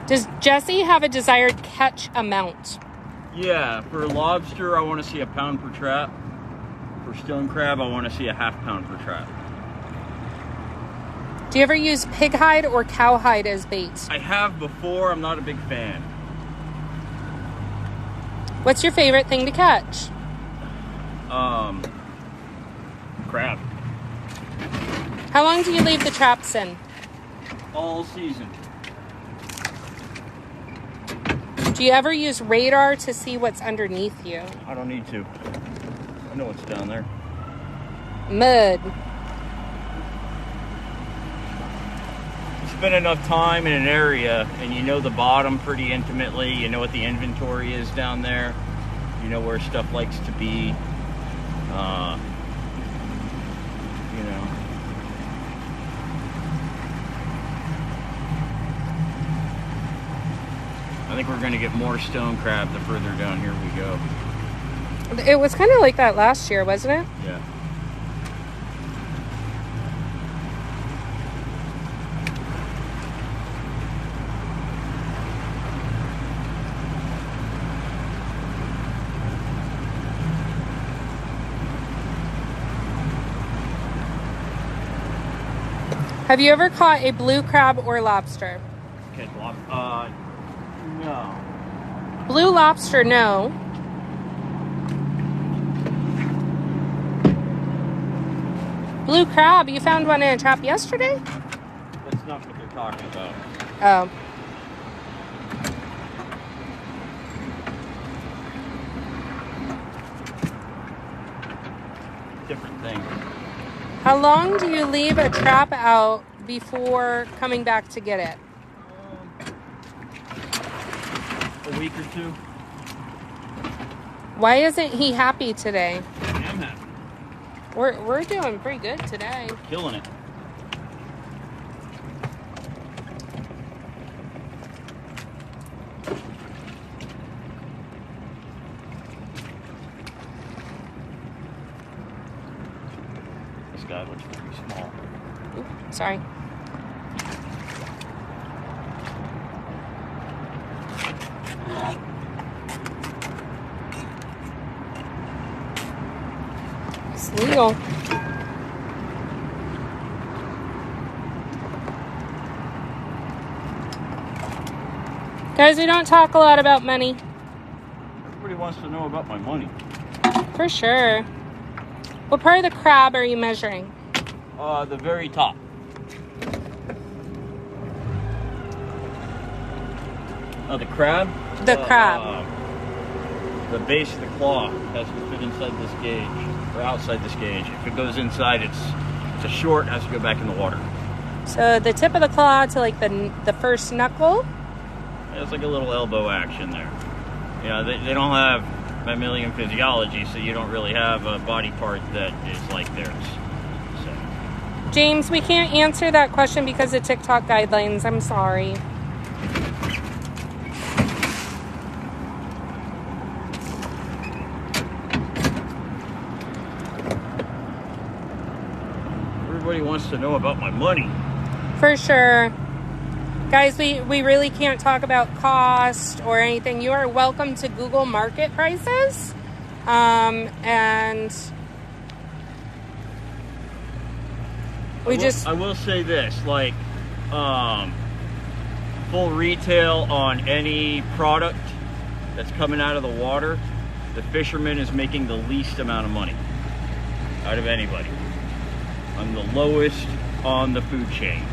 Does Jesse have a desired catch amount? Yeah, for lobster, I want to see a pound per trap. For stone crab, I want to see a ½ pound per trap. Do you ever use pig hide or cow hide as bait? I have before. I'm not a big fan. What's your favorite thing to catch? Crab. How long do you leave the traps in? All season. Do you ever use radar to see what's underneath you? I don't need to. I know what's down there. Mud. You spend enough time in an area and you know the bottom pretty intimately. You know what the inventory is down there. You know where stuff likes to be. You know. I think we're going to get more stone crab the further down here we go. It was kind of like that last year, wasn't it? Yeah. Have you ever caught a blue crab or lobster? Okay, no. Blue lobster, no. Blue crab, you found one in a trap yesterday? That's not what they're talking about. Oh. Different thing. How long do you leave a trap out before coming back to get it? A week or two. Why isn't he happy today? I am happy. We're doing pretty good today. Killing it. This guy looks pretty small. Oop, sorry. It's legal. Guys, we don't talk a lot about money. Everybody wants to know about my money. For sure. What part of the crab are you measuring? The very top. Oh, the crab? The crab. The base of the claw has to fit inside this gauge, or outside this gauge. If it goes inside, it's a short, has to go back in the water. So the tip of the claw to like the first knuckle? It's like a little elbow action there. You know, they don't have mammalian physiology, so you don't really have a body part that is like theirs. So. James, we can't answer that question because of TikTok guidelines. I'm sorry. Everybody wants to know about my money. For sure. Guys, we really can't talk about cost or anything. You are welcome to Google market prices. And I will say this, like, full retail on any product that's coming out of the water, the fisherman is making the least amount of money out of anybody. I'm the lowest on the food chain.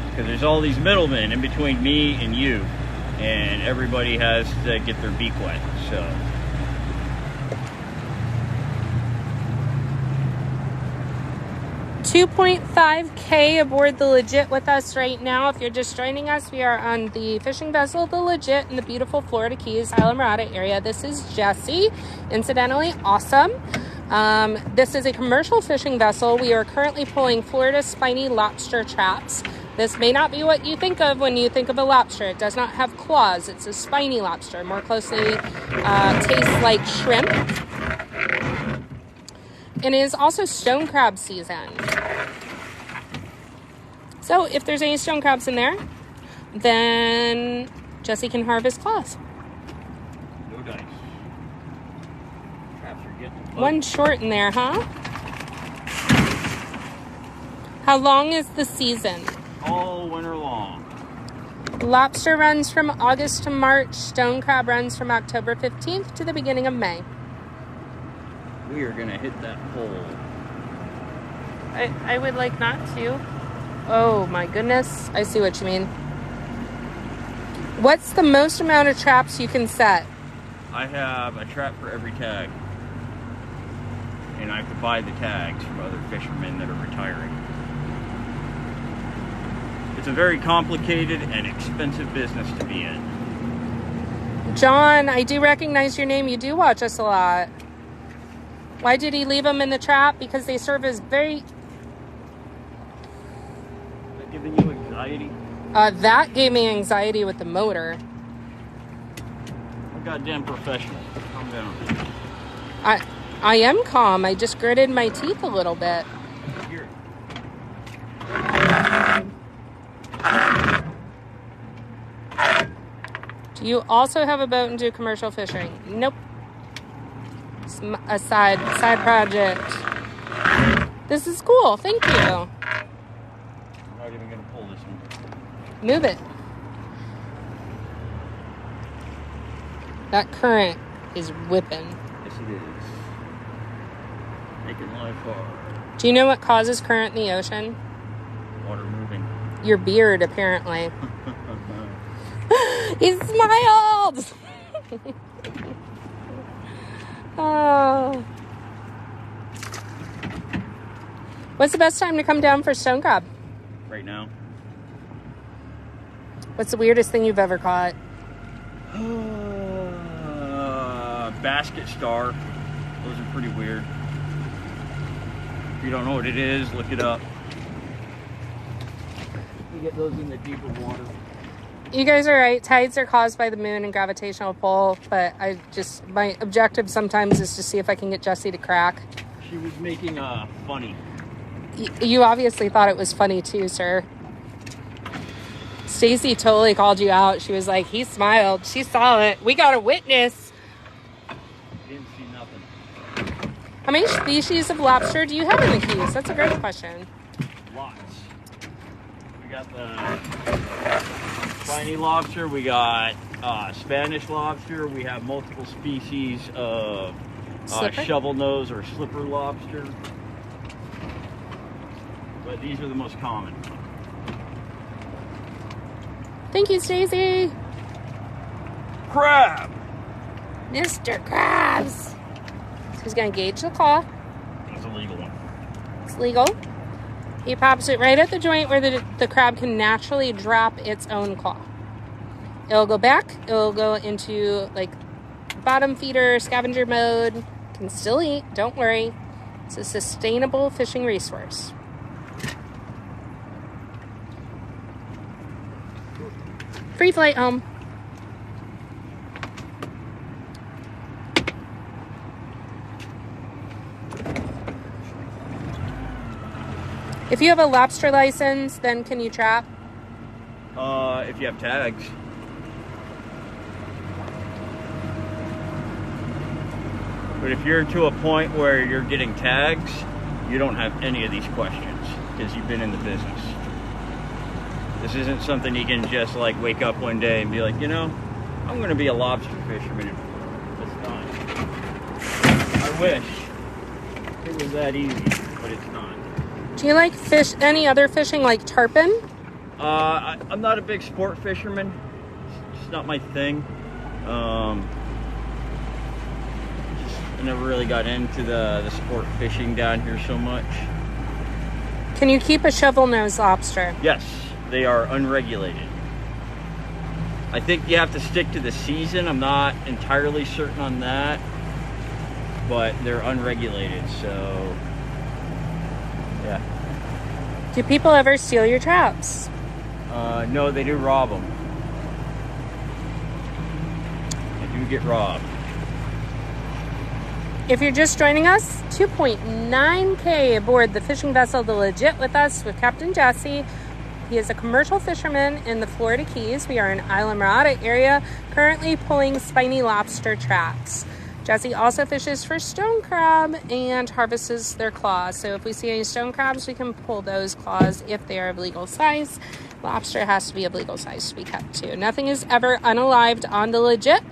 Because there's all these middlemen in between me and you, and everybody has to get their beak wet, so. $2.5K aboard the Legit with us right now. If you're just joining us, we are on the fishing vessel, the Legit, in the beautiful Florida Keys, Islamorada area. This is Jesse, incidentally awesome. This is a commercial fishing vessel. We are currently pulling Florida spiny lobster traps. This may not be what you think of when you think of a lobster. It does not have claws. It's a spiny lobster. More closely tastes like shrimp. And it is also stone crab season. So if there's any stone crabs in there, then Jesse can harvest claws. No dice. Traps are getting One short in there, huh? How long is the season? all winter long. Lobster runs from August to March. Stone crab runs from October 15th to the beginning of May. We are gonna hit that pole. I would like not to. Oh my goodness. I see what you mean. What's the most amount of traps you can set? I have a trap for every tag. And I have to buy the tags from other fishermen that are retiring. It's a very complicated and expensive business to be in. John, I do recognize your name. You do watch us a lot. Why did he leave them in the trap? Because they serve as very... Is that giving you anxiety? That gave me anxiety with the motor. I'm a goddamn professional. Calm down. I am calm. I just gritted my teeth a little bit. Here. Do you also have a boat and do commercial fishing? Nope. It's a side project. This is cool. Thank you. I'm not even gonna pull this one. Move it. That current is whipping. Yes, it is. Making life hard. Do you know what causes current in the ocean? Water moving. Your beard, apparently. He smiled! Oh. What's the best time to come down for stone crab? Right now. What's the weirdest thing you've ever caught? Basket star. Those are pretty weird. If you don't know what it is, look it up. You get those in the deeper water. You guys are right. Tides are caused by the moon and gravitational pull, but my objective sometimes is to see if I can get Jessie to crack. She was making funny. You obviously thought it was funny too, sir. Stacy totally called you out. She was like, he smiled. She saw it. We got a witness. Didn't see nothing. How many species of lobster do you have in the Keys? That's a great question. Lots. We got the tiny lobster. We got Spanish lobster. We have multiple species of shovel nose or slipper lobster. But these are the most common. Thank you, Stacy. Crab! Mr. Krabs. So he's going to gauge the claw. That's a legal one. It's legal. He pops it right at the joint where the crab can naturally drop its own claw. It'll go back. It'll go into like bottom feeder, scavenger mode. Can still eat. Don't worry. It's a sustainable fishing resource. Free flight home. If you have a lobster license, then can you trap? If you have tags. But if you're to a point where you're getting tags, you don't have any of these questions because you've been in the business. This isn't something you can just like wake up one day and be like, you know, I'm going to be a lobster fisherman. It's not. I wish it was that easy, but it's not. Do you like any other fishing like tarpon? I'm not a big sport fisherman. It's just not my thing. I never really got into the sport fishing down here so much. Can you keep a shovel-nosed lobster? Yes, they are unregulated. I think you have to stick to the season. I'm not entirely certain on that, but they're unregulated, so yeah. Do people ever steal your traps? No, they do rob them. They do get robbed. If you're just joining us, 2.9K aboard the fishing vessel The Legit with us with Captain Jesse. He is a commercial fisherman in the Florida Keys. We are in Islamorada area, currently pulling spiny lobster traps. Jesse also fishes for stone crab and harvests their claws. So if we see any stone crabs, we can pull those claws if they are of legal size. Lobster has to be of legal size to be kept too. Nothing is ever unalived on The Legit,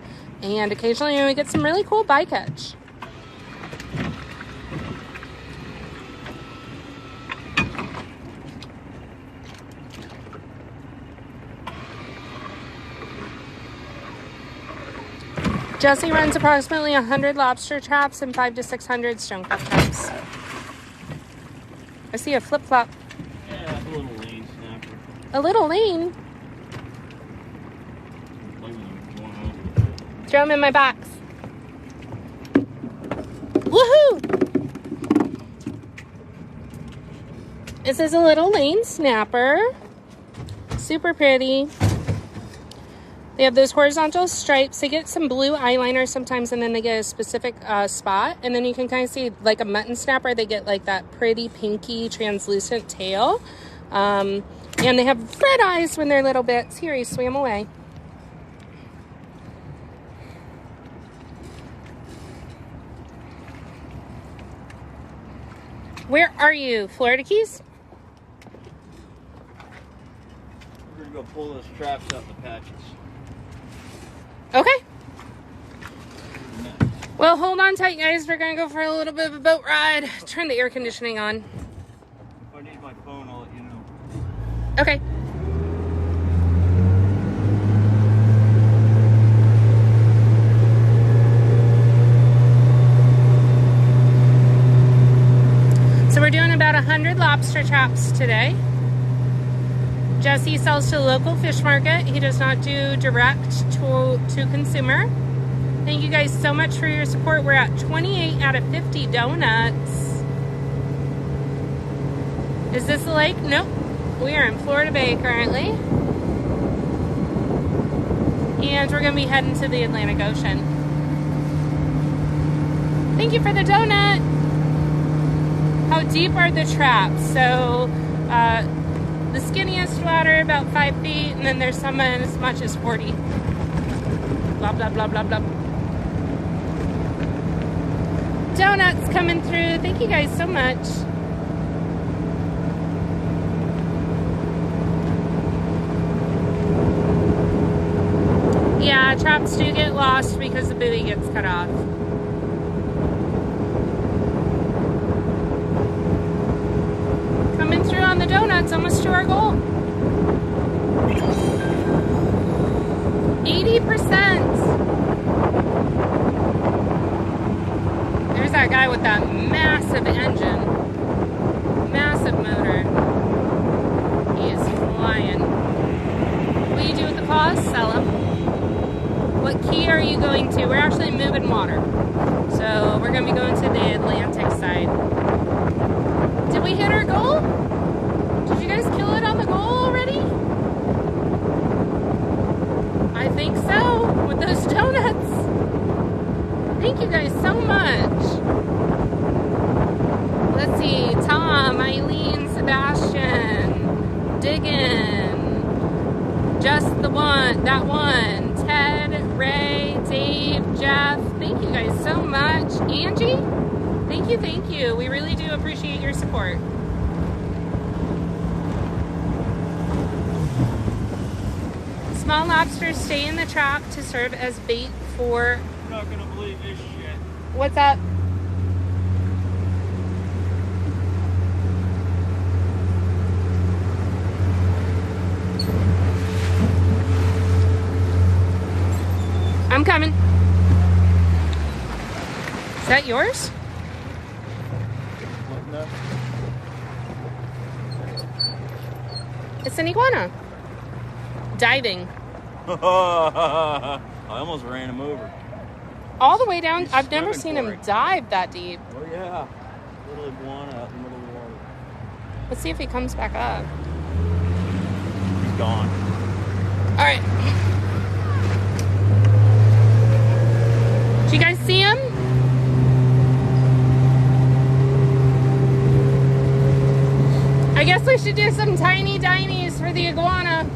and occasionally we get some really cool bycatch. Jesse runs approximately 100 lobster traps and 500 to 600 stone crab traps. I see a flip-flop. Yeah, a little lean snapper. A little lean? Throw him in my box. Woohoo! This is a little lean snapper. Super pretty. They have those horizontal stripes. They get some blue eyeliner sometimes, and then they get a specific spot. And then you can kind of see, like a mutton snapper, they get like that pretty pinky translucent tail. And they have red eyes when they're little bits. Here, he swam away. Where are you? Florida Keys? We're going to go pull those traps out the patches. Okay. Well, hold on tight, guys. We're going to go for a little bit of a boat ride. Turn the air conditioning on. If I need my phone, I'll let you know. Okay. So we're doing about 100 lobster traps today. Jesse sells to the local fish market. He does not do direct to consumer. Thank you guys so much for your support. We're at 28 out of 50 donuts. Is this the lake? Nope. We are in Florida Bay currently. And we're going to be heading to the Atlantic Ocean. Thank you for the donut. How deep are the traps? So, the skinniest water, about 5 feet, and then there's some as much as 40. Blah, blah, blah, blah, blah. Donuts coming through. Thank you guys so much. Yeah, traps do get lost because the buoy gets cut off. Coming through on the donuts, almost to our goal. 80%. There's that guy with that massive engine. Massive motor. He is flying. What do you do with the claws? Sell them. What key are you going to? We're actually moving water. So we're going to be going to the Atlantic side. Did we hit our goal? Did you guys kill it on the goal already? I think so, with those donuts. Thank you guys so much. Let's see, Tom, Eileen, Sebastian, Diggin, Just the One, that one, Ted, Ray, Dave, Jeff. Thank you guys so much. Angie? Thank you. We really do appreciate your support. Small lobsters stay in the trap to serve as bait for... You're not going to believe this shit. What's up? I'm coming. Is that yours? No. It's an iguana. Diving. I almost ran him over. All the way down. He's I've never swimming seen for him it. dive that deep. Oh yeah. Little iguana out in the middle of the water. Let's see if he comes back up. He's gone. All right. Did you guys see him? guess we should do some tiny dinies for the iguana.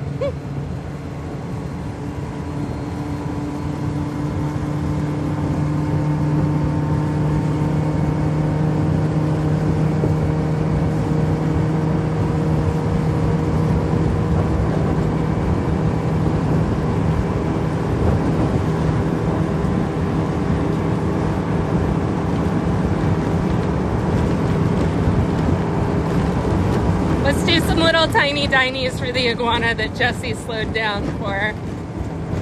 Let's do some little tiny dinies for the iguana that Jesse slowed down for.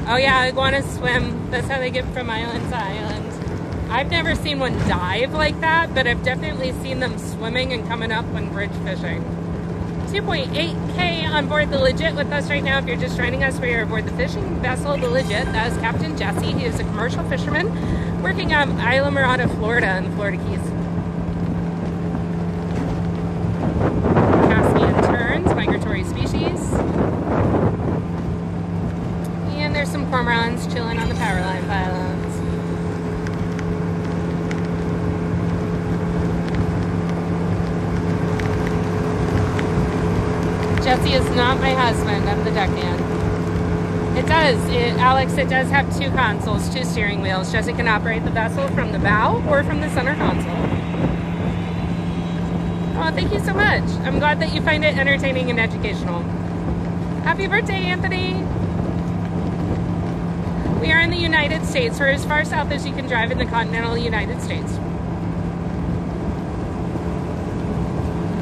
Oh yeah, iguanas swim. That's how they get from island to island. I've never seen one dive like that, but I've definitely seen them swimming and coming up when bridge fishing. 2.8K on board the Legit with us right now. If you're just joining us, we are aboard the fishing vessel, the Legit. That is Captain Jesse. He is a commercial fisherman working on Isla Mirada, Florida, in the Florida Keys. Migratory species. And there's some cormorants chilling on the power line pylons. Jesse is not my husband, I'm the deckhand. Alex, it does have two consoles, two steering wheels. Jesse can operate the vessel from the bow or from the center console. Oh, thank you so much. I'm glad that you find it entertaining and educational. Happy birthday, Anthony. We are in the United States. We're as far south as you can drive in the continental United States.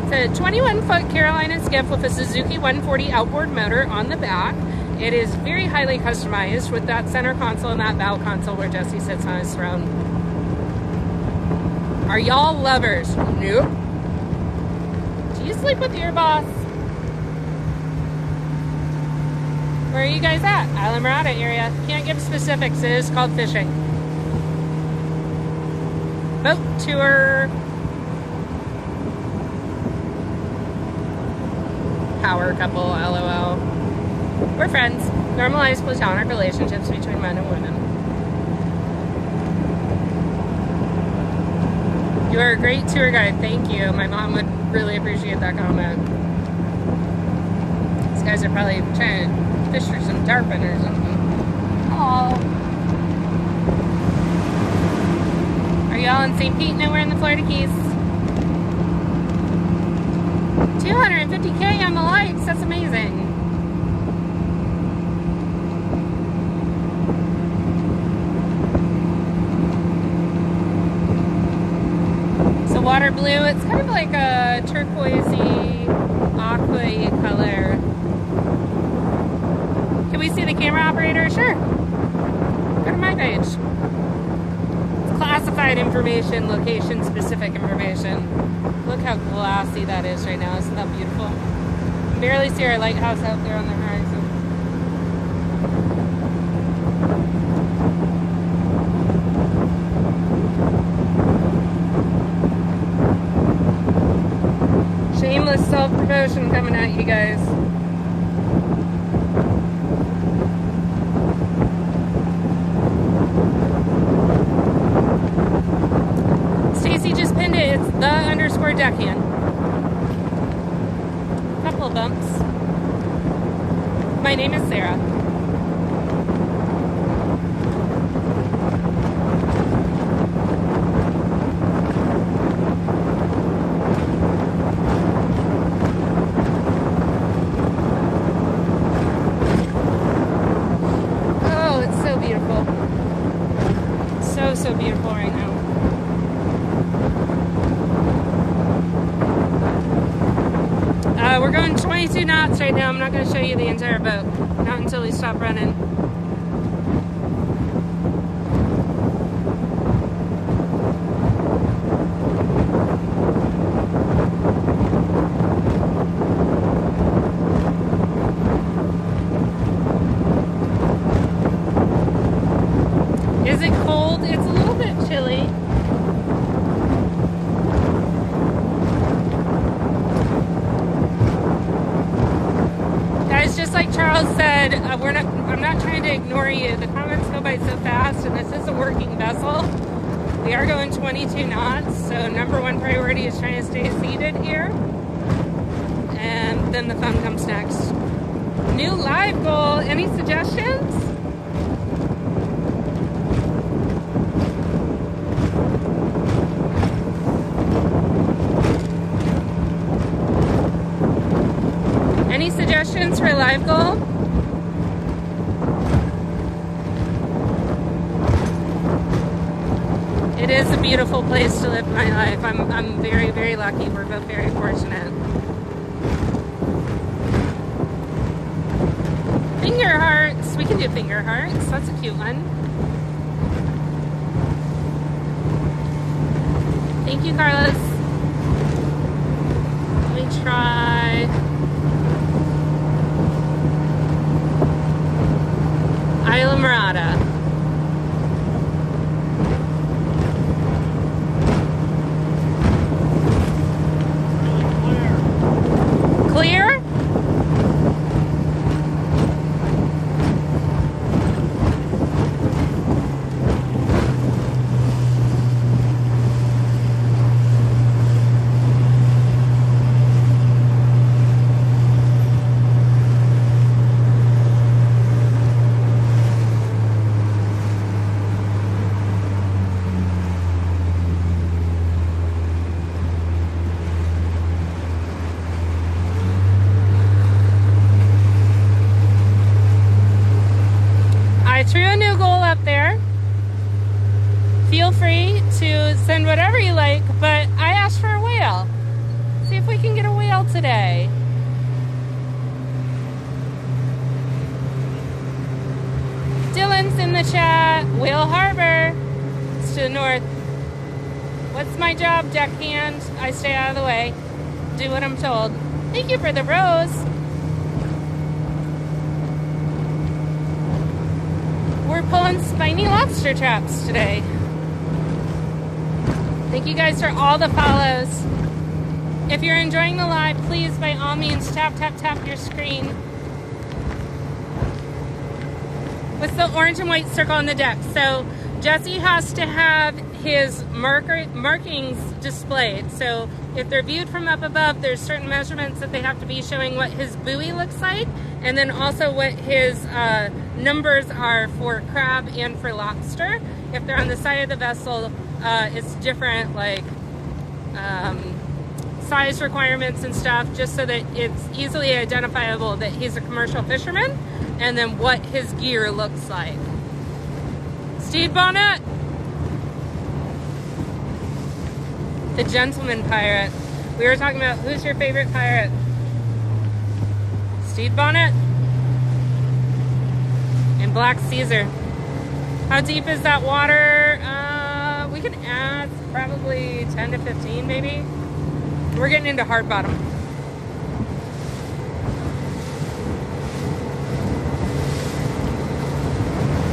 It's a 21-foot Carolina skiff with a Suzuki 140 outboard motor on the back. It is very highly customized with that center console and that bow console where Jesse sits on his throne. Are y'all lovers? Nope. You sleep with your boss. Where are you guys at? Isla Mirada area. Can't give specifics. It is called fishing. Boat tour. Power couple, LOL. We're friends. Normalized platonic relationships between men and women. You are a great tour guide. Thank you. My mom would really appreciate that comment. These guys are probably trying to fish for some tarpon or something. Oh. Are y'all in St. Pete? Nowhere in the Florida Keys. 250K on the likes. That's amazing. Water blue, it's kind of like a turquoisey, aqua color. Can we see the camera operator? Sure. Go to my page. It's classified information, location specific information. Look how glassy that is right now. Isn't that beautiful? You can barely see our lighthouse out there on the horizon. Shameless self-promotion coming at you guys. Stacy just pinned it. It's the_deckhand. Couple of bumps. My name is Sarah. So beautiful right now. We're going 22 knots right now. I'm not going to show you the entire boat. Not until we stop running. Is it cold? It's a little bit chilly. Guys, just like Charles said, I'm not trying to ignore you. The comments go by so fast, and this is a working vessel. We are going 22 knots, so number one priority is trying to stay seated here. then the fun comes next. New live goal. Any suggestions? Any suggestions for a live goal? It is a beautiful place to live my life. I'm very, very lucky. We're both very fortunate. Finger hearts. We can do finger hearts. That's a cute one. Thank you, Carlos. Let me try. Isla Morada. Clear? Threw a new goal up there. Feel free to send whatever you like, but I asked for a whale. See if we can get a whale today. Dylan's in the chat. Whale Harbor. It's to the north. What's my job, deckhand? I stay out of the way. Do what I'm told. Thank you for the rose. We're pulling spiny lobster traps today. Thank you guys for all the follows. If you're enjoying the live, please, by all means, tap, tap, tap your screen. What's the orange and white circle on the deck? So Jesse has to have his markings displayed. So if they're viewed from up above, there's certain measurements that they have to be showing what his buoy looks like, and then also what his numbers are for crab and for lobster. If they're on the side of the vessel, it's different, like size requirements and stuff, just so that it's easily identifiable that he's a commercial fisherman, and then what his gear looks like. Steve Bonnet, the gentleman pirate. We were talking about who's your favorite pirate. Steve Bonnet and Black Caesar. How deep is that water? We can add probably 10 to 15 maybe. We're getting into hard bottom.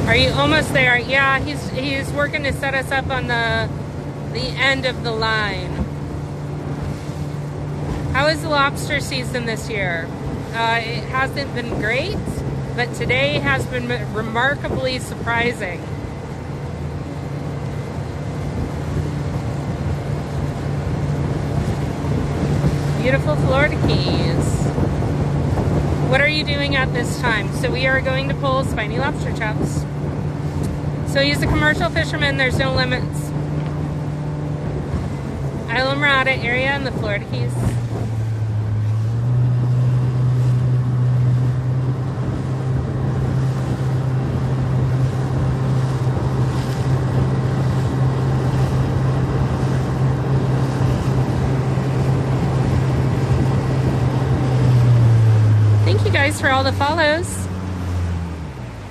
Are you almost there? Yeah, he's working to set us up on the end of the line. How is the lobster season this year? It hasn't been great, but today has been remarkably surprising. Beautiful Florida Keys. What are you doing at this time? So we are going to pull spiny lobster traps. So he's a commercial fisherman, there's no limits. Isla Morada area in the Florida Keys. Thank you guys for all the follows.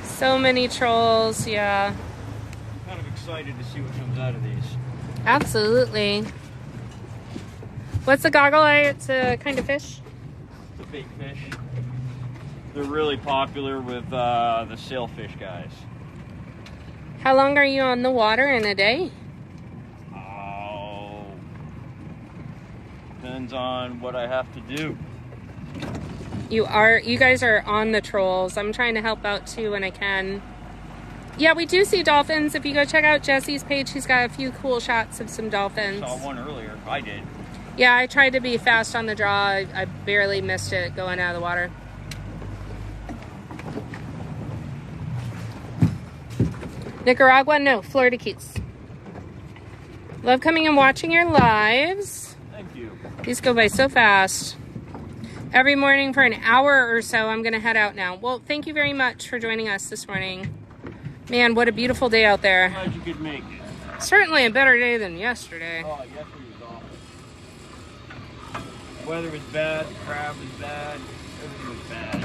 So many trolls, yeah. I'm kind of excited to see what comes out of these. Absolutely. What's the goggle eye? It's a kind of fish? It's a big fish. They're really popular with the sailfish guys. How long are you on the water in a day? Oh, depends on what I have to do. You guys are on the trolls. I'm trying to help out too when I can. Yeah, we do see dolphins. If you go check out Jesse's page, he's got a few cool shots of some dolphins. I saw one earlier. I did. Yeah, I tried to be fast on the draw. I barely missed it going out of the water. Nicaragua? No, Florida Keys. Love coming and watching your lives. Thank you. These go by so fast. Every morning for an hour or so, I'm going to head out now. Well, thank you very much for joining us this morning. Man, what a beautiful day out there. Glad you could make it. Certainly a better day than yesterday. Oh, yesterday was awful. Weather was bad, the crab was bad, everything was bad.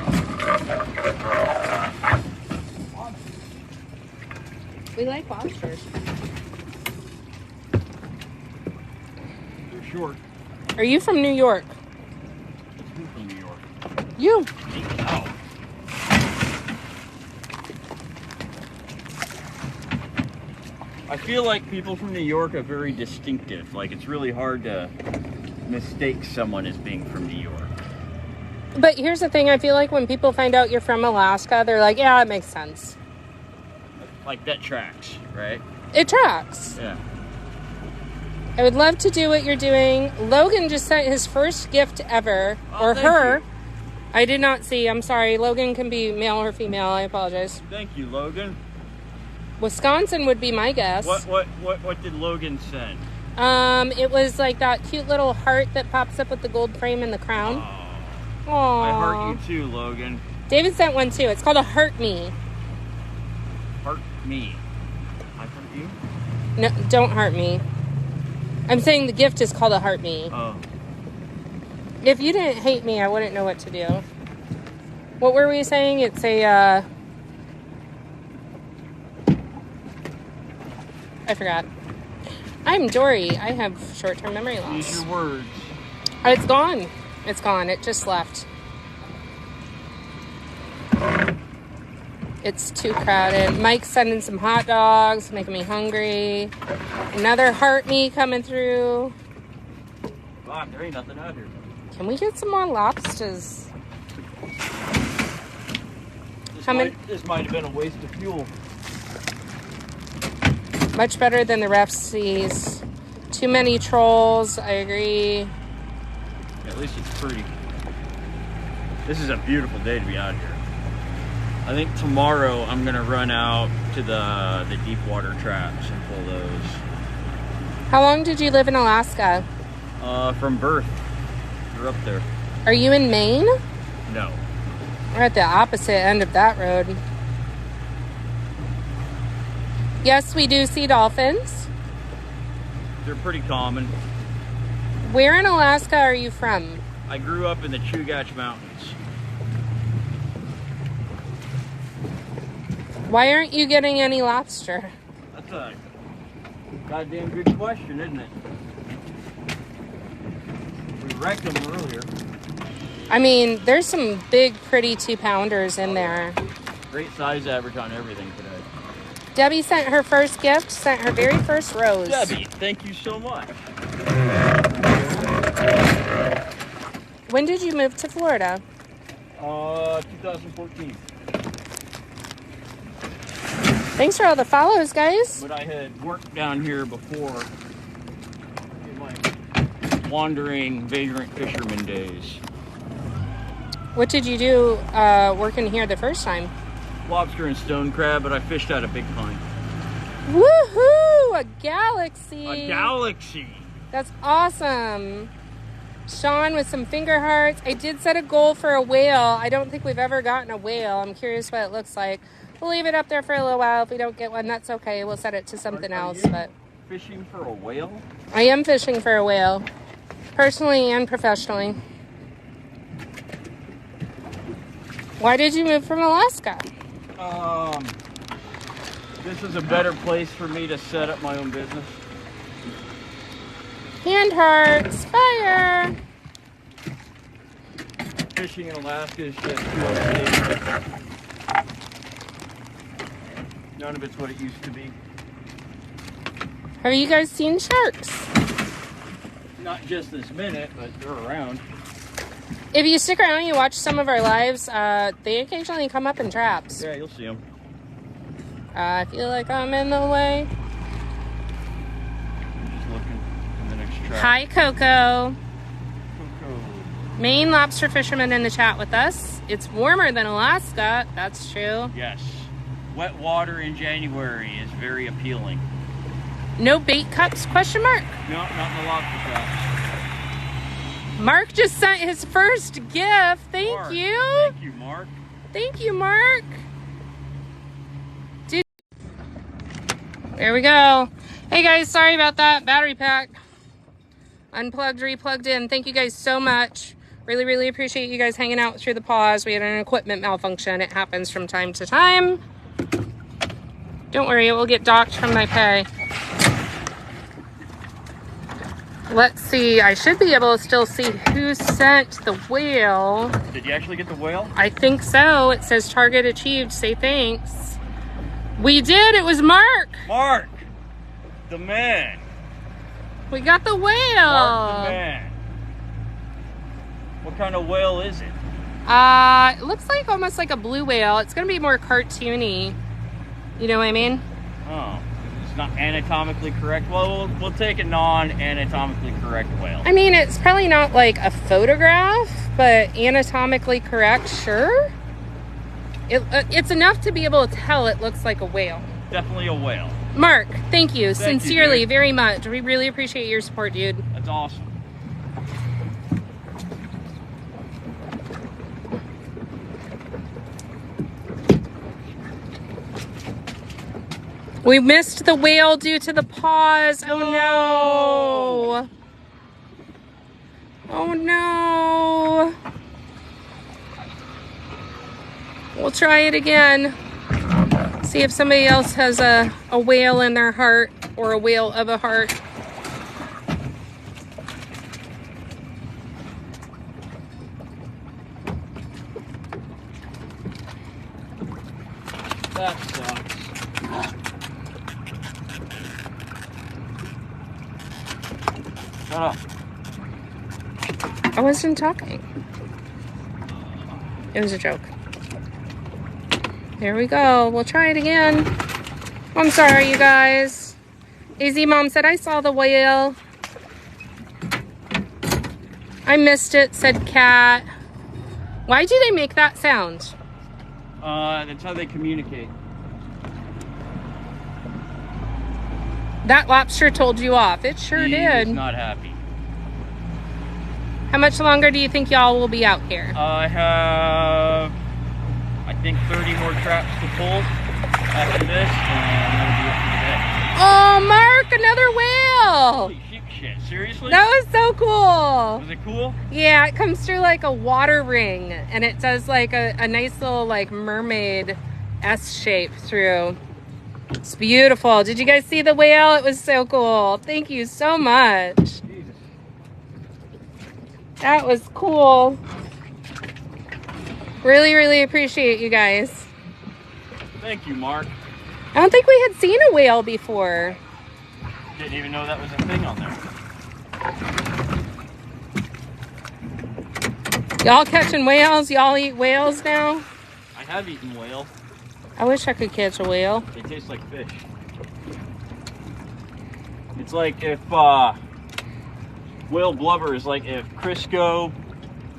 We like lobsters. They're short. Are you from New York? Who's from New York? You. Ow. I feel like people from New York are very distinctive. Like, it's really hard to mistake someone as being from New York. But here's the thing. I feel like when people find out you're from Alaska, they're like, yeah, it makes sense. Like, that tracks, right? It tracks. Yeah. I would love to do what you're doing. Logan just sent his first gift ever. Oh, or thank her. you. I did not see. I'm sorry. Logan can be male or female. I apologize. Thank you, Logan. Wisconsin would be my guess. What did Logan send? It was like that cute little heart that pops up with the gold frame and the crown. Oh, Aww. I heart you too, Logan. David sent one too. It's called a Heart Me. Heart me. I hurt you? No, don't heart me. I'm saying the gift is called a Heart Me. Oh. If you didn't hate me, I wouldn't know what to do. What were we saying? It's a, I forgot. I'm Dory. I have short-term memory loss. Use your words. Oh, it's gone. It's gone. It just left. It's too crowded. Mike's sending some hot dogs, making me hungry. Another heart me coming through. God, there ain't nothing out here. Can we get some more lobsters? This might have been a waste of fuel. Much better than the ref sees. Too many trolls. I agree. At least it's pretty. This is a beautiful day to be out here. I think tomorrow I'm gonna run out to the deep water traps and pull those. How long did you live in Alaska? From birth. We're up there. Are you in Maine? No. We're at the opposite end of that road. Yes, we do see dolphins. They're pretty common. Where in Alaska are you from? I grew up in the Chugach Mountains. Why aren't you getting any lobster? That's a goddamn good question, isn't it? We wrecked them earlier. I mean, there's some big, pretty 2-pounders in there. Great size average on everything today. Debbie sent her first gift, sent her very first rose. Debbie, thank you so much. When did you move to Florida? 2014. Thanks for all the follows, guys. But I had worked down here before in my wandering, vagrant fisherman days. What did you do working here the first time? Lobster and stone crab, but I fished out a big pine. Woohoo! A galaxy! A galaxy! That's awesome. Sean with some finger hearts. I did set a goal for a whale. I don't think we've ever gotten a whale. I'm curious what it looks like. We'll leave it up there for a little while. If we don't get one, that's okay. We'll set it to something else. But fishing for a whale? I am fishing for a whale, personally and professionally. Why did you move from Alaska? This is a better place for me to set up my own business. Hand hearts, fire! Fishing in Alaska is just too unstable. None of it's what it used to be. Have you guys seen sharks? Not just this minute, but they're around. If you stick around and you watch some of our lives, they occasionally come up in traps. Yeah, you'll see them. I feel like I'm in the way. I'm just looking in the next trap. Hi, Coco. Coco. Maine lobster fisherman in the chat with us. It's warmer than Alaska. That's true. Yes. Wet water in January is very appealing. No bait cups, question mark? No, not in the lobster cups. Mark just sent his first gift. Thank Mark. you. Thank you, Mark. Thank you, Mark. There we go. Hey guys, sorry about that. Battery pack. Unplugged, replugged in. Thank you guys so much. Really, really appreciate you guys hanging out through the pause. We had an equipment malfunction. It happens from time to time. Don't worry, it will get docked from my pay. Let's see. I should be able to still see who sent the whale. Did you actually get the whale? I think so. It says target achieved. Say thanks. We did. It was Mark. Mark, the man. We got the whale. Mark, the man. What kind of whale is it? It looks like almost like a blue whale. It's going to be more cartoony. You know what I mean? Oh, it's not anatomically correct. Well, we'll take a non-anatomically correct whale. I mean, it's probably not like a photograph, but anatomically correct, sure. It's enough to be able to tell it looks like a whale. Definitely a whale. Mark, thank you Thank sincerely you, very much. We really appreciate your support, dude. That's awesome. We missed the whale due to the pause. Oh no. Oh no. We'll try it again. See if somebody else has a whale in their heart or a whale of a heart. That sucks. Shut up. I wasn't talking. It was a joke. There we go. We'll try it again. I'm sorry, you guys. AZ Mom said, I saw the whale. I missed it, said Kat. Why do they make that sound? That's how they communicate. That lobster told you off. It sure He did. was not happy. How much longer do you think y'all will be out here? I have, I think, 30 more traps to pull after this, and that'll be it for today. Oh, Mark, another whale. Holy shit, seriously? That was so cool. Was it cool? Yeah, it comes through like a water ring, and it does like a nice little like mermaid S shape through. It's beautiful. Did you guys see the whale? It was so cool. Thank you so much. Jesus. That was cool. Really, really appreciate you guys. Thank you, Mark. I don't think we had seen a whale before. Didn't even know that was a thing on there. Y'all catching whales? Y'all eat whales now? I have eaten whale. I wish I could catch a whale. They taste like fish. It's like if whale blubber is like if Crisco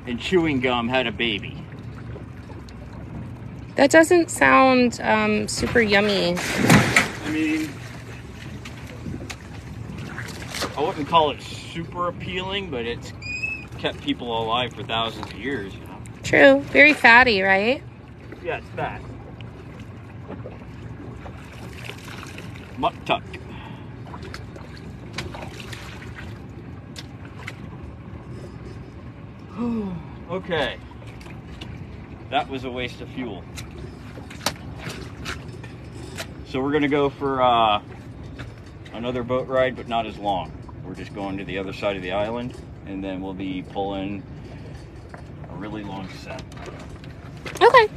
and chewing gum had a baby. That doesn't sound super yummy. I mean, I wouldn't call it super appealing, but it's kept people alive for thousands of years, you know. True. Very fatty, right? Yeah, it's fat. Muktuk. Okay. That was a waste of fuel. So we're gonna go for another boat ride, but not as long. We're just going to the other side of the island, and then we'll be pulling a really long set. Okay.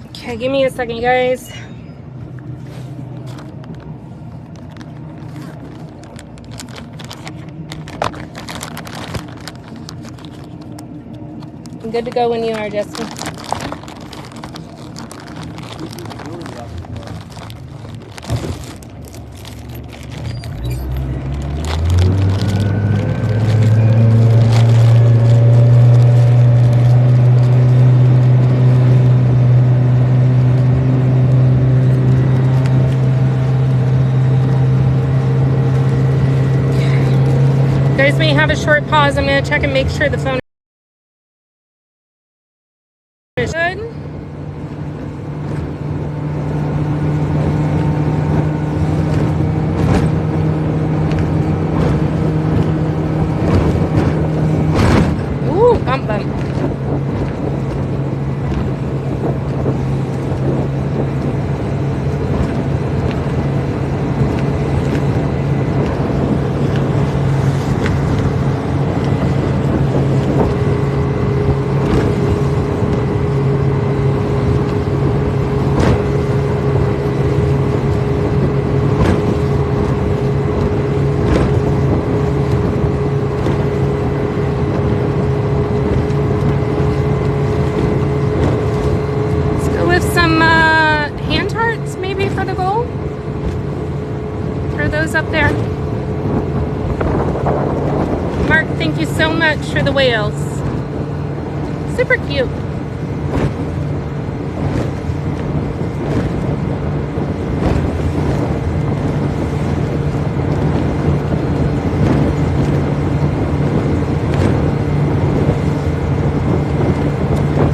Okay, give me a second, guys. I'm good to go when you are, Justin. guys may have a short pause. I'm going to check and make sure the phone is good. Ooh, bump bump. Up there. Mark, thank you so much for the whales. Super cute.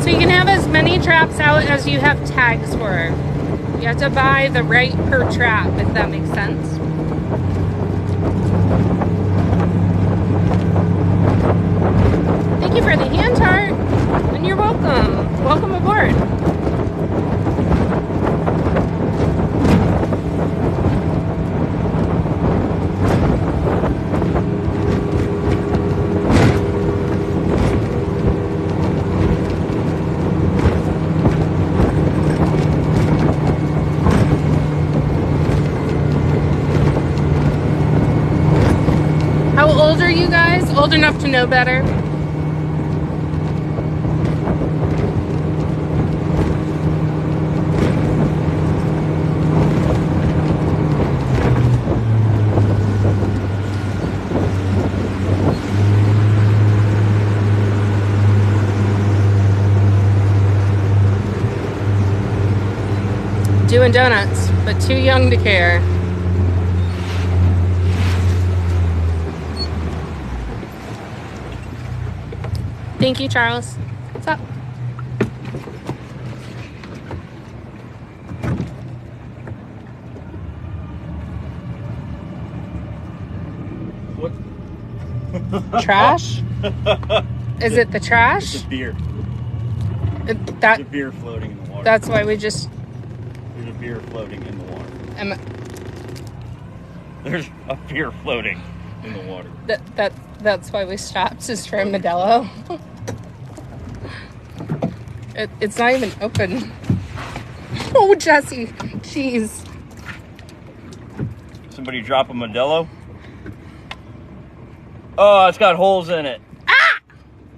So you can have as many traps out as you have tags for. You have to buy the right per trap, if that makes sense. Thank you for the hand heart, and you're welcome. Welcome aboard. How old are you guys? Old enough to know better? Doing donuts, but too young to care. Thank you, Charles. What's up? What? Trash? Is it the trash? It's a beer. There's a beer floating in the water. That's why we just... There's a beer floating in the water. There's a beer floating in the water. That's why we stopped, is for a Modelo. It's not even open. Oh, Jesse. Jeez. Somebody drop a Modelo? Oh, it's got holes in it. Ah!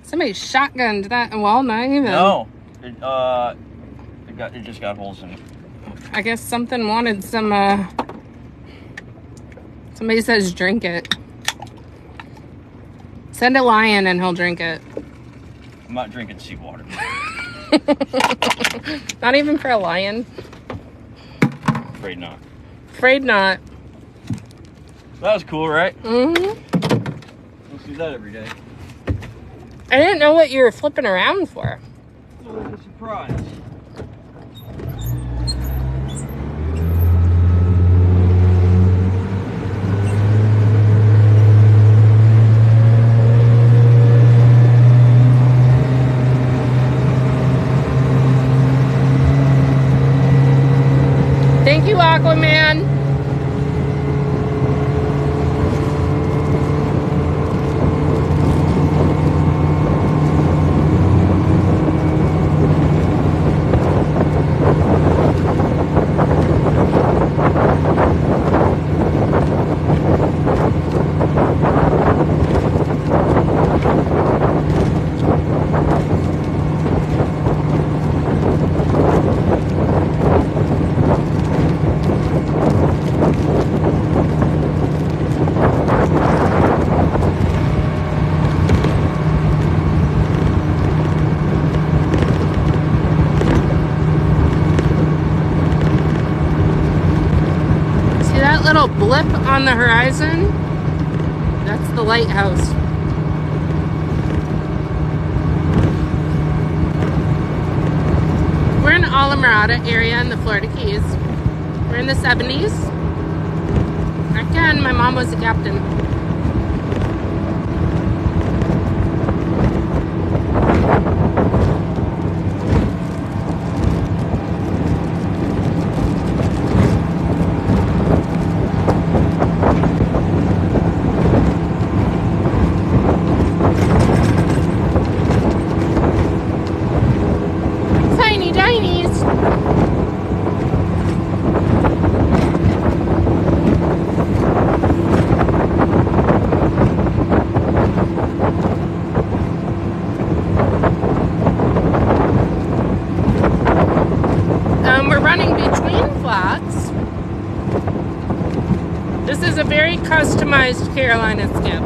Somebody shotgunned that. Well, not even. No. It just got holes in it. I guess something wanted some, somebody says drink it. Send a lion and he'll drink it. I'm not drinking seawater. Not even for a lion? Afraid not. Afraid not. That was cool, right? Mm-hmm. We'll see that every day. I didn't know what you were flipping around for. It's always a surprise. Thank you, Aquaman. Little blip on the horizon, That's the lighthouse. We're in Alamorada area in the Florida Keys. We're in the 70s. Again, my mom was a captain. Tiny Dinies. We're running between flats. This is a very customized Carolina skip.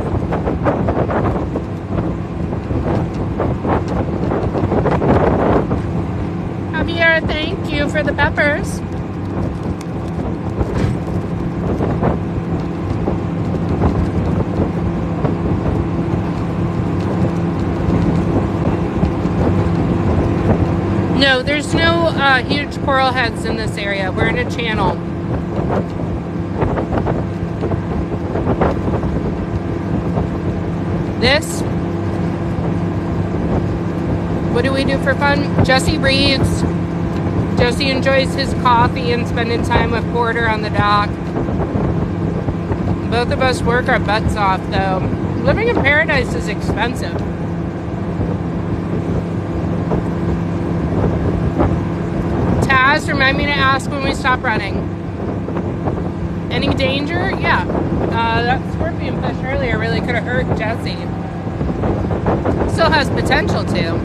Javier, thank you for the peppers. No, there's no huge coral heads in this area. We're in a channel. This, what do we do for fun? Jesse reads. Jesse enjoys his coffee and spending time with Porter on the dock. Both of us work our butts off, though. Living in paradise is expensive. Taz, remind me to ask when we stop running. Any danger? Yeah. That scorpion fish earlier really could have hurt Jesse. Still has potential to.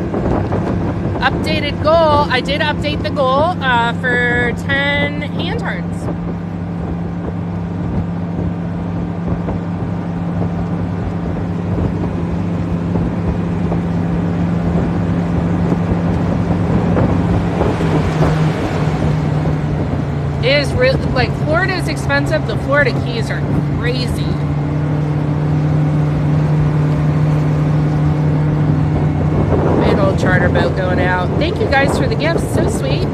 Updated goal. I did update the goal for 10 hand hearts. It is really, like, Florida is expensive. The Florida Keys are crazy. Big old charter boat going out. Thank you guys for the gifts. So sweet.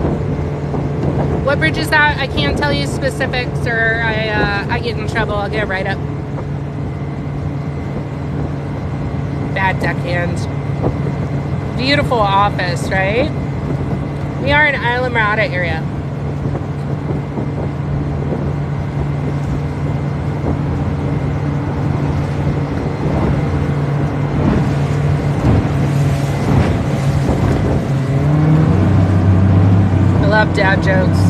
What bridge is that? I can't tell you specifics, or I get in trouble. I'll get it right up. Bad deckhand. Beautiful office, right? We are in Islamorada area. Love dad jokes.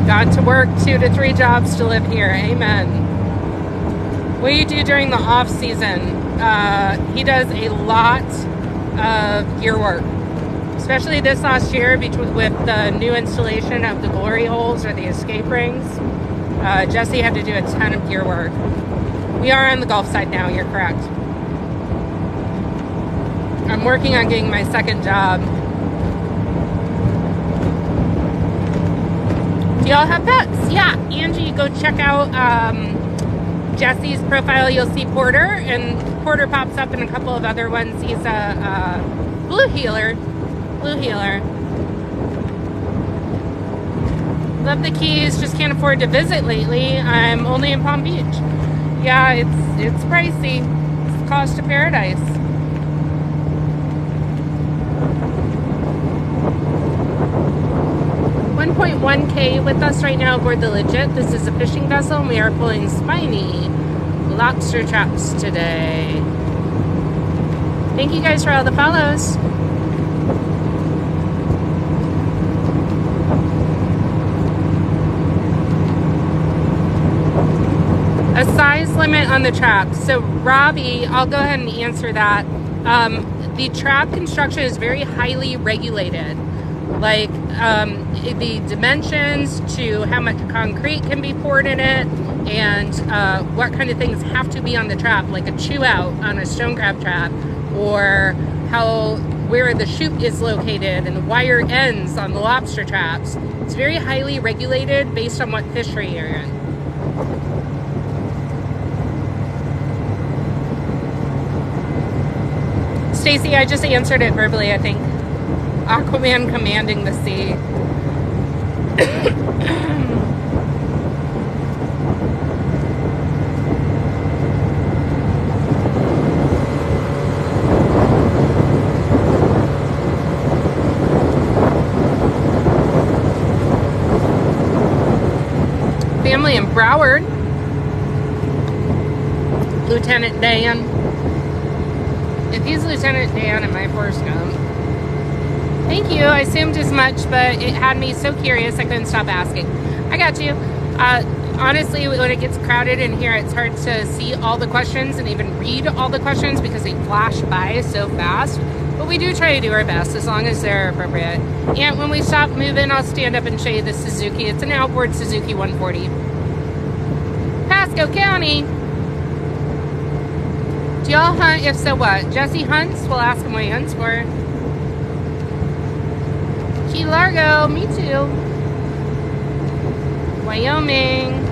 Got to work 2 to 3 jobs to live here. Amen. What do you do during the off season? He does a lot of gear work, especially this last year with the new installation of the glory holes or the escape rings. Jesse had to do a ton of gear work. We are on the Gulf side now. You're correct. I'm working on getting my second job. Do y'all have pets? Yeah, Angie, go check out Jesse's profile. You'll see Porter, and Porter pops up in a couple of other ones. He's a blue healer. Blue healer. Love the Keys, just can't afford to visit lately. I'm only in Palm Beach. Yeah, it's pricey. It's cost of paradise. 1.1K with us right now aboard the Legit. This is a fishing vessel, and we are pulling spiny lobster traps today. Thank you guys for all the follows. A size limit on the trap. So Robbie, I'll go ahead and answer that. The trap construction is very highly regulated. Like the dimensions to how much concrete can be poured in it, and what kind of things have to be on the trap, like a chew out on a stone crab trap, or where the chute is located and the wire ends on the lobster traps. It's very highly regulated based on what fishery you're in. Stacy, I just answered it verbally, I think. Aquaman commanding the sea. Family in Broward. Lieutenant Dan. If he's Lieutenant Dan in my Forrest Gump. Thank you. I assumed as much, but it had me so curious I couldn't stop asking. I got you. Honestly, when it gets crowded in here, it's hard to see all the questions and even read all the questions because they flash by so fast. But we do try to do our best as long as they're appropriate. And when we stop moving, I'll stand up and show you the Suzuki. It's an outboard Suzuki 140. Pasco County. Do y'all hunt? If so, what? Jesse hunts? We'll ask him what he hunts for. Key Largo, me too. Wyoming.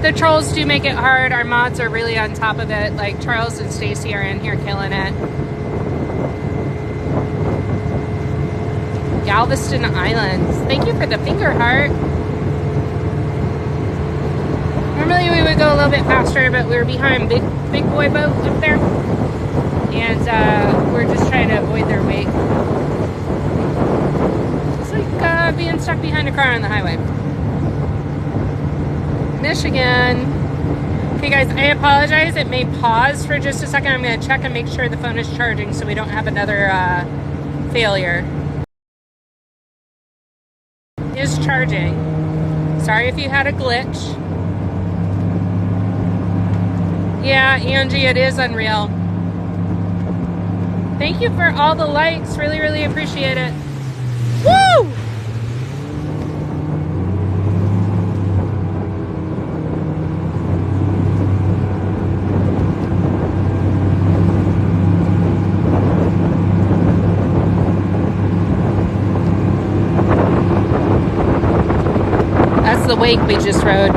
The trolls do make it hard. Our mods are really on top of it. Like Charles and Stacy are in here killing it. Galveston Islands. Thank you for the finger heart. Normally we would go a little bit faster, but we were behind big boy boat up there. And we're just trying to avoid their wake. It's like being stuck behind a car on the highway. Michigan. Okay guys, I apologize. It may pause for just a second. I'm going to check and make sure the phone is charging so we don't have another failure. It is charging. Sorry if you had a glitch. Yeah, Angie, it is unreal. Thank you for all the likes. Really, really appreciate it. Woo! That's the wake we just rode.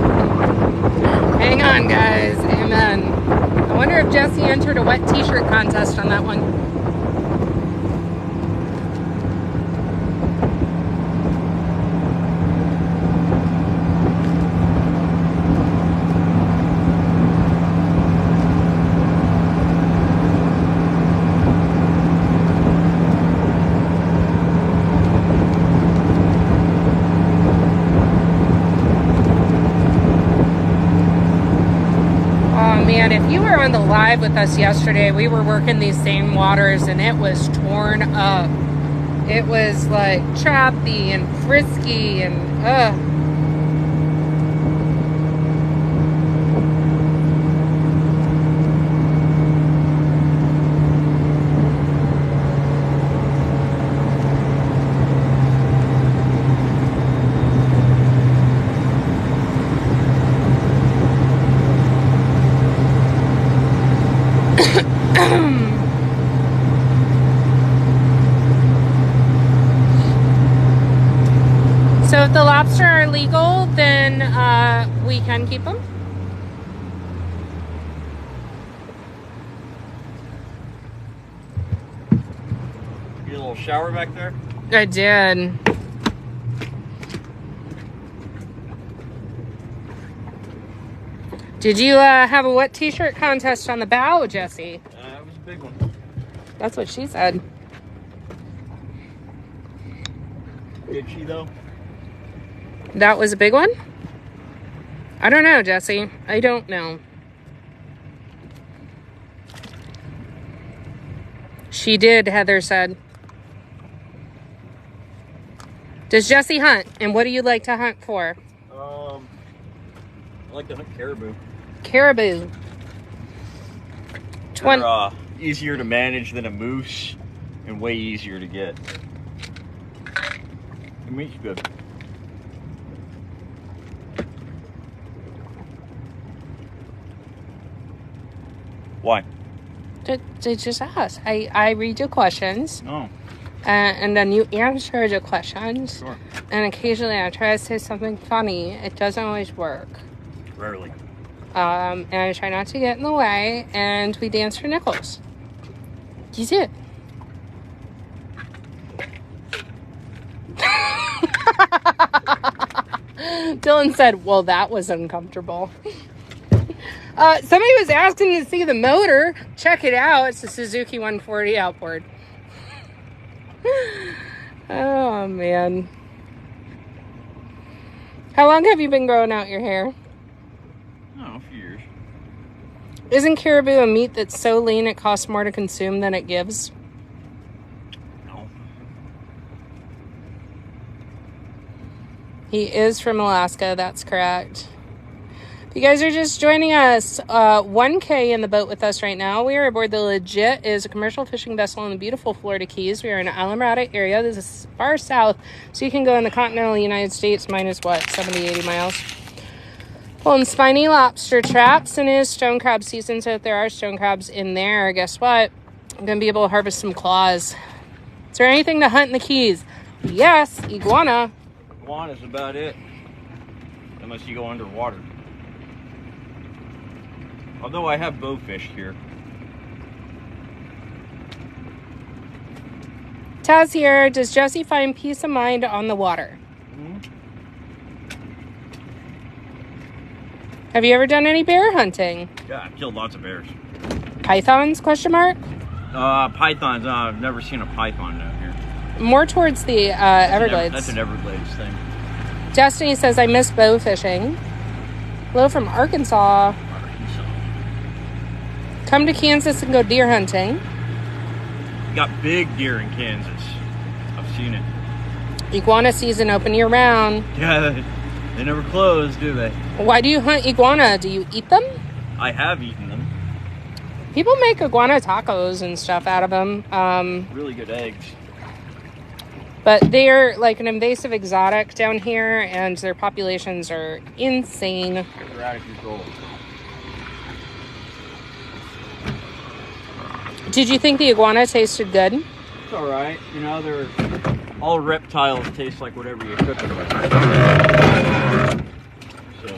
Hang on, guys. Amen. I wonder if Jesse entered a wet t-shirt contest on that one. If you were on the live with us yesterday, we were working these same waters and it was torn up. It was like choppy and frisky and So if the lobster are legal, then we can keep them. You get a little shower back there? I did. Did you have a wet t-shirt contest on the bow, Jesse? It was a big one. That's what she said. Did she though? That was a big one? I don't know, Jesse. I don't know. She did, Heather said. Does Jesse hunt? And what do you like to hunt for? I like to hunt caribou. Caribou. They're easier to manage than a moose and way easier to get. The meat's good. Why? They just ask. I read your questions. No. And then you answer the questions. Sure. And occasionally I try to say something funny. It doesn't always work. Rarely. And I try not to get in the way. And we dance for nickels. That's it. Dylan said, well, that was uncomfortable. Somebody was asking to see the motor. Check it out. It's a Suzuki 140 outboard. Oh, man. How long have you been growing out your hair? Oh, a few years. Isn't caribou a meat that's so lean it costs more to consume than it gives? No. He is from Alaska. That's correct. If you guys are just joining us, 1K in the boat with us right now. We are aboard the Legit. It is a commercial fishing vessel in the beautiful Florida Keys. We are in the Islamorada area. This is far south, so you can go in the continental United States minus, 70, 80 miles. Pulling spiny lobster traps, and it is stone crab season, so if there are stone crabs in there, guess what? I'm going to be able to harvest some claws. Is there anything to hunt in the Keys? Yes, iguana. Iguana's about it. Unless you go underwater. Although I have bowfish here. Taz here. Does Jesse find peace of mind on the water? Mm-hmm. Have you ever done any bear hunting? Yeah, I've killed lots of bears. Pythons, question mark? Pythons, I've never seen a python down here. More towards the Everglades. That's an Everglades thing. Destiny says, I miss bow fishing. Hello from Arkansas. Come to Kansas and go deer hunting. You got big deer in Kansas. I've seen it. Iguana season open year round. Yeah, they never close, do they? Why do you hunt iguana? Do you eat them? I have eaten them. People make iguana tacos and stuff out of them. Really good eggs. But they're like an invasive exotic down here, and their populations are insane. They're out of control. Did you think the iguana tasted good? It's alright. You know, they're all reptiles taste like whatever you cook them with. So.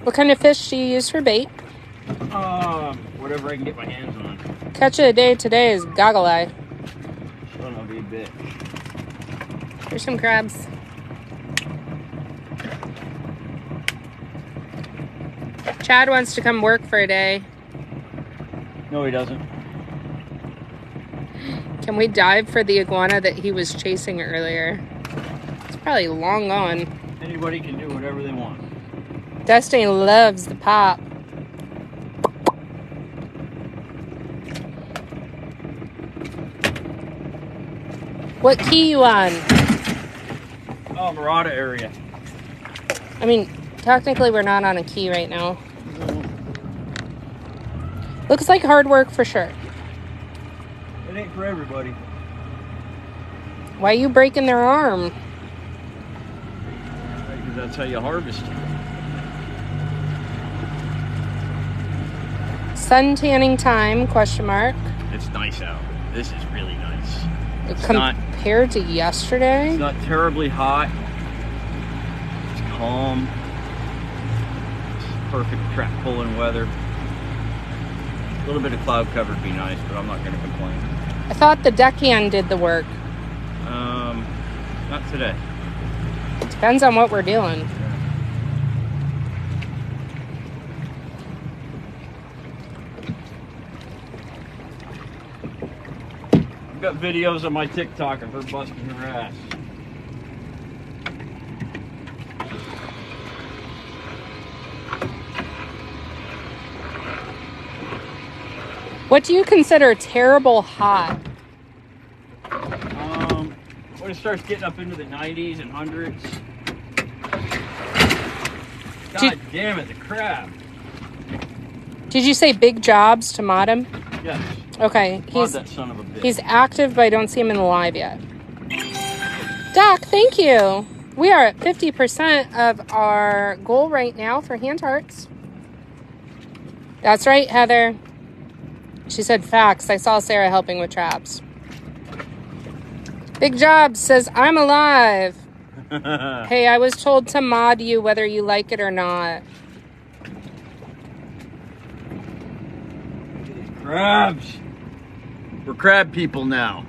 What kind of fish do you use for bait? Whatever I can get my hands on. Catch of the day today is goggle eye. Son of a bitch. Here's some crabs. Chad wants to come work for a day. No, he doesn't. Can we dive for the iguana that he was chasing earlier? It's probably long gone. Anybody can do whatever they want. Destiny loves the pop. What key you on? Oh, Murata area. I mean, technically we're not on a key right now. Looks like hard work for sure. It ain't for everybody. Why are you breaking their arm? Because that's how you harvest. Sun tanning time, question mark. It's nice out. This is really nice. Compared to yesterday? It's not terribly hot. It's calm. It's perfect trap pulling weather. A little bit of cloud cover would be nice, but I'm not going to complain. I thought the deckhand did the work. Not today. Depends on what we're doing. I've got videos on my TikTok of her busting her ass. What do you consider terrible hot? When it starts getting up into the 90s and 100s. God damn it, the crab. Did you say big jobs to mod him? Yes. Okay. That son of a bitch. He's active, but I don't see him in the live yet. Doc, thank you. We are at 50% of our goal right now for hand hearts. That's right, Heather. She said facts. I saw Sarah helping with traps. Big Job says, I'm alive. Hey, I was told to mod you whether you like it or not. Crabs. We're crab people now.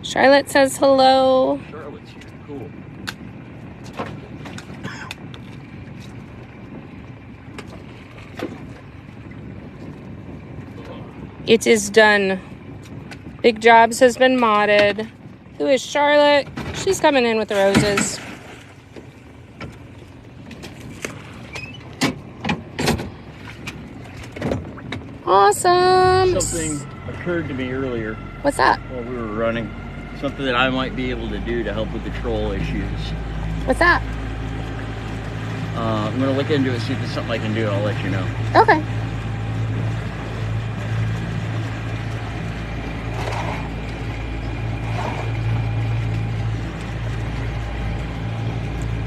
Charlotte says hello. Charlotte's here. Cool. It is done. Big Jobs has been modded. Who is Charlotte? She's coming in with the roses. Awesome. Something occurred to me earlier. What's that? While we were running. Something that I might be able to do to help with the troll issues. What's that? I'm going to look into it, see if it's something I can do. I'll let you know. Okay.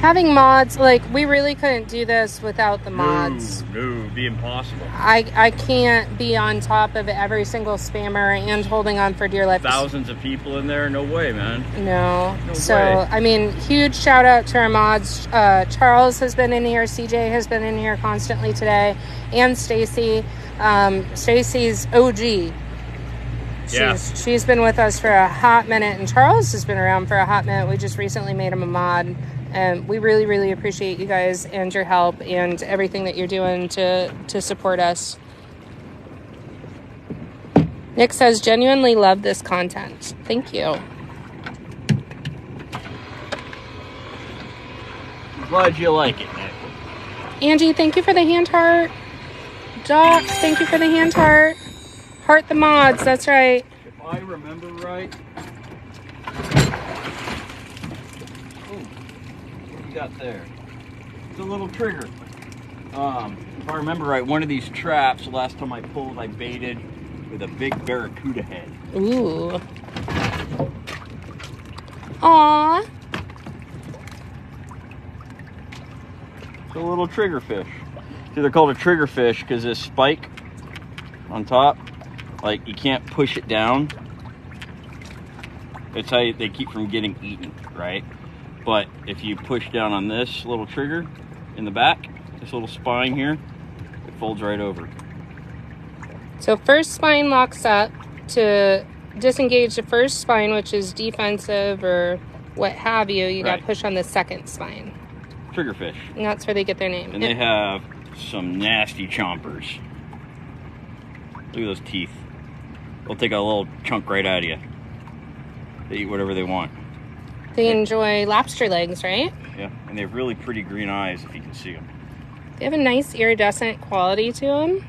Having mods, like, we really couldn't do this without the mods. No, it'd be impossible. I can't be on top of every single spammer and holding on for dear life. Thousands of people in there? No way, man. No. No So, way. I mean, huge shout out to our mods. Charles has been in here. CJ has been in here constantly today. And Stacy. Stacy's OG. She's been with us for a hot minute. And Charles has been around for a hot minute. We just recently made him a mod. And we really, really appreciate you guys and your help and everything that you're doing to support us. Nick says, genuinely love this content. Thank you. I'm glad you like it, Nick. Angie, thank you for the hand heart. Doc, thank you for the hand heart. Heart the mods, that's right. If I remember right... got there. It's a little trigger. If I remember right, one of these traps, last time I pulled, I baited with a big barracuda head. Ooh. Aww. It's a little trigger fish. See, they're called a trigger fish because this spike on top, like, you can't push it down. It's how they keep from getting eaten, right? But if you push down on this little trigger in the back, this little spine here, it folds right over. So first spine locks up. To disengage the first spine, which is defensive or what have you, you got to push on the second spine. Triggerfish. And that's where they get their name. And they have some nasty chompers. Look at those teeth. They'll take a little chunk right out of you. They eat whatever they want. They enjoy lobster legs, right? Yeah, and they have really pretty green eyes if you can see them. They have a nice iridescent quality to them.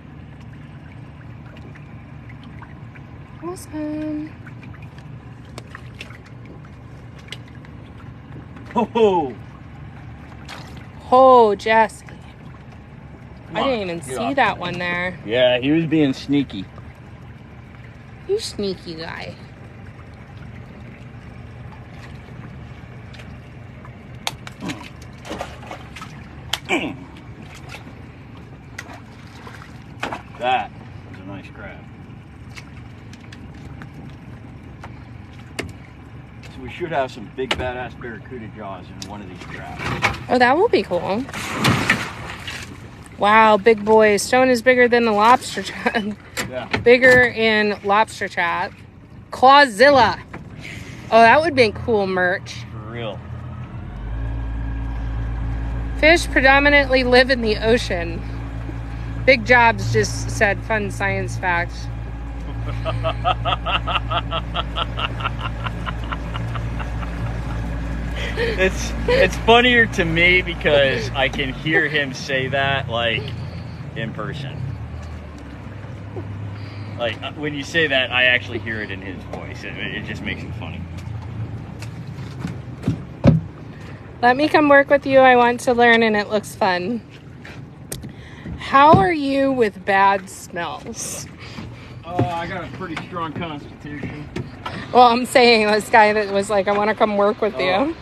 Awesome. Oh, Oh, Jesse. Come I on, didn't even get see off. that one there. Yeah, he was being sneaky. You sneaky guy. That is a nice crab. So we should have some big badass barracuda jaws in one of these traps. Oh, that will be cool. Wow, big boy. Stone is bigger than the lobster trap. Yeah. Bigger in lobster trap. Clawzilla. Oh, that would be cool merch. For real. Fish predominantly live in the ocean. Big Jobs just said fun science fact. It's funnier to me because I can hear him say that like in person. Like when you say that, I actually hear it in his voice. It just makes it funny. Let me come work with you. I want to learn and it looks fun. How are you with bad smells? I got a pretty strong constitution. Well, I'm saying this guy that was like, I want to come work with you.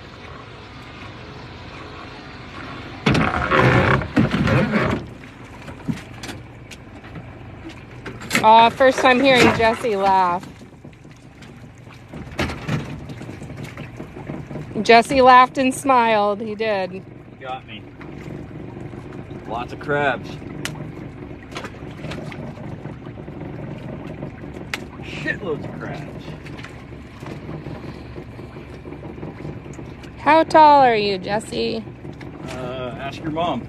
Aw, first time hearing Jesse laugh. Jesse laughed and smiled. He did. You got me. Lots of crabs. Shitloads of crabs. How tall are you, Jesse? Ask your mom.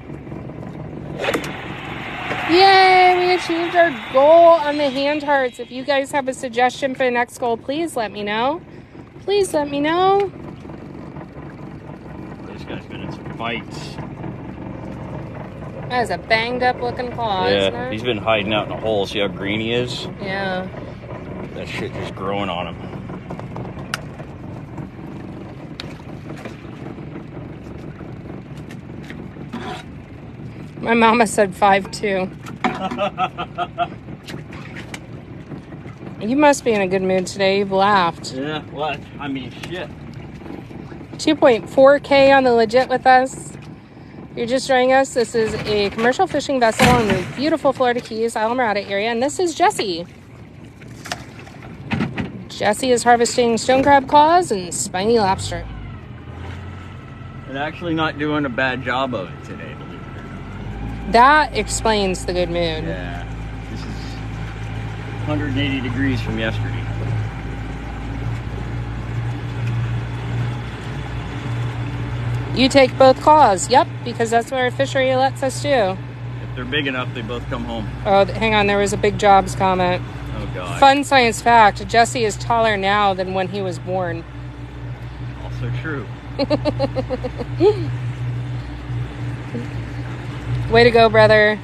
Yay, we achieved our goal on the hand hearts. If you guys have a suggestion for the next goal, please let me know. Please let me know. This guy's been in some fights. That is a banged up looking claw, isn't Yeah, it? he's been hiding out in a hole. See how green he is? Yeah. That shit just growing on him. My mama said 5'2". You must be in a good mood today. You've laughed. Yeah, what? I mean, shit. 2.4K on the legit with us. If you're just joining us, this is a commercial fishing vessel in the beautiful Florida Keys, Islamorada area, and this is Jesse. Jesse is harvesting stone crab claws and spiny lobster. And actually not doing a bad job of it today, believe it or not. That explains the good mood. Yeah, this is 180 degrees from yesterday. You take both claws. Yep, because that's what our fishery lets us do. If they're big enough, they both come home. Oh, hang on. There was a big jobs comment. Oh, God. Fun science fact. Jesse is taller now than when he was born. Also true. Way to go, brother.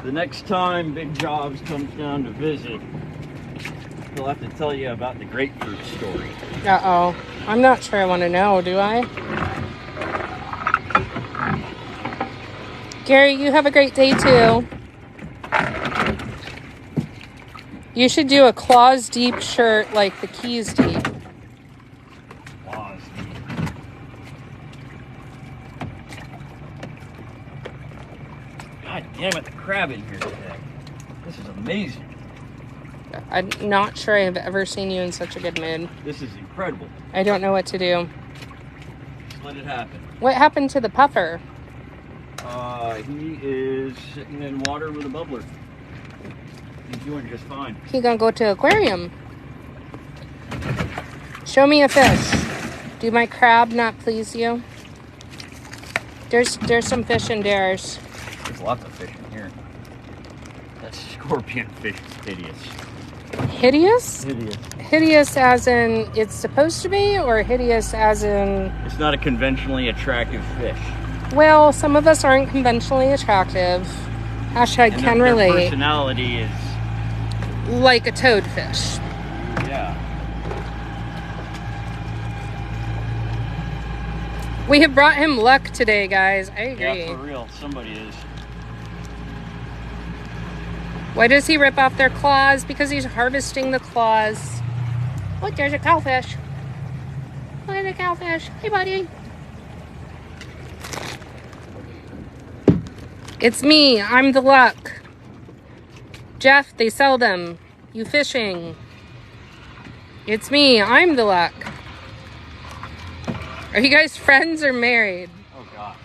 The next time Big Jobs comes down to visit, he'll have to tell you about the grapefruit story. Uh-oh. I'm not sure I want to know, do I? Gary, you have a great day, too. You should do a claws deep shirt like the Keys deep. Claws. God damn it, the crab in here today. This is amazing. I'm not sure I've ever seen you in such a good mood. This is incredible. I don't know what to do. Just let it happen. What happened to the puffer? He is sitting in water with a bubbler. He's doing just fine. He gonna go to aquarium. Show me a fish. Do my crab not please you? There's some fish in theirs. There's lots of fish in here. That scorpion fish is hideous. Hideous? Hideous. Hideous as in it's supposed to be, or hideous as in... It's not a conventionally attractive fish. Well, some of us aren't conventionally attractive. Hashtag And can their relate. personality is... Like a toadfish. Yeah. We have brought him luck today, guys. I agree. Yeah, for real. Somebody is. Why does he rip off their claws? Because he's harvesting the claws. Look, there's a cowfish. Look at the cowfish. Hey, buddy. It's me. I'm the luck. Jeff, they sell them. You fishing. It's me. I'm the luck. Are you guys friends or married? Oh, God.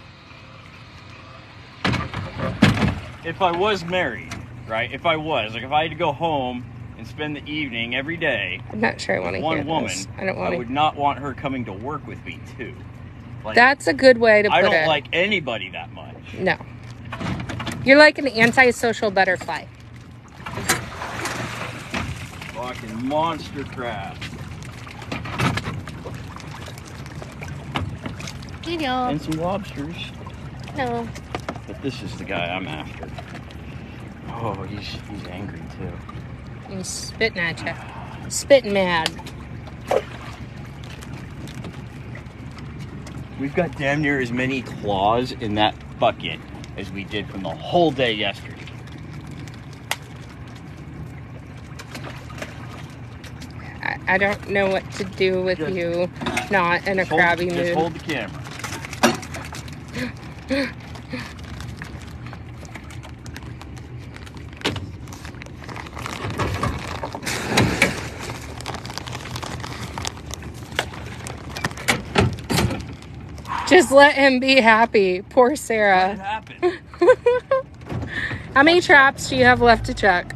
If I was married, right? If I was, like if I had to go home and spend the evening every day I'm not sure I want to hear one woman, this. I don't want I would not want her coming to work with me, too. Like, That's a good way to put I it. don't like anybody that much. No. You're like an antisocial butterfly. Fucking monster crab. You know. And some lobsters. No. But this is the guy I'm after. Oh, he's angry too. He's spitting at you. Spitting mad. We've got damn near as many claws in that bucket as we did from the whole day yesterday. I don't know what to do with you not in a crabby mood. Just hold the camera. Just let him be happy. Poor Sarah. What happened? How many traps do you have left to check?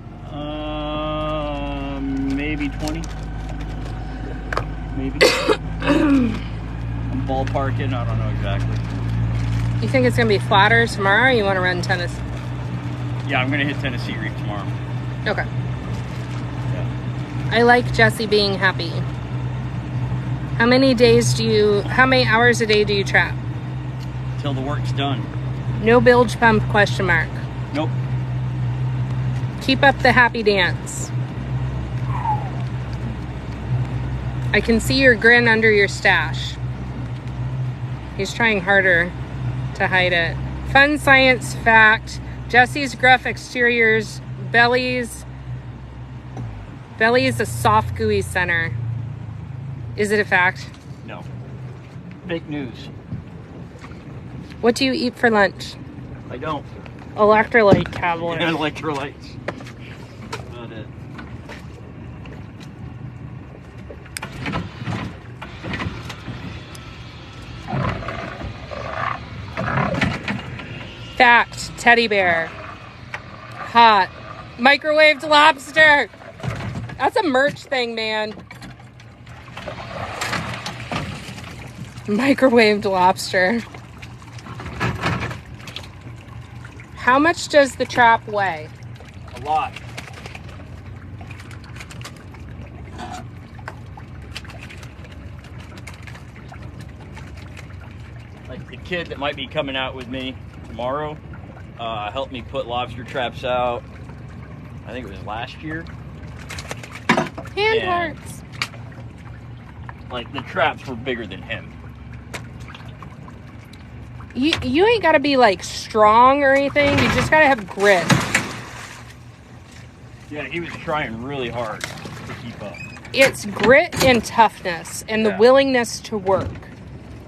Maybe 20. Maybe. I'm ballparking. I don't know exactly. You think it's going to be flatter tomorrow, or you want to run Tennessee? Yeah, I'm going to hit Tennessee Reef tomorrow. Okay. Yeah. I like Jesse being happy. How many hours a day do you trap? Till the work's done. No bilge pump, question mark. Nope. Keep up the happy dance. I can see your grin under your stash. He's trying harder to hide it. Fun science fact. Jesse's gruff exteriors, belly's a soft gooey center. Is it a fact? No. Fake news. What do you eat for lunch? I don't. Electrolyte tablets. Electrolytes. About it. Fact, teddy bear. Hot. Microwaved lobster. That's a merch thing, man. Microwaved lobster. How much does the trap weigh? A lot. Like the kid that might be coming out with me tomorrow helped me put lobster traps out. I think it was last year. Hand hearts. Like the traps were bigger than him. You ain't got to be like strong or anything. You just got to have grit. Yeah, he was trying really hard to keep up. It's grit and toughness and the willingness to work.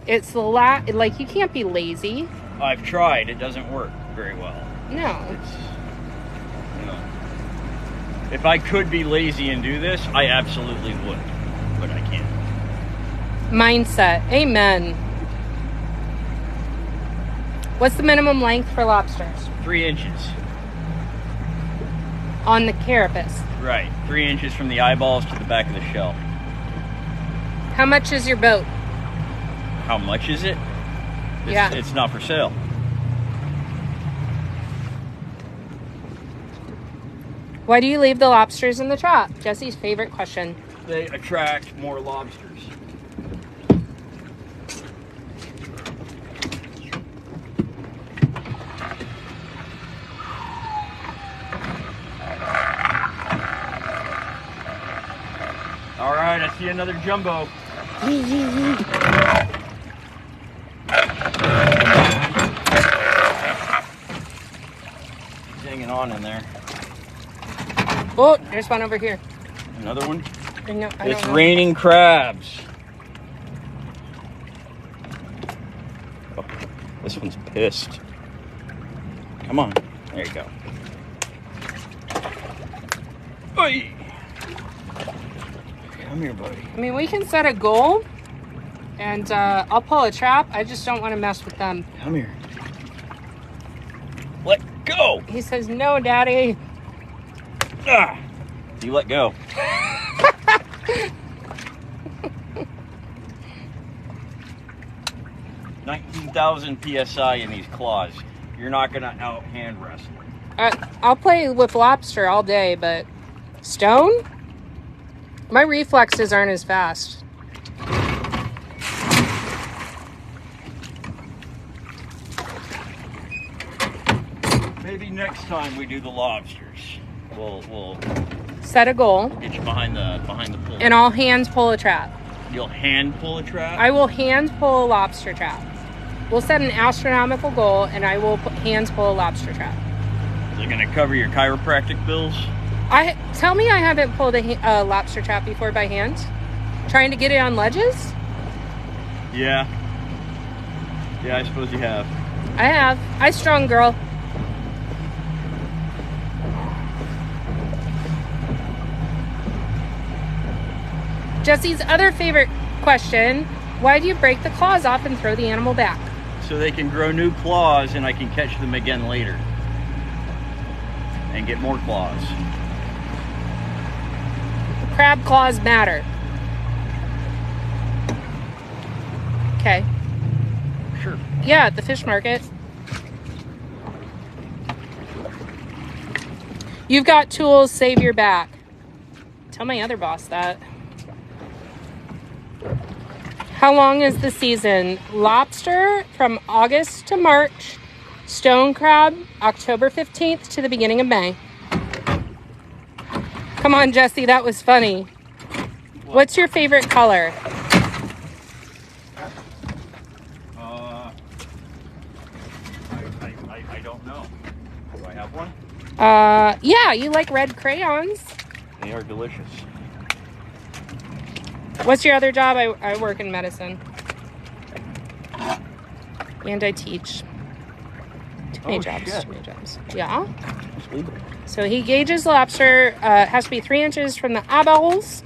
It's like you can't be lazy. I've tried. It doesn't work very well. No. It's, if I could be lazy and do this, I absolutely would, but I can't. Mindset. Amen. What's the minimum length for lobsters? 3 inches. On the carapace. Right. 3 inches from the eyeballs to the back of the shell. How much is your boat? How much is it? It's not for sale. Why do you leave the lobsters in the trap? Jesse's favorite question. They attract more lobsters. All right, I see another jumbo. He's hanging on in there. Oh, there's one over here. Another one? No, It's raining crabs. Oh, this one's pissed. Come on. There you go. Oi! Come here, buddy. I mean, we can set a goal, and I'll pull a trap. I just don't want to mess with them. Come here. Let go! He says, no, Daddy. Ah! You let go. $19,000 PSI in these claws. You're not gonna out hand wrestle. I'll play with lobster all day, but stone? My reflexes aren't as fast. Maybe next time we do the lobsters, we'll set a goal. Get you behind the pull. And I'll hand pull a trap. You'll hand pull a trap? I will hand pull a lobster trap. We'll set an astronomical goal, and I will hand pull a lobster trap. Is it going to cover your chiropractic bills? Tell me I haven't pulled a lobster trap before by hand. Trying to get it on ledges? Yeah. Yeah, I suppose you have. I have. I strong girl. Jesse's other favorite question, why do you break the claws off and throw the animal back? So they can grow new claws and I can catch them again later. And get more claws. Crab claws matter. Okay. Sure. Yeah, at the fish market. You've got tools, save your back. Tell my other boss that. How long is the season? Lobster from August to March. Stone crab, October 15th to the beginning of May. Come on, Jesse, that was funny. What's your favorite color? I don't know. Do I have one? Yeah, you like red crayons. They are delicious. What's your other job? I work in medicine. And I teach. Too many jobs. Yeah. So he gauges lobster. It has to be 3 inches from the eyeballs.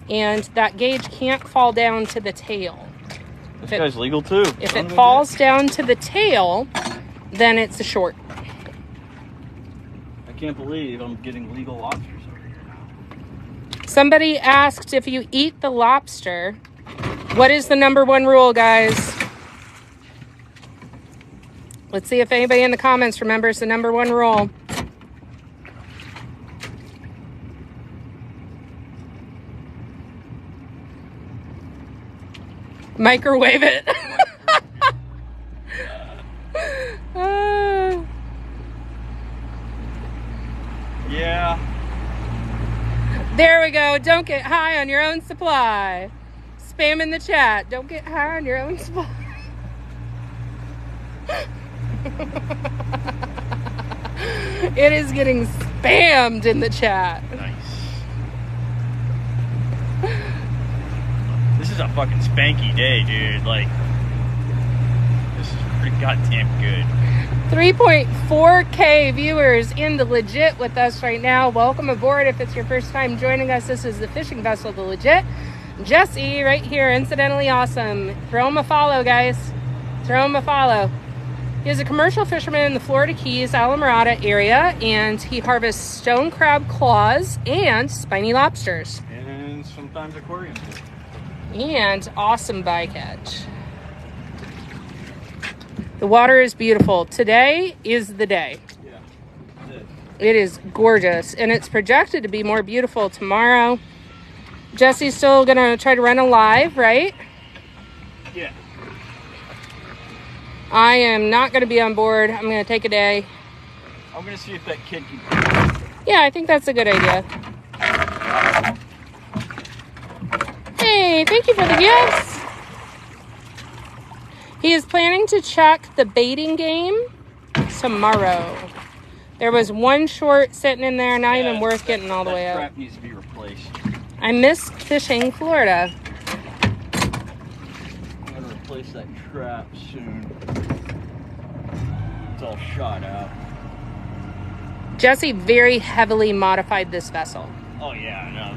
And that gauge can't fall down to the tail. This guy's legal too. If it falls down to the tail, then it's a short. I can't believe I'm getting legal lobsters over here now. Somebody asked if you eat the lobster, what is the #1 rule, guys? Let's see if anybody in the comments remembers the #1 rule. Microwave it. Yeah. There we go. Don't get high on your own supply. Spam in the chat. Don't get high on your own supply. It is getting spammed in the chat. Nice. This is a fucking spanky day, dude. Like, this is pretty goddamn good. 3.4K viewers in the Legit with us right now. Welcome aboard. If it's your first time joining us, this is the fishing vessel, the Legit. Jesse right here, incidentally awesome. Throw him a follow, guys. Throw him a follow. He is a commercial fisherman in the Florida Keys, Alamorada area, and he harvests stone crab claws and spiny lobsters. And sometimes aquarium fish. And awesome bycatch. The water is beautiful. Today is the day. Yeah. It is gorgeous, and it's projected to be more beautiful tomorrow. Jesse's still gonna try to run a live, right? Yeah. I am not gonna be on board. I'm gonna take a day. I'm gonna see if that kid can. Yeah, I think that's a good idea. Hey, thank you for the gifts. He is planning to check the baiting game tomorrow. There was one short sitting in there, not even worth getting all the way up. That trap needs to be replaced. I miss fishing Florida. I'm gonna replace that trap soon. It's all shot out. Jesse very heavily modified this vessel. Oh yeah, no.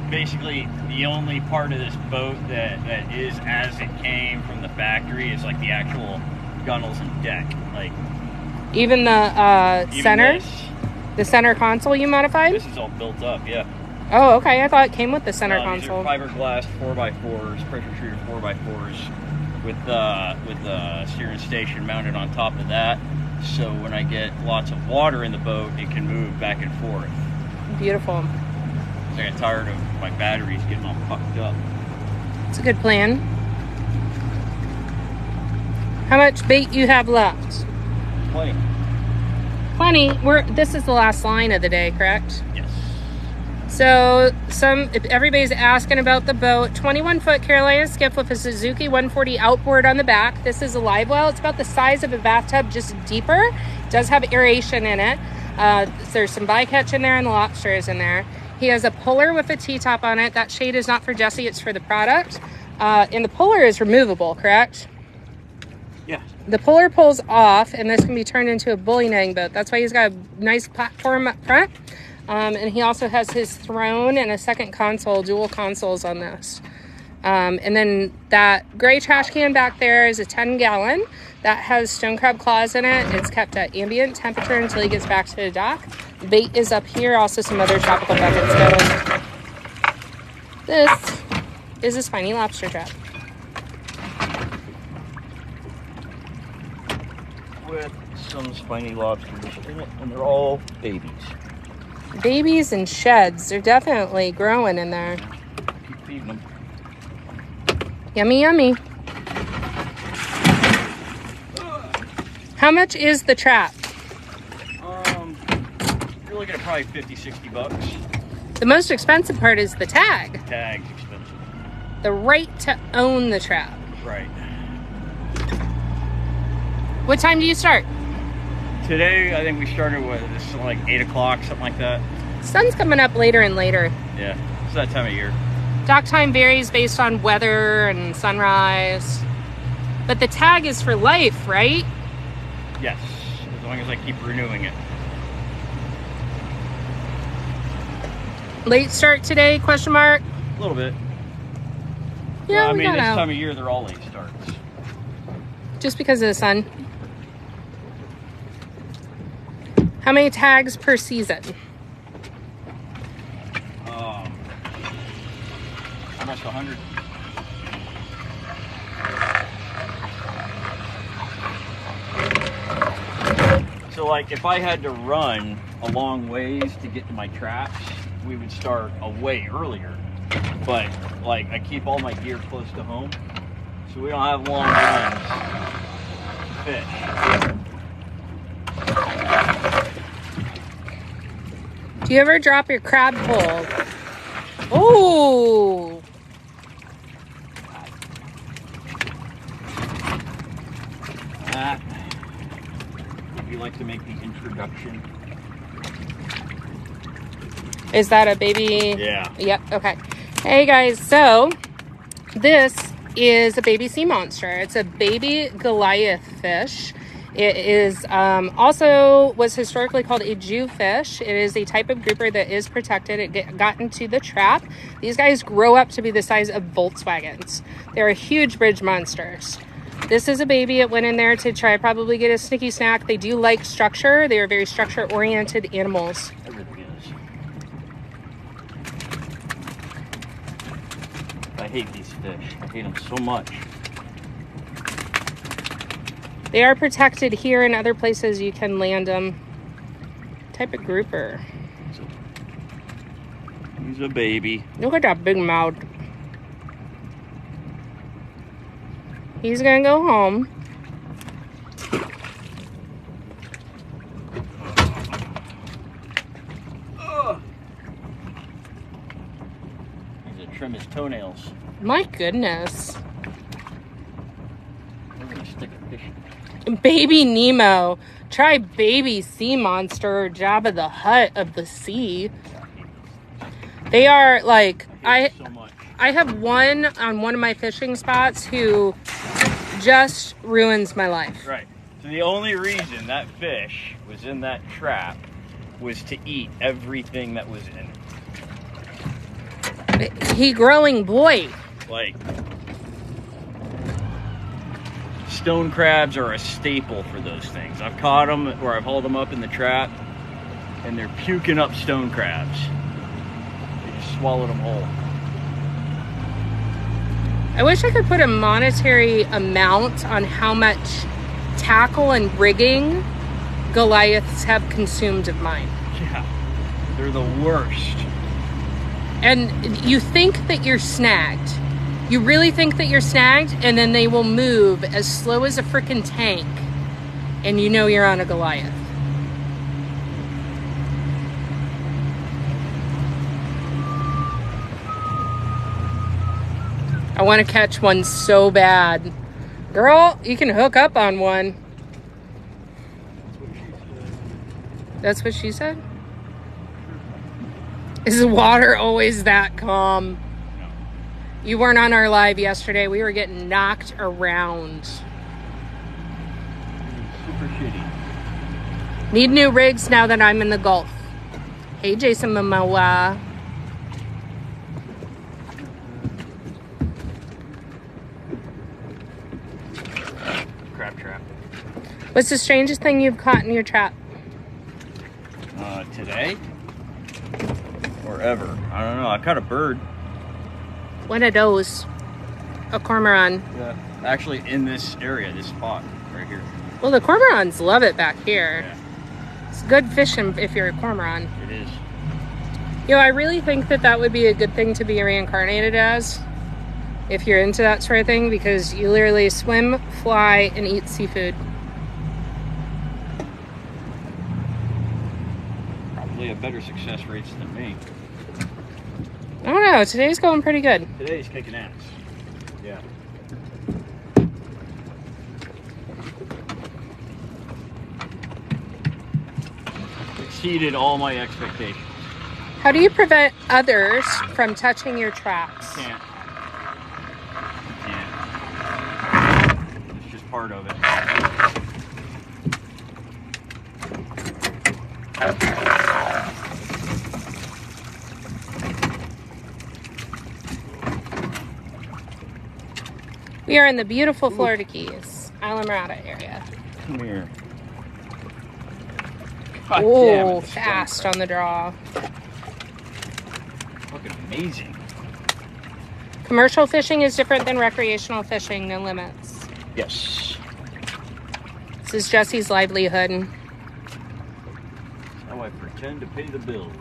Basically, the only part of this boat that is as it came from the factory is like the actual gunnels and deck. Like even the center, this, the center console you modified. This is all built up, yeah. Oh, okay. I thought it came with the center console. These are fiberglass 4x4s, pressure treated 4x4s, with the steering station mounted on top of that. So when I get lots of water in the boat, it can move back and forth. Beautiful. I got tired of my batteries getting all fucked up. It's a good plan. How much bait you have left? Plenty. This is the last line of the day, correct? Yes. So everybody's asking about the boat. 21-foot Carolina skiff with a Suzuki 140 outboard on the back. This is a live well. It's about the size of a bathtub, just deeper. It does have aeration in it. There's some bycatch in there and the lobster is in there. He has a puller with a T-top on it. That shade is not for Jesse, it's for the product. And the puller is removable, correct? Yeah. The puller pulls off, and this can be turned into a bully netting boat. That's why he's got a nice platform up front. And he also has his throne and a second console, dual consoles on this. And then that gray trash can back there is a 10-gallon. That has stone crab claws in it. It's kept at ambient temperature until he gets back to the dock. Bait is up here. Also some other tropical buckets going. This is a spiny lobster trap. With some spiny lobsters in it, and they're all babies. Babies and sheds. They're definitely growing in there. Keep feeding them. Yummy, yummy. How much is the trap? You're looking at probably 50, 60 bucks. The most expensive part is the tag. Tag's expensive. The right to own the trap. Right. What time do you start? Today, I think we started with this like 8 o'clock, something like that. Sun's coming up later and later. Yeah, it's that time of year. Dock time varies based on weather and sunrise. But the tag is for life, right? Yes, as long as I keep renewing it. Late start today, question mark? A little bit. Yeah, well, I we mean, got this out. time of year, they're all late starts. Just because of the sun. How many tags per season? Almost 100. So like if I had to run a long ways to get to my traps, we would start a way earlier. But like I keep all my gear close to home, so we don't have long runs to fish. Do you ever drop your crab pole? Oh! Would you like to make the introduction? Is that a baby? Yeah. Yep, okay. Hey guys, so this is a baby sea monster. It's a baby Goliath fish. It is also was historically called a Jewfish. It is a type of grouper that is protected. It got into the trap. These guys grow up to be the size of Volkswagens. They're huge bridge monsters. This is a baby. It went in there to try probably get a sneaky snack. They do like structure. They are very structure-oriented animals. Everything is. I hate these fish. I hate them so much. They are protected here and other places you can land them. Type of grouper. He's a baby. Look at that big mouth. He's gonna go home. He's gonna trim his toenails. My goodness. We're gonna stick a fish. Baby Nemo. Try baby sea monster, Jabba the Hutt of the sea. They are like, So much. I have one on one of my fishing spots who just ruins my life. Right. So the only reason that fish was in that trap was to eat everything that was in it. He growing boy. Like, stone crabs are a staple for those things. I've caught them or I've hauled them up in the trap and they're puking up stone crabs. They just swallowed them whole. I wish I could put a monetary amount on how much tackle and rigging Goliaths have consumed of mine. Yeah, they're the worst. And you think that you're snagged. You really think that you're snagged, and then they will move as slow as a freaking tank, and you know you're on a Goliath. I want to catch one so bad. Girl, you can hook up on one. That's what she said? Is the water always that calm? No. You weren't on our live yesterday. We were getting knocked around. Super shitty. Need new rigs now that I'm in the Gulf. Hey, Jason Momoa. Crab trap. What's the strangest thing you've caught in your trap? Today? Or ever? I don't know. I caught a bird. What are those? A cormorant. Yeah. Actually, in this area, this spot right here. Well, the cormorants love it back here. Yeah. It's good fishing if you're a cormorant. It is. You know, I really think that that would be a good thing to be reincarnated as, if you're into that sort of thing, because you literally swim, fly, and eat seafood. Probably have better success rates than me. I don't know. Today's going pretty good. Today's kicking ass. Yeah. Exceeded all my expectations. How do you prevent others from touching your traps? Can't. It's just part of it. We are in the beautiful Florida Keys, Islamorada area. Come here. God damn Oh, it, fast on the draw. Fucking amazing. Commercial fishing is different than recreational fishing, no limits. Yes. This is Jesse's livelihood. Now I pretend to pay the bills.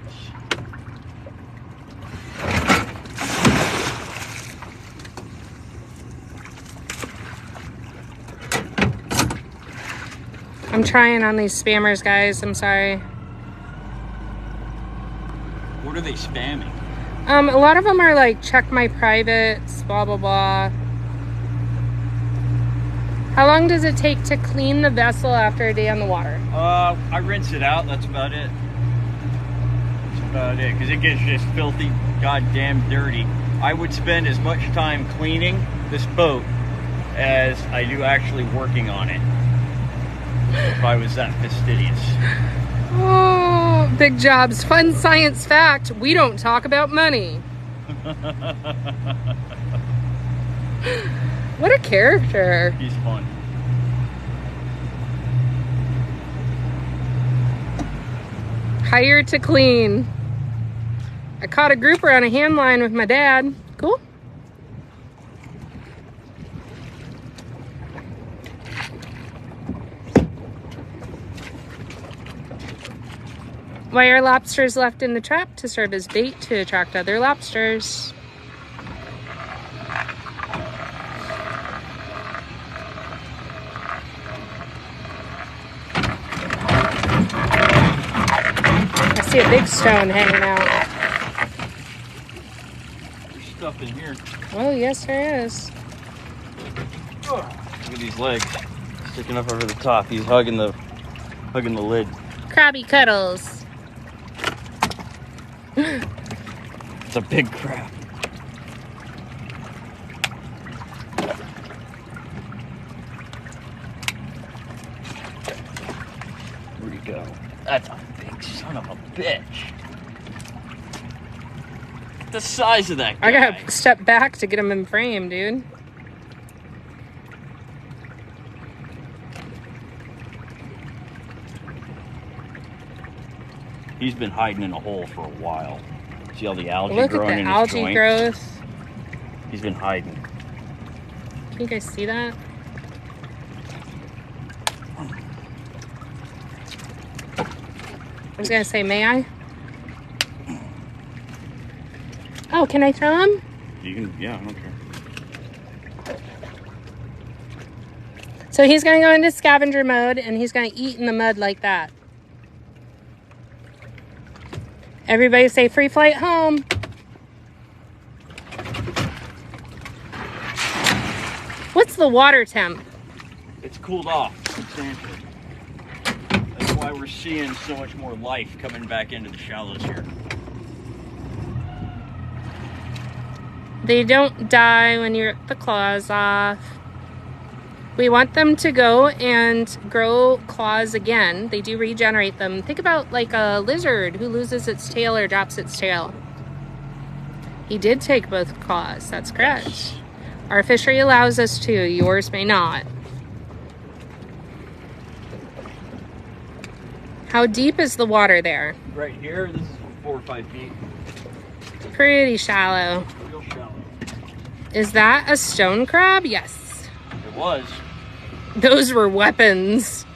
I'm trying on these spammers, guys. I'm sorry. What are they spamming? A lot of them are like, check my privates, blah, blah, blah. How long does it take to clean the vessel after a day on the water? I rinse it out. That's about it. That's about it. Because it gets just filthy, goddamn dirty. I would spend as much time cleaning this boat as I do actually working on it. If I was that fastidious. Oh, big jobs. Fun science fact. We don't talk about money. What a character. He's fun. Hired to clean. I caught a grouper on a hand line with my dad. Cool. Why are lobsters left in the trap? To serve as bait to attract other lobsters. I see a big stone hanging out. There's stuff in here. Oh, yes, there is. Look at these legs sticking up over the top. He's hugging the lid. Crabby cuddles. It's a big crab. Where'd he go? That's a big son of a bitch. Look at the size of that guy. I gotta step back to get him in frame, dude. He's been hiding in a hole for a while. See all the algae Look at growing the in algae his joints? growth. He's been hiding. Can you guys see that? I was gonna say, may I? Oh, can I throw him? You can, yeah, I don't care. So he's gonna go into scavenger mode and he's gonna eat in the mud like that. Everybody say free flight home. What's the water temp? It's cooled off substantially. That's why we're seeing so much more life coming back into the shallows here. They don't die when you rip the claws off. We want them to go and grow claws again. They do regenerate them. Think about like a lizard who loses its tail or drops its tail. He did take both claws. That's correct. Yes. Our fishery allows us to. Yours may not. How deep is the water there? Right here, this is 4 or 5 feet. Pretty shallow. Real shallow. Is that a stone crab? Yes. It was. Those were weapons.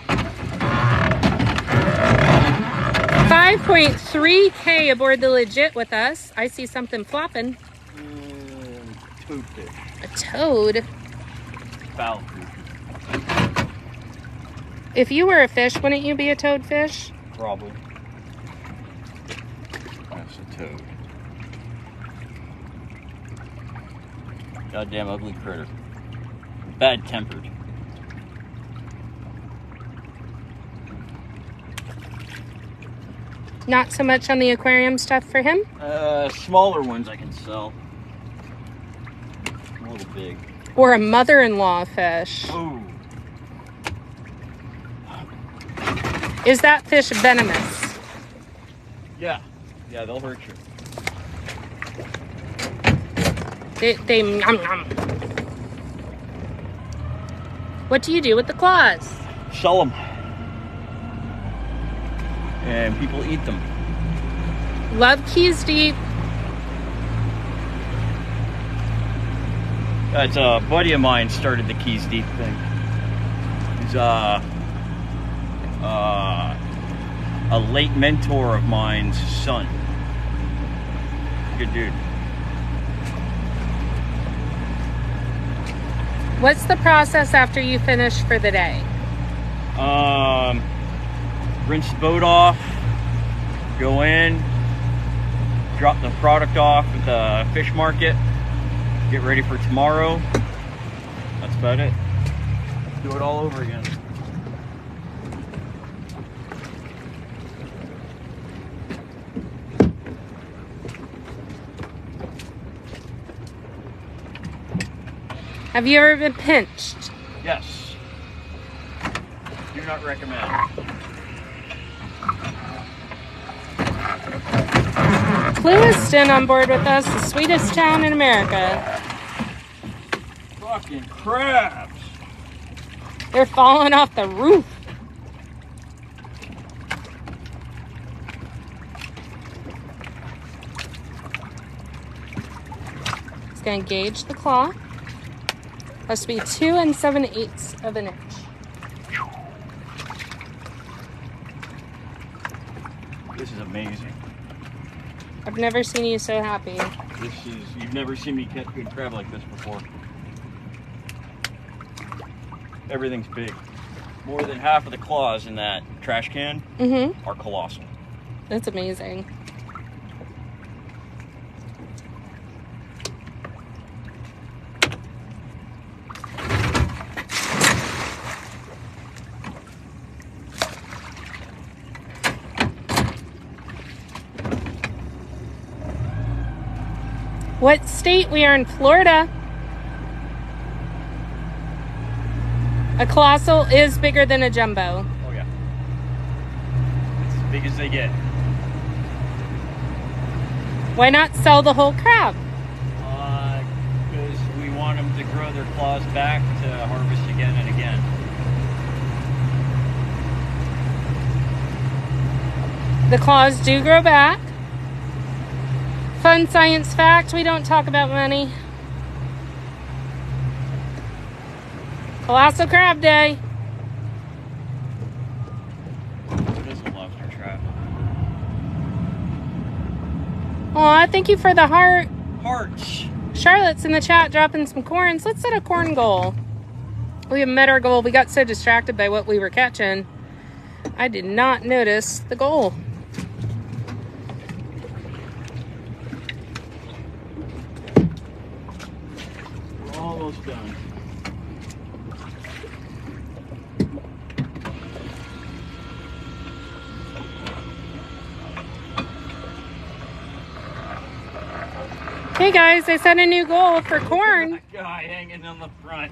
$5.3K aboard the Legit with us. I see something flopping. Toadfish. A toad? Foul creature. If you were a fish, wouldn't you be a toadfish? Probably. That's a toad. Goddamn ugly critter. Bad-tempered. Not so much on the aquarium stuff for him? Smaller ones I can sell. A little big. Or a mother-in-law fish? Ooh. Is that fish venomous? Yeah. Yeah, they'll hurt you. They nom, nom. What do you do with the claws? Sell them. And people eat them. Love Keys Deep. That's a buddy of mine started the Keys Deep thing. He's a late mentor of mine's son. Good dude. What's the process after you finish for the day? Rinse the boat off, go in, drop the product off at the fish market, get ready for tomorrow. That's about it. Do it all over again. Have you ever been pinched? Yes. Do not recommend. Clewiston on board with us, the sweetest town in America. Fucking crabs. They're falling off the roof. It's gonna gauge the claw. Has to be 2 7/8 of an inch. This is amazing. I've never seen you so happy. You've never seen me catch good crab like this before. Everything's big. More than half of the claws in that trash can are colossal. That's amazing. What state? We are in Florida. A colossal is bigger than a jumbo. Oh yeah. It's as big as they get. Why not sell the whole crab? Because we want them to grow their claws back to harvest again and again. The claws do grow back. Fun science fact, we don't talk about money. Colossal Crab Day. It is a lobster trap. Aw, thank you for the heart. Hearts. Charlotte's in the chat dropping some corns. Let's set a corn goal. We have met our goal. We got so distracted by what we were catching. I did not notice the goal. We're almost done. Hey guys, I set a new goal for corn. That guy hanging on the front.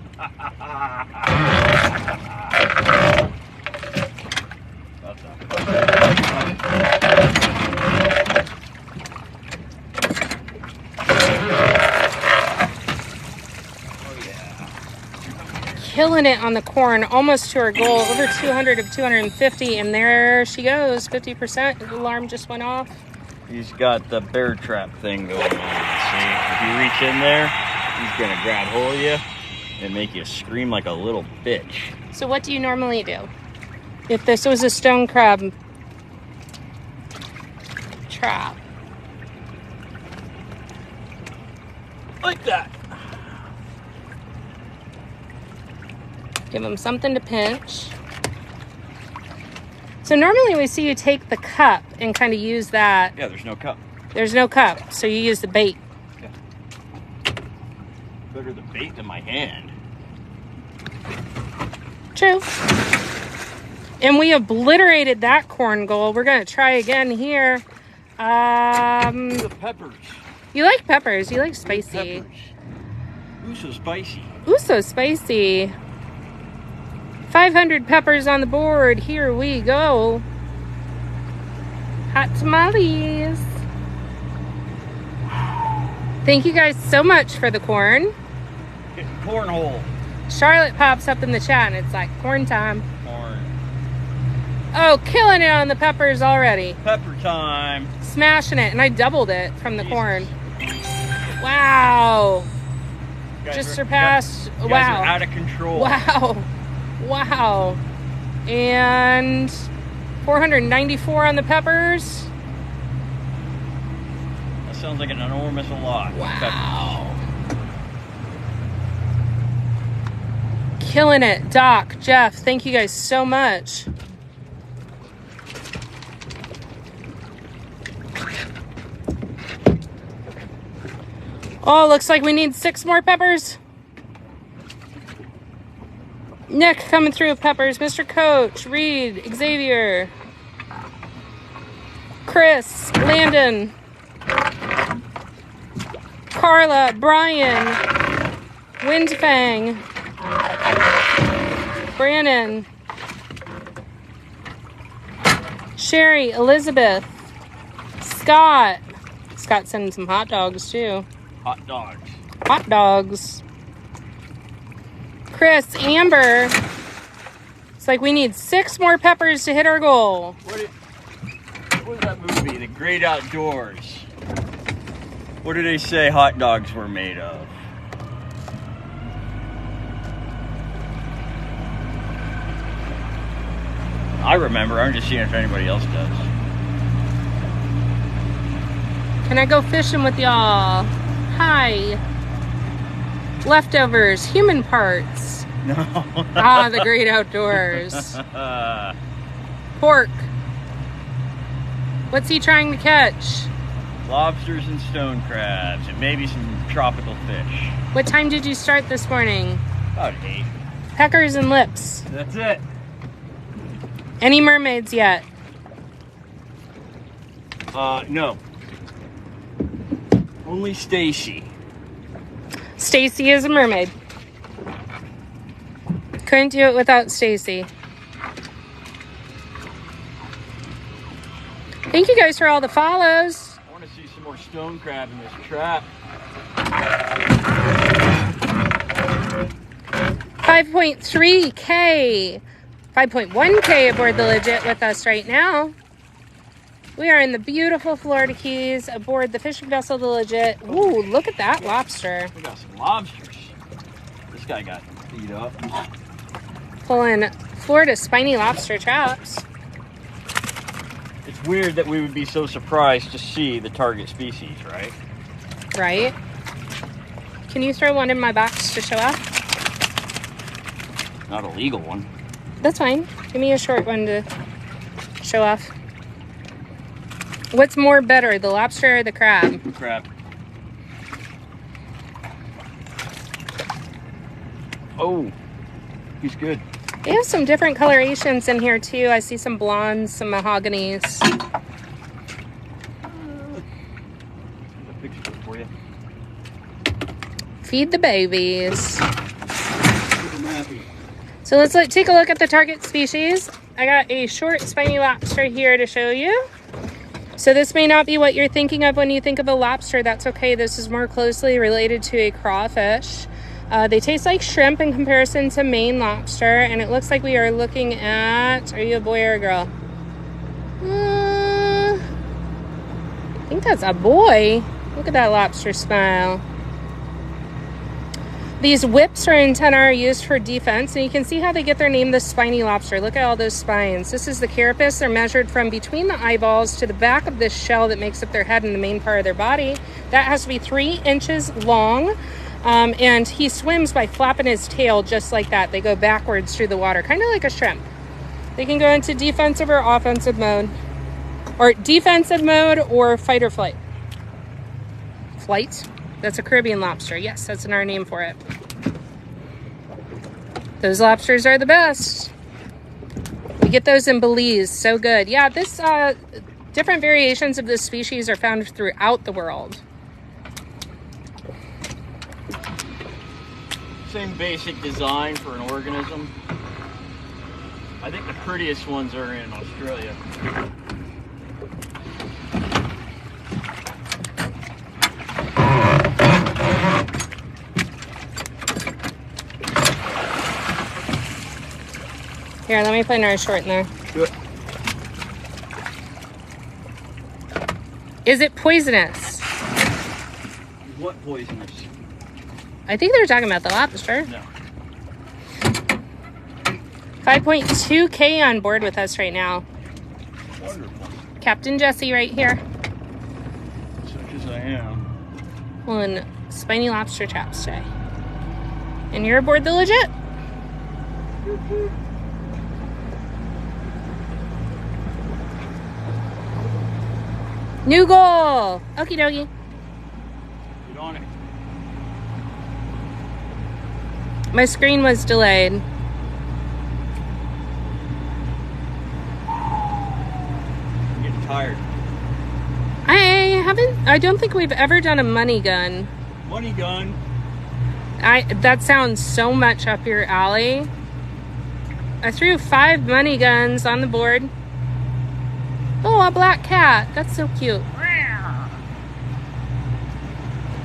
Killing it on the corn, almost to our goal, over 200 of 250, and there she goes, 50%. The alarm just went off. He's got the bear trap thing going on. See, if you reach in there, he's gonna grab hold of you and make you scream like a little bitch. So what do you normally do? If this was a stone crab trap. Like that. Give them something to pinch. So normally we see you take the cup and kind of use that. Yeah, there's no cup. There's no cup, so you use the bait. Yeah. Better the bait than my hand. True. And we obliterated that corn goal. We're gonna try again here. The peppers. You like peppers, you like spicy. Peppers. Ooh, so spicy. Ooh, so spicy. 500 peppers on the board. Here we go. Hot tamales. Thank you guys so much for the corn. Getting cornhole. Charlotte pops up in the chat and it's like corn time. Corn. Oh, killing it on the peppers already. Pepper time. Smashing it. And I doubled it from the Jesus. corn. Wow. Guys Just are- surpassed. you guys Wow. are out of control. Wow. Wow. And 494 on the peppers. That sounds like an enormous lot. Wow. Killing it. Doc, Jeff, thank you guys so much. Oh, looks like we need 6 more peppers. Nick coming through with peppers. Mr. Coach, Reed, Xavier, Chris, Landon, Carla, Brian, Windfang, Brandon, Sherry, Elizabeth, Scott. Scott sending some hot dogs too. Hot dogs. Hot dogs. Chris, Amber. It's like we need 6 more peppers to hit our goal. What was that movie? The Great Outdoors. What did they say hot dogs were made of? I remember. I'm just seeing if anybody else does. Can I go fishing with y'all? Hi. Leftovers, human parts. No. Ah, the great outdoors. Pork. What's he trying to catch? Lobsters and stone crabs, and maybe some tropical fish. What time did you start this morning? About 8. Peckers and lips. That's it. Any mermaids yet? No. Only Stacy. Stacy is a mermaid. Couldn't do it without Stacy. Thank you guys for all the follows. I want to see some more stone crab in this trap. 5.3K. 5.1K aboard the Legit with us right now. We are in the beautiful Florida Keys aboard the fishing vessel, the Legit. Ooh, look at that lobster. We got some lobsters. This guy got beat up. Pulling Florida spiny lobster traps. It's weird that we would be so surprised to see the target species, right? Right? Can you throw one in my box to show off? Not a legal one. That's fine. Give me a short one to show off. What's more better, the lobster or the crab? Crab. Oh, he's good. They have some different colorations in here too. I see some blondes, some mahoganies. A picture for you. Feed the babies. So let's take a look at the target species. I got a short spiny lobster here to show you. So this may not be what you're thinking of when you think of a lobster. That's okay. This is more closely related to a crawfish. They taste like shrimp in comparison to Maine lobster. And it looks like we are looking at, are you a boy or a girl? I think that's a boy. Look at that lobster smile. These whips or antennae are used for defense, and you can see how they get their name, the spiny lobster. Look at all those spines. This is the carapace. They're measured from between the eyeballs to the back of this shell that makes up their head and the main part of their body. That has to be 3 inches long, and he swims by flapping his tail just like that. They go backwards through the water, kind of like a shrimp. They can go into defensive or offensive mode, or defensive mode or fight or flight. Flight? That's a Caribbean lobster. Yes, that's our name for it. Those lobsters are the best. We get those in Belize. So good. Yeah, this different variations of this species are found throughout the world. Same basic design for an organism. I think the prettiest ones are in Australia. Here, let me put another short in there. Good. Is it poisonous? What poisonous? I think they're talking about the lobster. No. 5.2K on board with us right now. Wonderful. Captain Jesse right here. Such as I am. On spiny lobster traps today. And you're aboard the legit. New goal! Okie dokie. Get on it. My screen was delayed. I'm getting tired. I don't think we've ever done a money gun. Money gun. That sounds so much up your alley. I threw 5 money guns on the board. Oh, a black cat. That's so cute.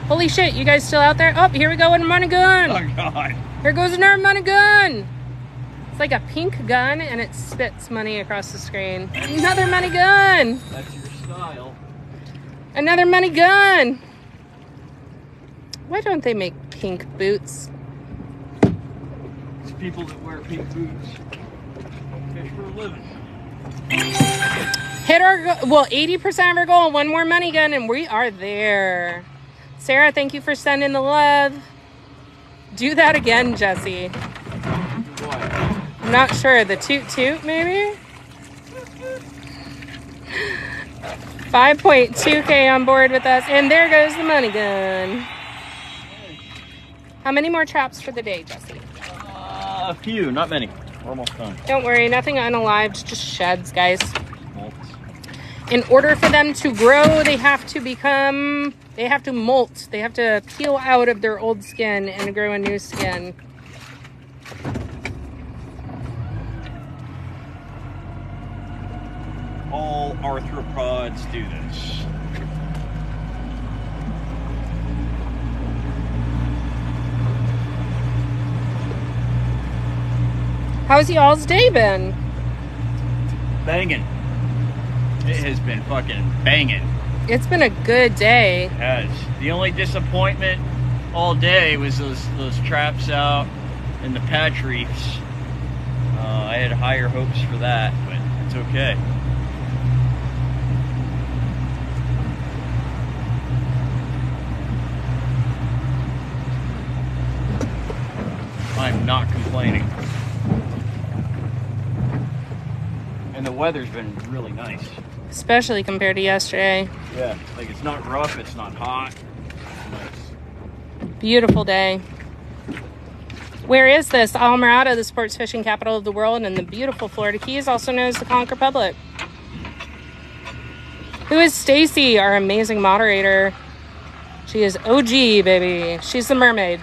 Holy shit, you guys still out there? Oh, here we go with a money gun. Oh, God. Here goes another money gun. It's like a pink gun, and it spits money across the screen. Another money gun. That's your style. Another money gun. Why don't they make pink boots? It's people that wear pink boots. Fish for a living. Hit our goal. Well, 80% of our goal. One more money gun, and we are there. Sarah, thank you for sending the love. Do that again, Jesse. What? I'm not sure. The toot toot, maybe? 5.2K on board with us. And there goes the money gun. How many more traps for the day, Jesse? A few, not many. We're almost done. Don't worry, nothing unalived, just sheds, guys. Molts. In order for them to grow, they have to molt. They have to peel out of their old skin and grow a new skin. All arthropods do this. How's y'all's day been? Banging. It has been fucking banging. It's been a good day. It has. The only disappointment all day was those traps out in the patch reefs. I had higher hopes for that, but it's okay. I'm not complaining. And the weather's been really nice. Especially compared to yesterday. Yeah, like it's not rough, it's not hot. Nice. Beautiful day. Where is this? Almirado, the sports fishing capital of the world, and the beautiful Florida Keys, also known as the Conch Republic. Who is Stacy, our amazing moderator? She is OG, baby. She's the mermaid.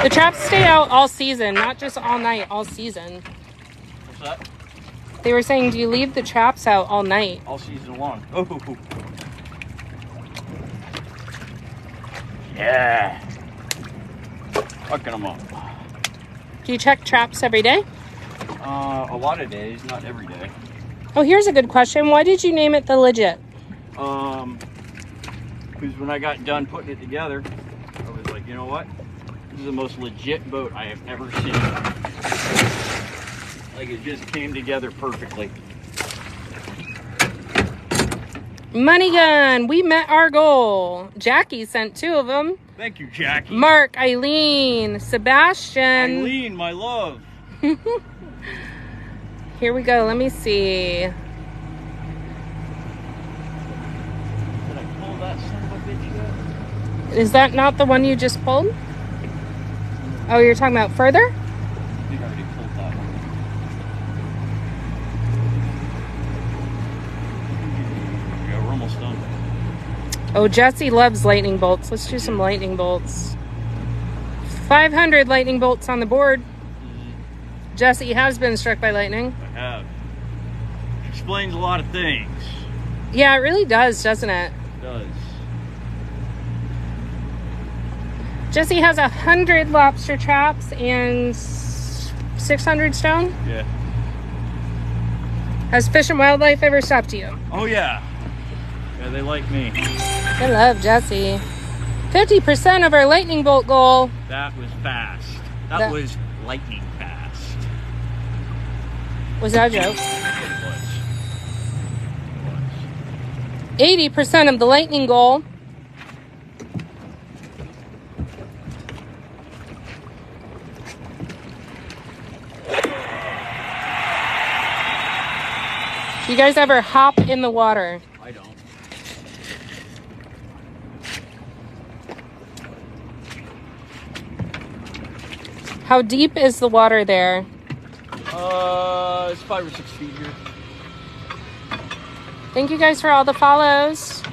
The traps stay out all season, not just all night, all season. What's that? They were saying, do you leave the traps out all night? All season long. Oh. Yeah. Fucking them up. Do you check traps every day? A lot of days, not every day. Oh, here's a good question. Why did you name it the Legit? Because when I got done putting it together, I was like, you know what? This is the most legit boat I have ever seen. Like, it just came together perfectly. Money gun. We met our goal. Jackie sent 2 of them. Thank you, Jackie. Mark, Eileen, Sebastian. Eileen, my love. Here we go. Let me see. Did I pull that son of a bitch yet? Is that not the one you just pulled? Oh, you're talking about further? I think I already pulled that one. Yeah, we're almost done. Oh, Jesse loves lightning bolts. Let's do some lightning bolts. 500 lightning bolts on the board. Jesse has been struck by lightning. I have. Explains a lot of things. Yeah, it really does, doesn't it? It does. Jesse has 100 lobster traps and 600 stone. Yeah. Has Fish and Wildlife ever stopped you? Oh yeah. Yeah, they like me. They love Jesse. 50% of our lightning bolt goal. That was fast. That was lightning fast. Was that a joke? It was. 80% of the lightning goal. Do you guys ever hop in the water? I don't. How deep is the water there? It's 5 or 6 feet here. Thank you guys for all the follows.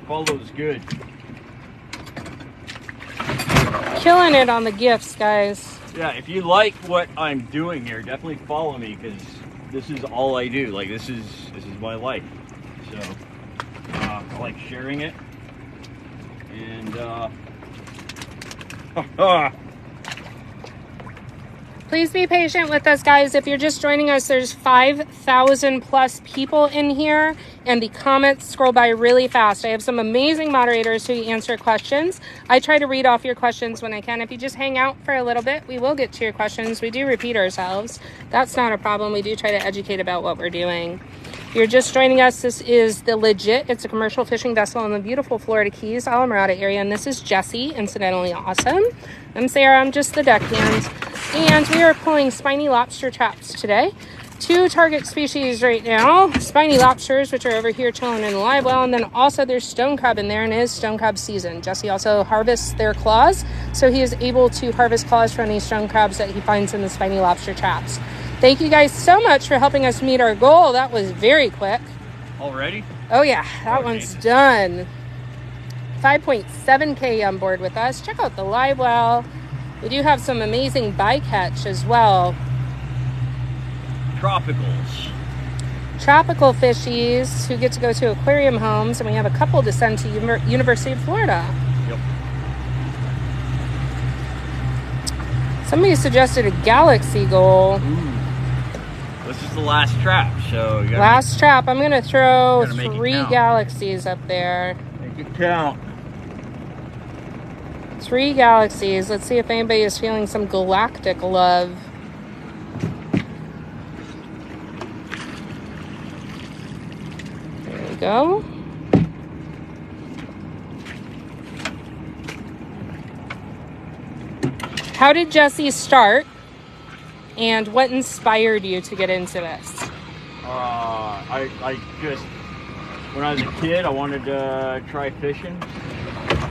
Follow's good. Killing it on the gifts, guys. Yeah, if you like what I'm doing here, definitely follow me because this is all I do. Like this is my life. So I like sharing it. And Please be patient with us, guys. If you're just joining us, there's 5,000 plus people in here, and the comments scroll by really fast. I have some amazing moderators who answer questions. I try to read off your questions when I can. If you just hang out for a little bit, we will get to your questions. We do repeat ourselves. That's not a problem. We do try to educate about what we're doing. If you're just joining us, this is the Legit. It's a commercial fishing vessel in the beautiful Florida Keys, Alamorada area, and this is Jessie, incidentally awesome. I'm Sarah. I'm just the deckhand. And we are pulling spiny lobster traps today. 2 target species right now. Spiny lobsters, which are over here chilling in the live well. And then also there's stone crab in there, and it is stone crab season. Jesse also harvests their claws, so he is able to harvest claws from any stone crabs that he finds in the spiny lobster traps. Thank you guys so much for helping us meet our goal. That was very quick. already? Oh yeah, that one's done. 5.7K on board with us. Check out the live well. We do have some amazing bycatch as well. Tropicals. Tropical fishies who get to go to aquarium homes, and we have a couple to send to University of Florida. Yep. Somebody suggested a galaxy goal. Ooh. This is the last trap, so you gotta Last trap. I'm gonna throw make it 3 count. galaxies up there. make it count. 3 galaxies. Let's see if anybody is feeling some galactic love. There we go. How did Jesse start? And what inspired you to get into this? I just, when I was a kid, I wanted to try fishing.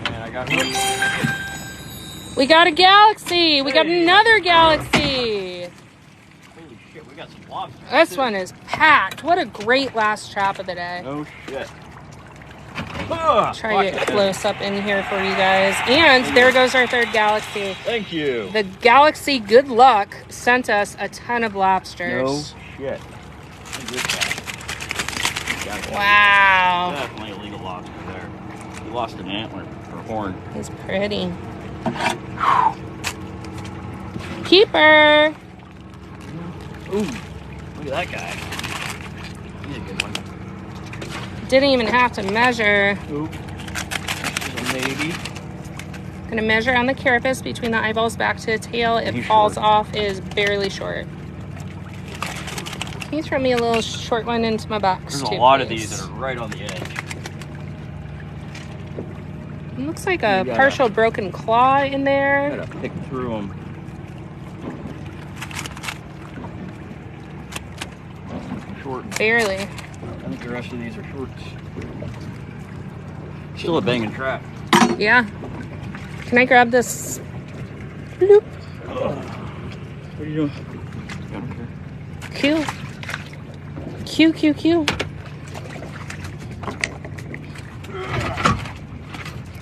And I got hooked. We got a galaxy. We got another galaxy. Holy shit, we got some lobsters. This one is packed. What a great last trap of the day. Oh shit. Try to get close up in here for you guys. And there goes our third galaxy. Thank you. The galaxy Good Luck sent us a ton of lobsters. No shit. Look at this guy. Wow. Definitely a legal lobster there. He lost an antler or horn. He's pretty. Keeper. Ooh, look at that guy. He's a good one. Didn't even have to measure. Ooh, maybe. Gonna measure on the carapace between the eyeballs back to the tail. It falls off, is barely short. Can you throw me a little short one into my box? There's too, a lot please? of these that are right on the edge. It looks like a partial broken claw in there. Gotta pick through them. Short. Barely. I think the rest of these are shorts. Still a banging trap. Yeah. Can I grab this? Bloop. What are you doing? Q. Q, Q, Q.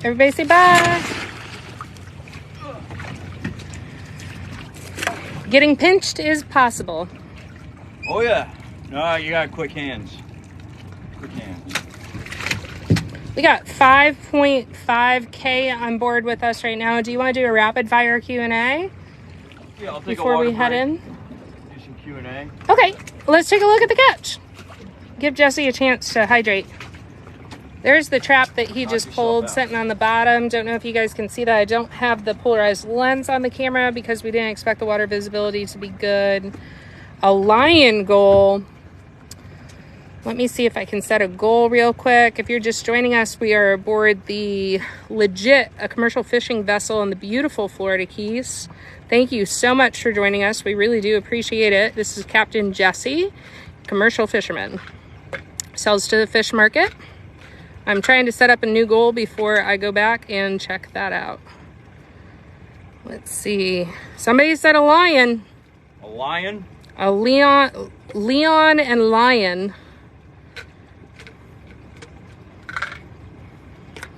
Everybody say bye. Getting pinched is possible. Oh yeah. No, you got quick hands. Quick hands. We got 5.5K on board with us right now. Do you want to do a rapid fire Q&A? Yeah, I'll take before a water we head break. in? Do some Q&A. Okay, let's take a look at the catch. Give Jesse a chance to hydrate. There's the trap that he just pulled sitting on the bottom. Don't know if you guys can see that. I don't have the polarized lens on the camera because we didn't expect the water visibility to be good. A lion goal. Let me see if I can set a goal real quick. If you're just joining us, we are aboard the Legit, a commercial fishing vessel in the beautiful Florida Keys. Thank you so much for joining us. We really do appreciate it. This is Captain Jesse, commercial fisherman. Sells to the fish market. I'm trying to set up a new goal before I go back and check that out. Let's see. Somebody said a lion. A lion? A Leon and lion.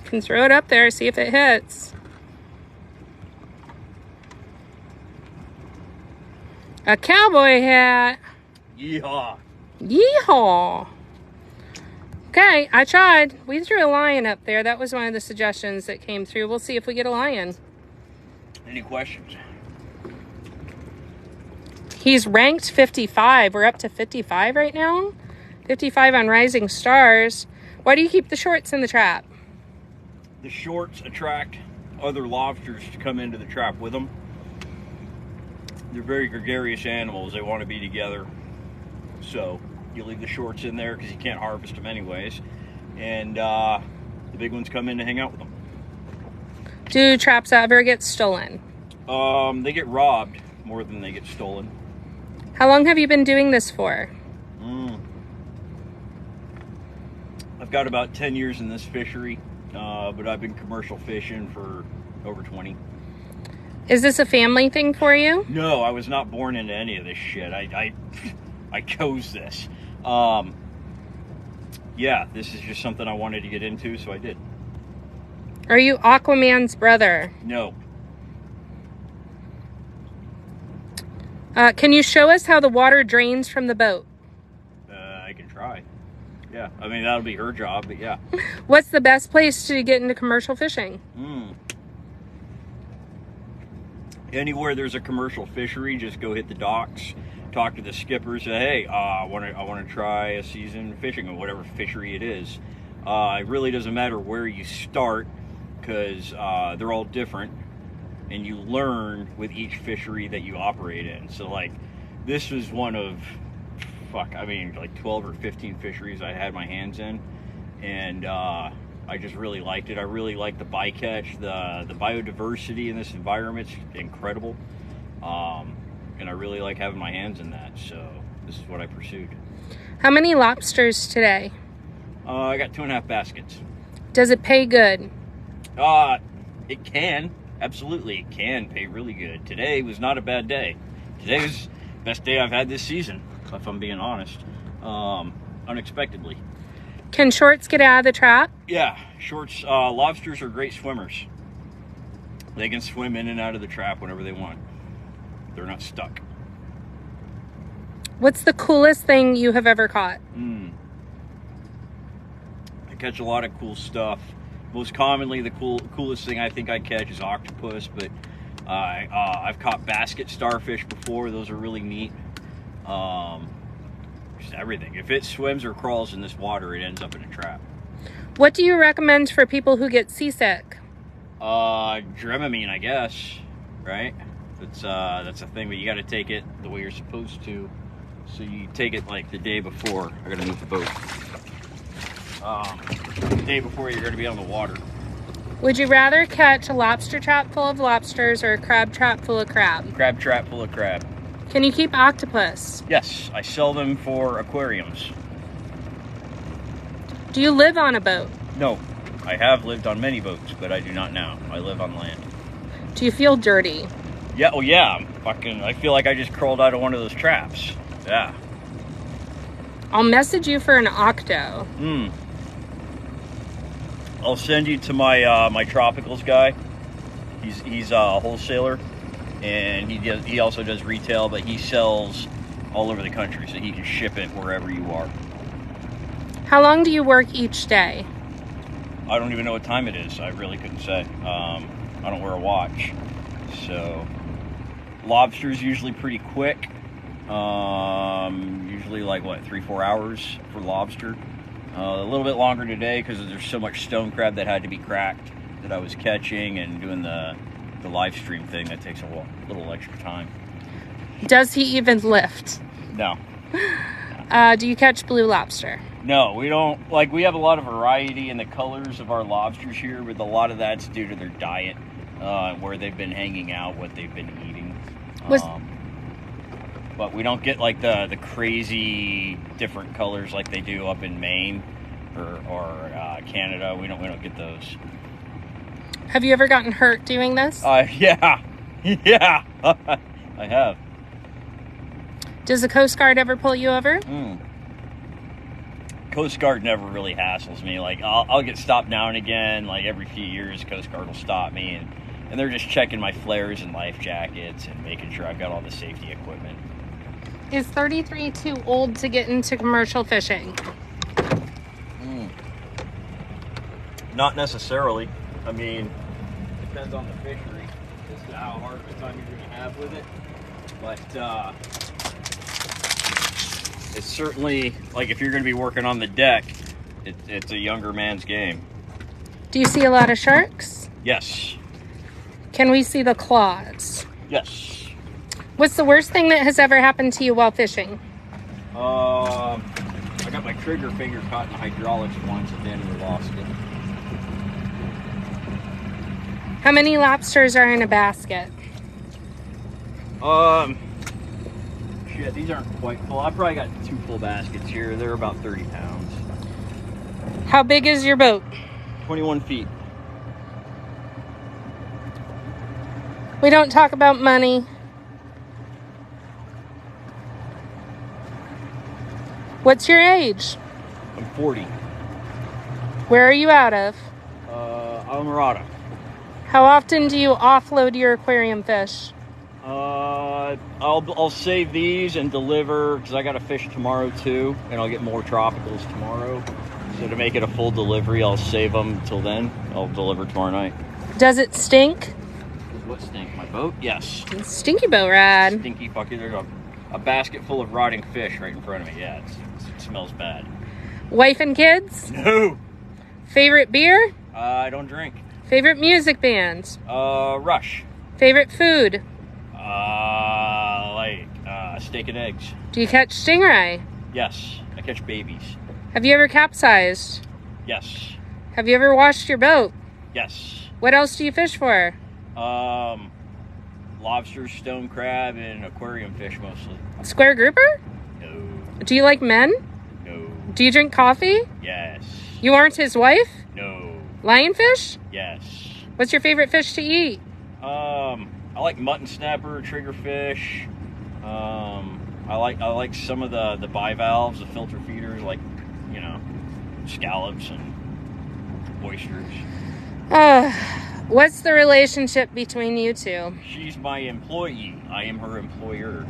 Can throw it up there, see if it hits. A cowboy hat. Yeehaw. Yeehaw. Okay, I tried. We threw a lion up there. That was one of the suggestions that came through. We'll see if we get a lion. Any questions? He's ranked 55. We're up to 55 right now. 55 on Rising Stars. Why do you keep the shorts in the trap? The shorts attract other lobsters to come into the trap with them. They're very gregarious animals. They want to be together. So you leave the shorts in there because you can't harvest them anyways. And the big ones come in to hang out with them. Do traps ever get stolen? They get robbed more than they get stolen. How long have you been doing this for? I've got about 10 years in this fishery, but I've been commercial fishing for over 20. Is this a family thing for you? No, I was not born into any of this shit. I chose this. Yeah, this is just something I wanted to get into, so I did. Are you Aquaman's brother? No. Can you show us how the water drains from the boat? I can try. Yeah, I mean, that'll be her job, but yeah. What's the best place to get into commercial fishing? Anywhere there's a commercial fishery, just go hit the docks, talk to the skipper, say, hey, I want to try a season fishing or whatever fishery it is. It really doesn't matter where you start because they're all different, and you learn with each fishery that you operate in. So like, this was one of, like 12 or 15 fisheries I had my hands in, and I just really liked it. I really like the bycatch, the biodiversity in this environment's incredible, and I really like having my hands in that. So this is what I pursued. How many lobsters today? I got 2.5 baskets. Does it pay good? It can. Absolutely, it can pay really good. Today was not a bad day. Today was the best day I've had this season, if I'm being honest. Unexpectedly. Can shorts get out of the trap? Yeah, shorts. Lobsters are great swimmers. They can swim in and out of the trap whenever they want. They're not stuck. What's the coolest thing you have ever caught? I catch a lot of cool stuff. Most commonly, the coolest thing I think I catch is octopus, but I've caught basket starfish before. Those are really neat. Just everything. If it swims or crawls in this water, it ends up in a trap. What do you recommend for people who get seasick? Dramamine, I guess. Right? That's a thing, but you got to take it the way you're supposed to. So you take it like the day before. I gotta move the boat. The day before you're going to be on the water. Would you rather catch a lobster trap full of lobsters or a crab trap full of crab? Crab trap full of crab. Can you keep octopus? Yes, I sell them for aquariums. Do you live on a boat? No, I have lived on many boats, but I do not now. I live on land. Do you feel dirty? Yeah, oh yeah. I feel like I just crawled out of one of those traps. Yeah. I'll message you for an octo. I'll send you to my my tropicals guy. He's a wholesaler, and he also does retail, but he sells all over the country, so he can ship it wherever you are. How long do you work each day? I don't even know what time it is. I really couldn't say. I don't wear a watch, so lobster's usually pretty quick. Usually like what, 3-4 hours for lobster. A little bit longer today because there's so much stone crab that had to be cracked that I was catching, and doing the live stream thing that takes a little extra time. Does he even lift? No. Do you catch blue lobster? No, we don't. Like, we have a lot of variety in the colors of our lobsters here, but a lot of that's due to their diet, where they've been hanging out, what they've been eating. But we don't get like the crazy different colors like they do up in Maine or Canada. We don't get those. Have you ever gotten hurt doing this? Yeah, yeah, I have. Does the Coast Guard ever pull you over? Coast Guard never really hassles me. Like, I'll get stopped now and again. Like, every few years, Coast Guard will stop me, and they're just checking my flares and life jackets and making sure I've got all the safety equipment. Is 33 too old to get into commercial fishing? Not necessarily. I mean, it depends on the fishery as to how hard of a time you're going to have with it. But it's certainly, like, if you're going to be working on the deck, it's a younger man's game. Do you see a lot of sharks? Yes. Can we see the claws? Yes. What's the worst thing that has ever happened to you while fishing? I got my trigger finger caught in the hydraulics once, and then we lost it. How many lobsters are in a basket? Shit, these aren't quite full. I probably got 2 full baskets here. They're about 30 pounds. How big is your boat? 21 feet. We don't talk about money. What's your age? I'm 40. Where are you out of? Alamorada. How often do you offload your aquarium fish? I'll save these and deliver, because I got to fish tomorrow too, and I'll get more tropicals tomorrow. So to make it a full delivery, I'll save them till then. I'll deliver tomorrow night. Does it stink? What stink? My boat? Yes. Stinky boat ride. Stinky fucker. There's a basket full of rotting fish right in front of me. Yeah, it smells bad. Wife and kids? No. Favorite beer? I don't drink. Favorite music band? Rush. Favorite food? Steak and eggs. Do you catch stingray? Yes, I catch babies. Have you ever capsized? Yes. Have you ever washed your boat? Yes. What else do you fish for? Lobster, stone crab, and aquarium fish mostly. Square grouper? No. Do you like men? No. Do you drink coffee? Yes. You aren't his wife? No. Lionfish? Yes. What's your favorite fish to eat? I like mutton snapper, triggerfish. I like some of the bivalves, the filter feeders, like, you know, scallops and oysters. What's the relationship between you two? She's my employee. I am her employer.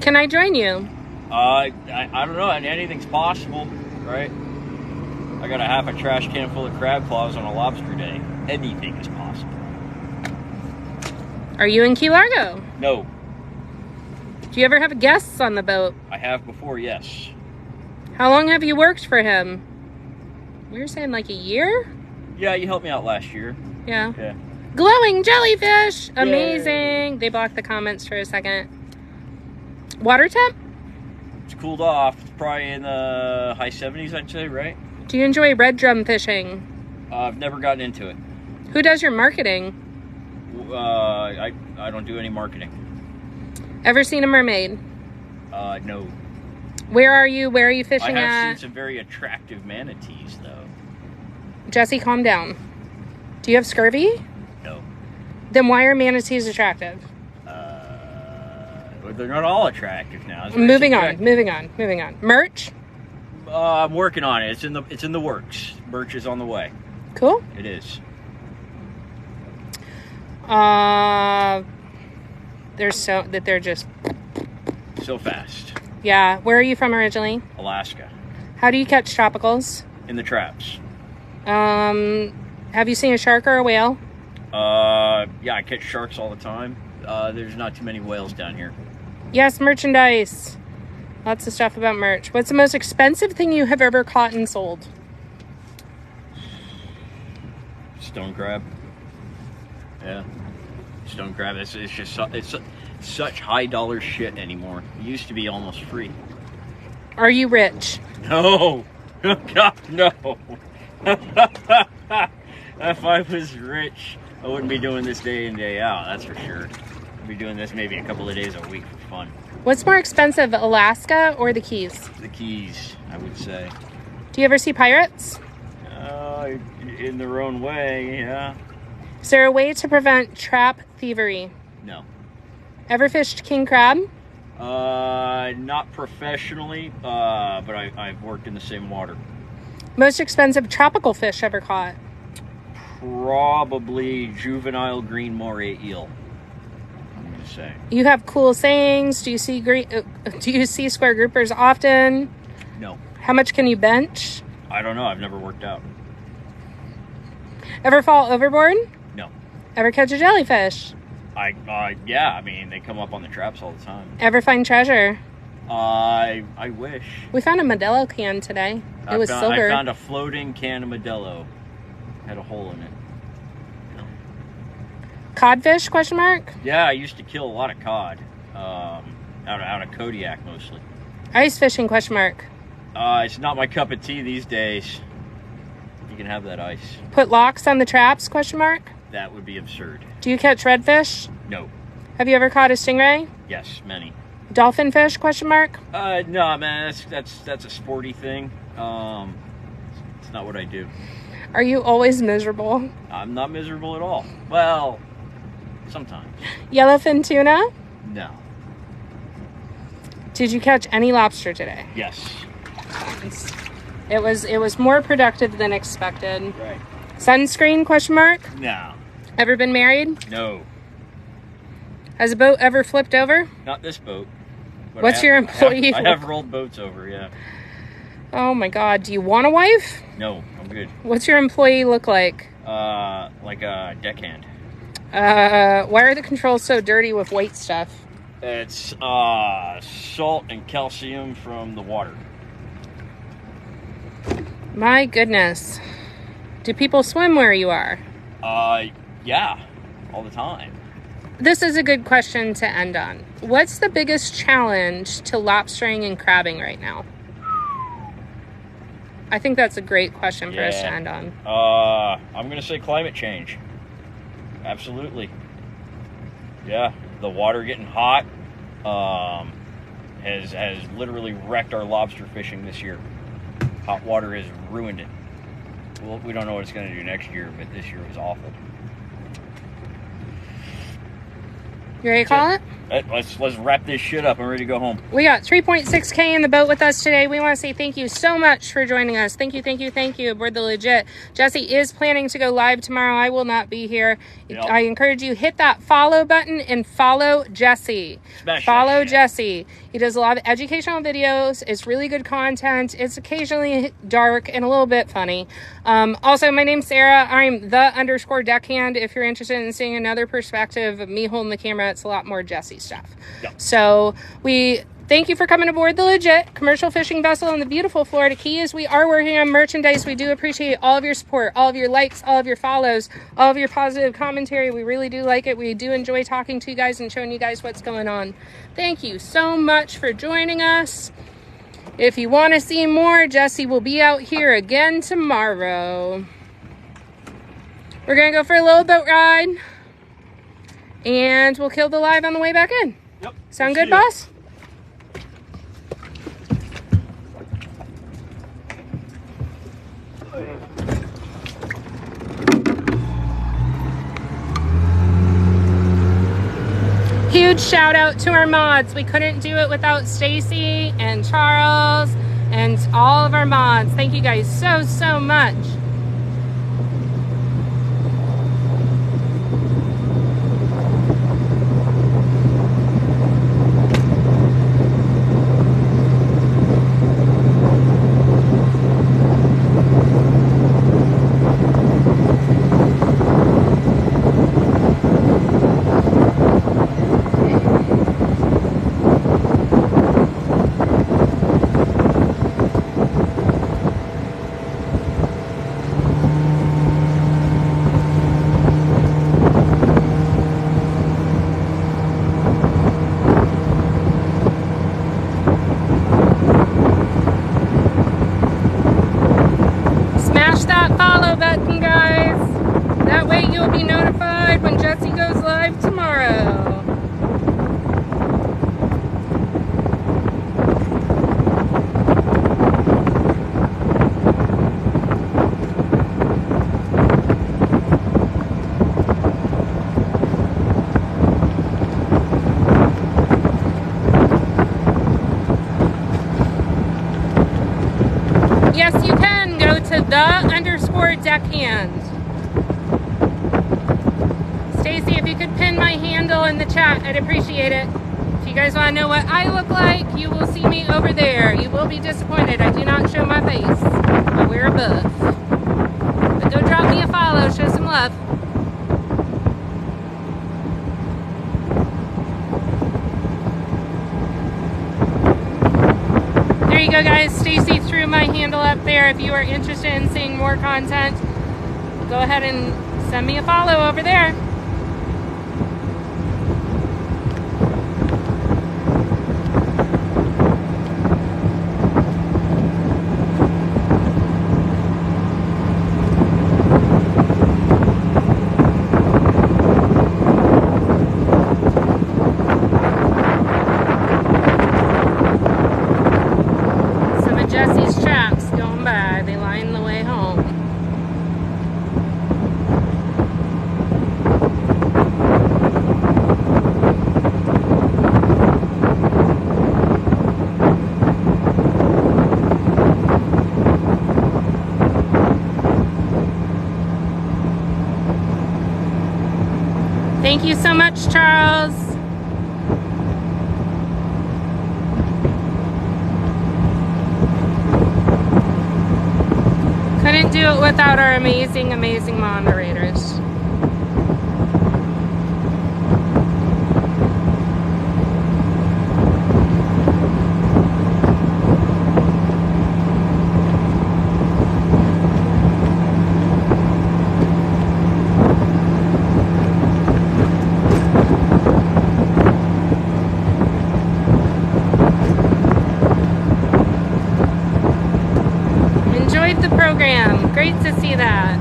Can I join you? I don't know. Anything's possible, right? I got a half a trash can full of crab claws on a lobster day. Anything is possible. Are you in Key Largo? No. Do you ever have guests on the boat? I have before, yes. How long have you worked for him? We were saying like a year? Yeah, you helped me out last year. Yeah. Yeah. Glowing jellyfish! Amazing! Yay. They blocked the comments for a second. Water temp? It's cooled off. It's probably in the high 70s, I'd say, right? Do you enjoy red drum fishing? I've never gotten into it. Who does your marketing? I don't do any marketing. Ever seen a mermaid? No. Where are you? Where are you fishing I have at? seen some very attractive manatees, though. Jesse, calm down. Do you have scurvy? No. Then why are manatees attractive? They're not all attractive now. Moving on. Merch? I'm working on it. It's in the works. Merch is on the way. Cool. It is. They're just So fast. Yeah. Where are you from originally? Alaska. How do you catch tropicals? In the traps. Have you seen a shark or a whale? Yeah, I catch sharks all the time. There's not too many whales down here. Yes, merchandise. Lots of stuff about merch. What's the most expensive thing you have ever caught and sold? Stone crab. Yeah. Stone crab. It's just it's such high dollar shit anymore. It used to be almost free. Are you rich? No. God, no. If I was rich, I wouldn't be doing this day in, day out, that's for sure. I'd be doing this maybe a couple of days a week for fun. What's more expensive, Alaska or the Keys? The Keys, I would say. Do you ever see pirates? In their own way, yeah. Is there a way to prevent trap thievery? No. Ever fished king crab? Not professionally, but I've worked in the same water. Most expensive tropical fish ever caught? Probably juvenile green moray eel, I'm gonna say. You have cool sayings. Do you see square groupers often? No. How much can you bench? I don't know. I've never worked out. Ever fall overboard? No. Ever catch a jellyfish? Yeah. I mean, they come up on the traps all the time. Ever find treasure? I wish. We found a Modelo can today. It was silver. I found a floating can of Modelo. Had a hole in it. Codfish, question mark? Yeah, I used to kill a lot of cod. Out of Kodiak mostly. Ice fishing, question mark? It's not my cup of tea these days. You can have that ice. Put locks on the traps, question mark? That would be absurd. Do you catch redfish? No. Have you ever caught a stingray? Yes, many. Dolphin fish, question mark? No, man, that's a sporty thing. It's not what I do. Are you always miserable? I'm not miserable at all. Well, sometimes. Yellowfin tuna? No. Did you catch any lobster today? Yes. It was more productive than expected. Right. Sunscreen, question mark? No. Ever been married? No. Has a boat ever flipped over? Not this boat. What's your employee? I have rolled boats over, yeah. Oh my God. Do you want a wife? No, I'm good. What's your employee look like? Like a deckhand. Why are the controls so dirty with white stuff? It's salt and calcium from the water. My goodness. Do people swim where you are? Yeah, all the time. This is a good question to end on. What's the biggest challenge to lobstering and crabbing right now? I think that's a great question for us to end on. I'm going to say climate change. Absolutely. Yeah, the water getting hot has literally wrecked our lobster fishing this year. Hot water has ruined it. Well, we don't know what it's going to do next year, but this year was awful. You ready to call it? Let's wrap this shit up. I'm ready to go home. We got 3.6K in the boat with us today. We want to say thank you so much for joining us. Thank you, thank you, thank you aboard the Legit. Jesse is planning to go live tomorrow. I will not be here. Yep. I encourage you, hit that follow button and follow Jesse. Follow Jesse. He does a lot of educational videos. It's really good content. It's occasionally dark and a little bit funny. Also, my name's Sarah. I'm _deckhand. If you're interested in seeing another perspective of me holding the camera, it's a lot more Jesse stuff. Yep. So we thank you for coming aboard the Legit commercial fishing vessel in the beautiful Florida Keys. We are working on merchandise. We do appreciate all of your support, all of your likes, all of your follows, all of your positive commentary. We really do like it. We do enjoy talking to you guys and showing you guys what's going on. Thank you so much for joining us. If you want to see more, Jesse will be out here again tomorrow. We're going to go for a little boat ride, and we'll kill the live on the way back in. Yep. Sound good, boss? Huge shout out to our mods. We couldn't do it without Stacy and Charles and all of our mods. Thank you guys so much. _deckhand. Stacy, if you could pin my handle in the chat, I'd appreciate it. If you guys want to know what I look like, you will see me over there. You will be disappointed. I do not show my face. I wear a buff. But go drop me a follow. Show some love. There you go, guys. Stacy threw my handle up there. If you are interested in seeing more content, go ahead and send me a follow over there. Thank you so much, Charles. Couldn't do it without our amazing moderators. Great to see that.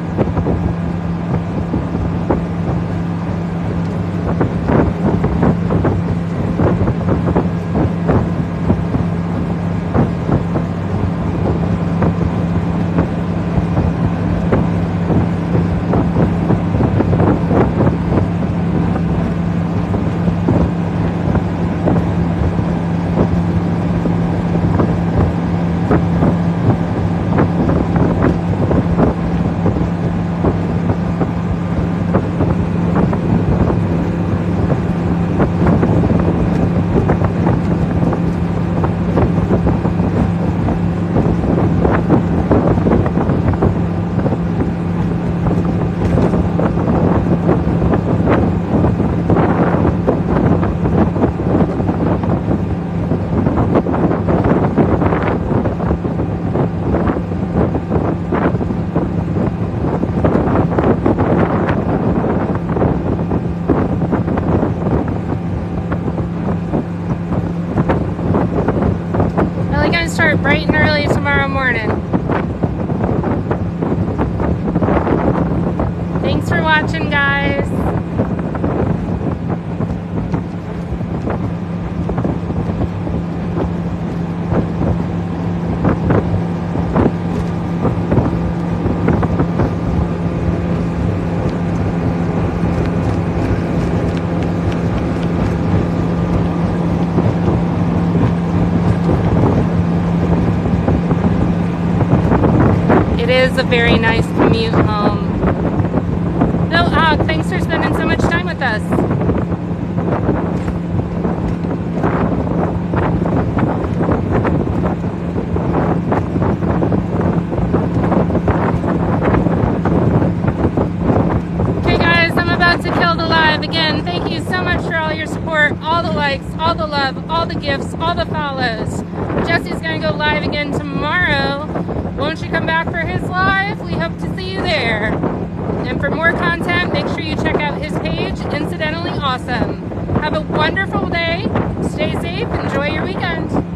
bright and early tomorrow morning. Thanks for watching, guys. It is a very nice commute home. Bill Ogg, thanks for spending so much time with us. Okay guys, I'm about to kill the live. Again, thank you so much for all your support, all the likes, all the love, all the gifts, all the follows. Jesse's gonna go live again tomorrow. Won't you come back for his live? We hope to see you there. And for more content, make sure you check out his page, Incidentally Awesome. Have a wonderful day. Stay safe. Enjoy your weekend.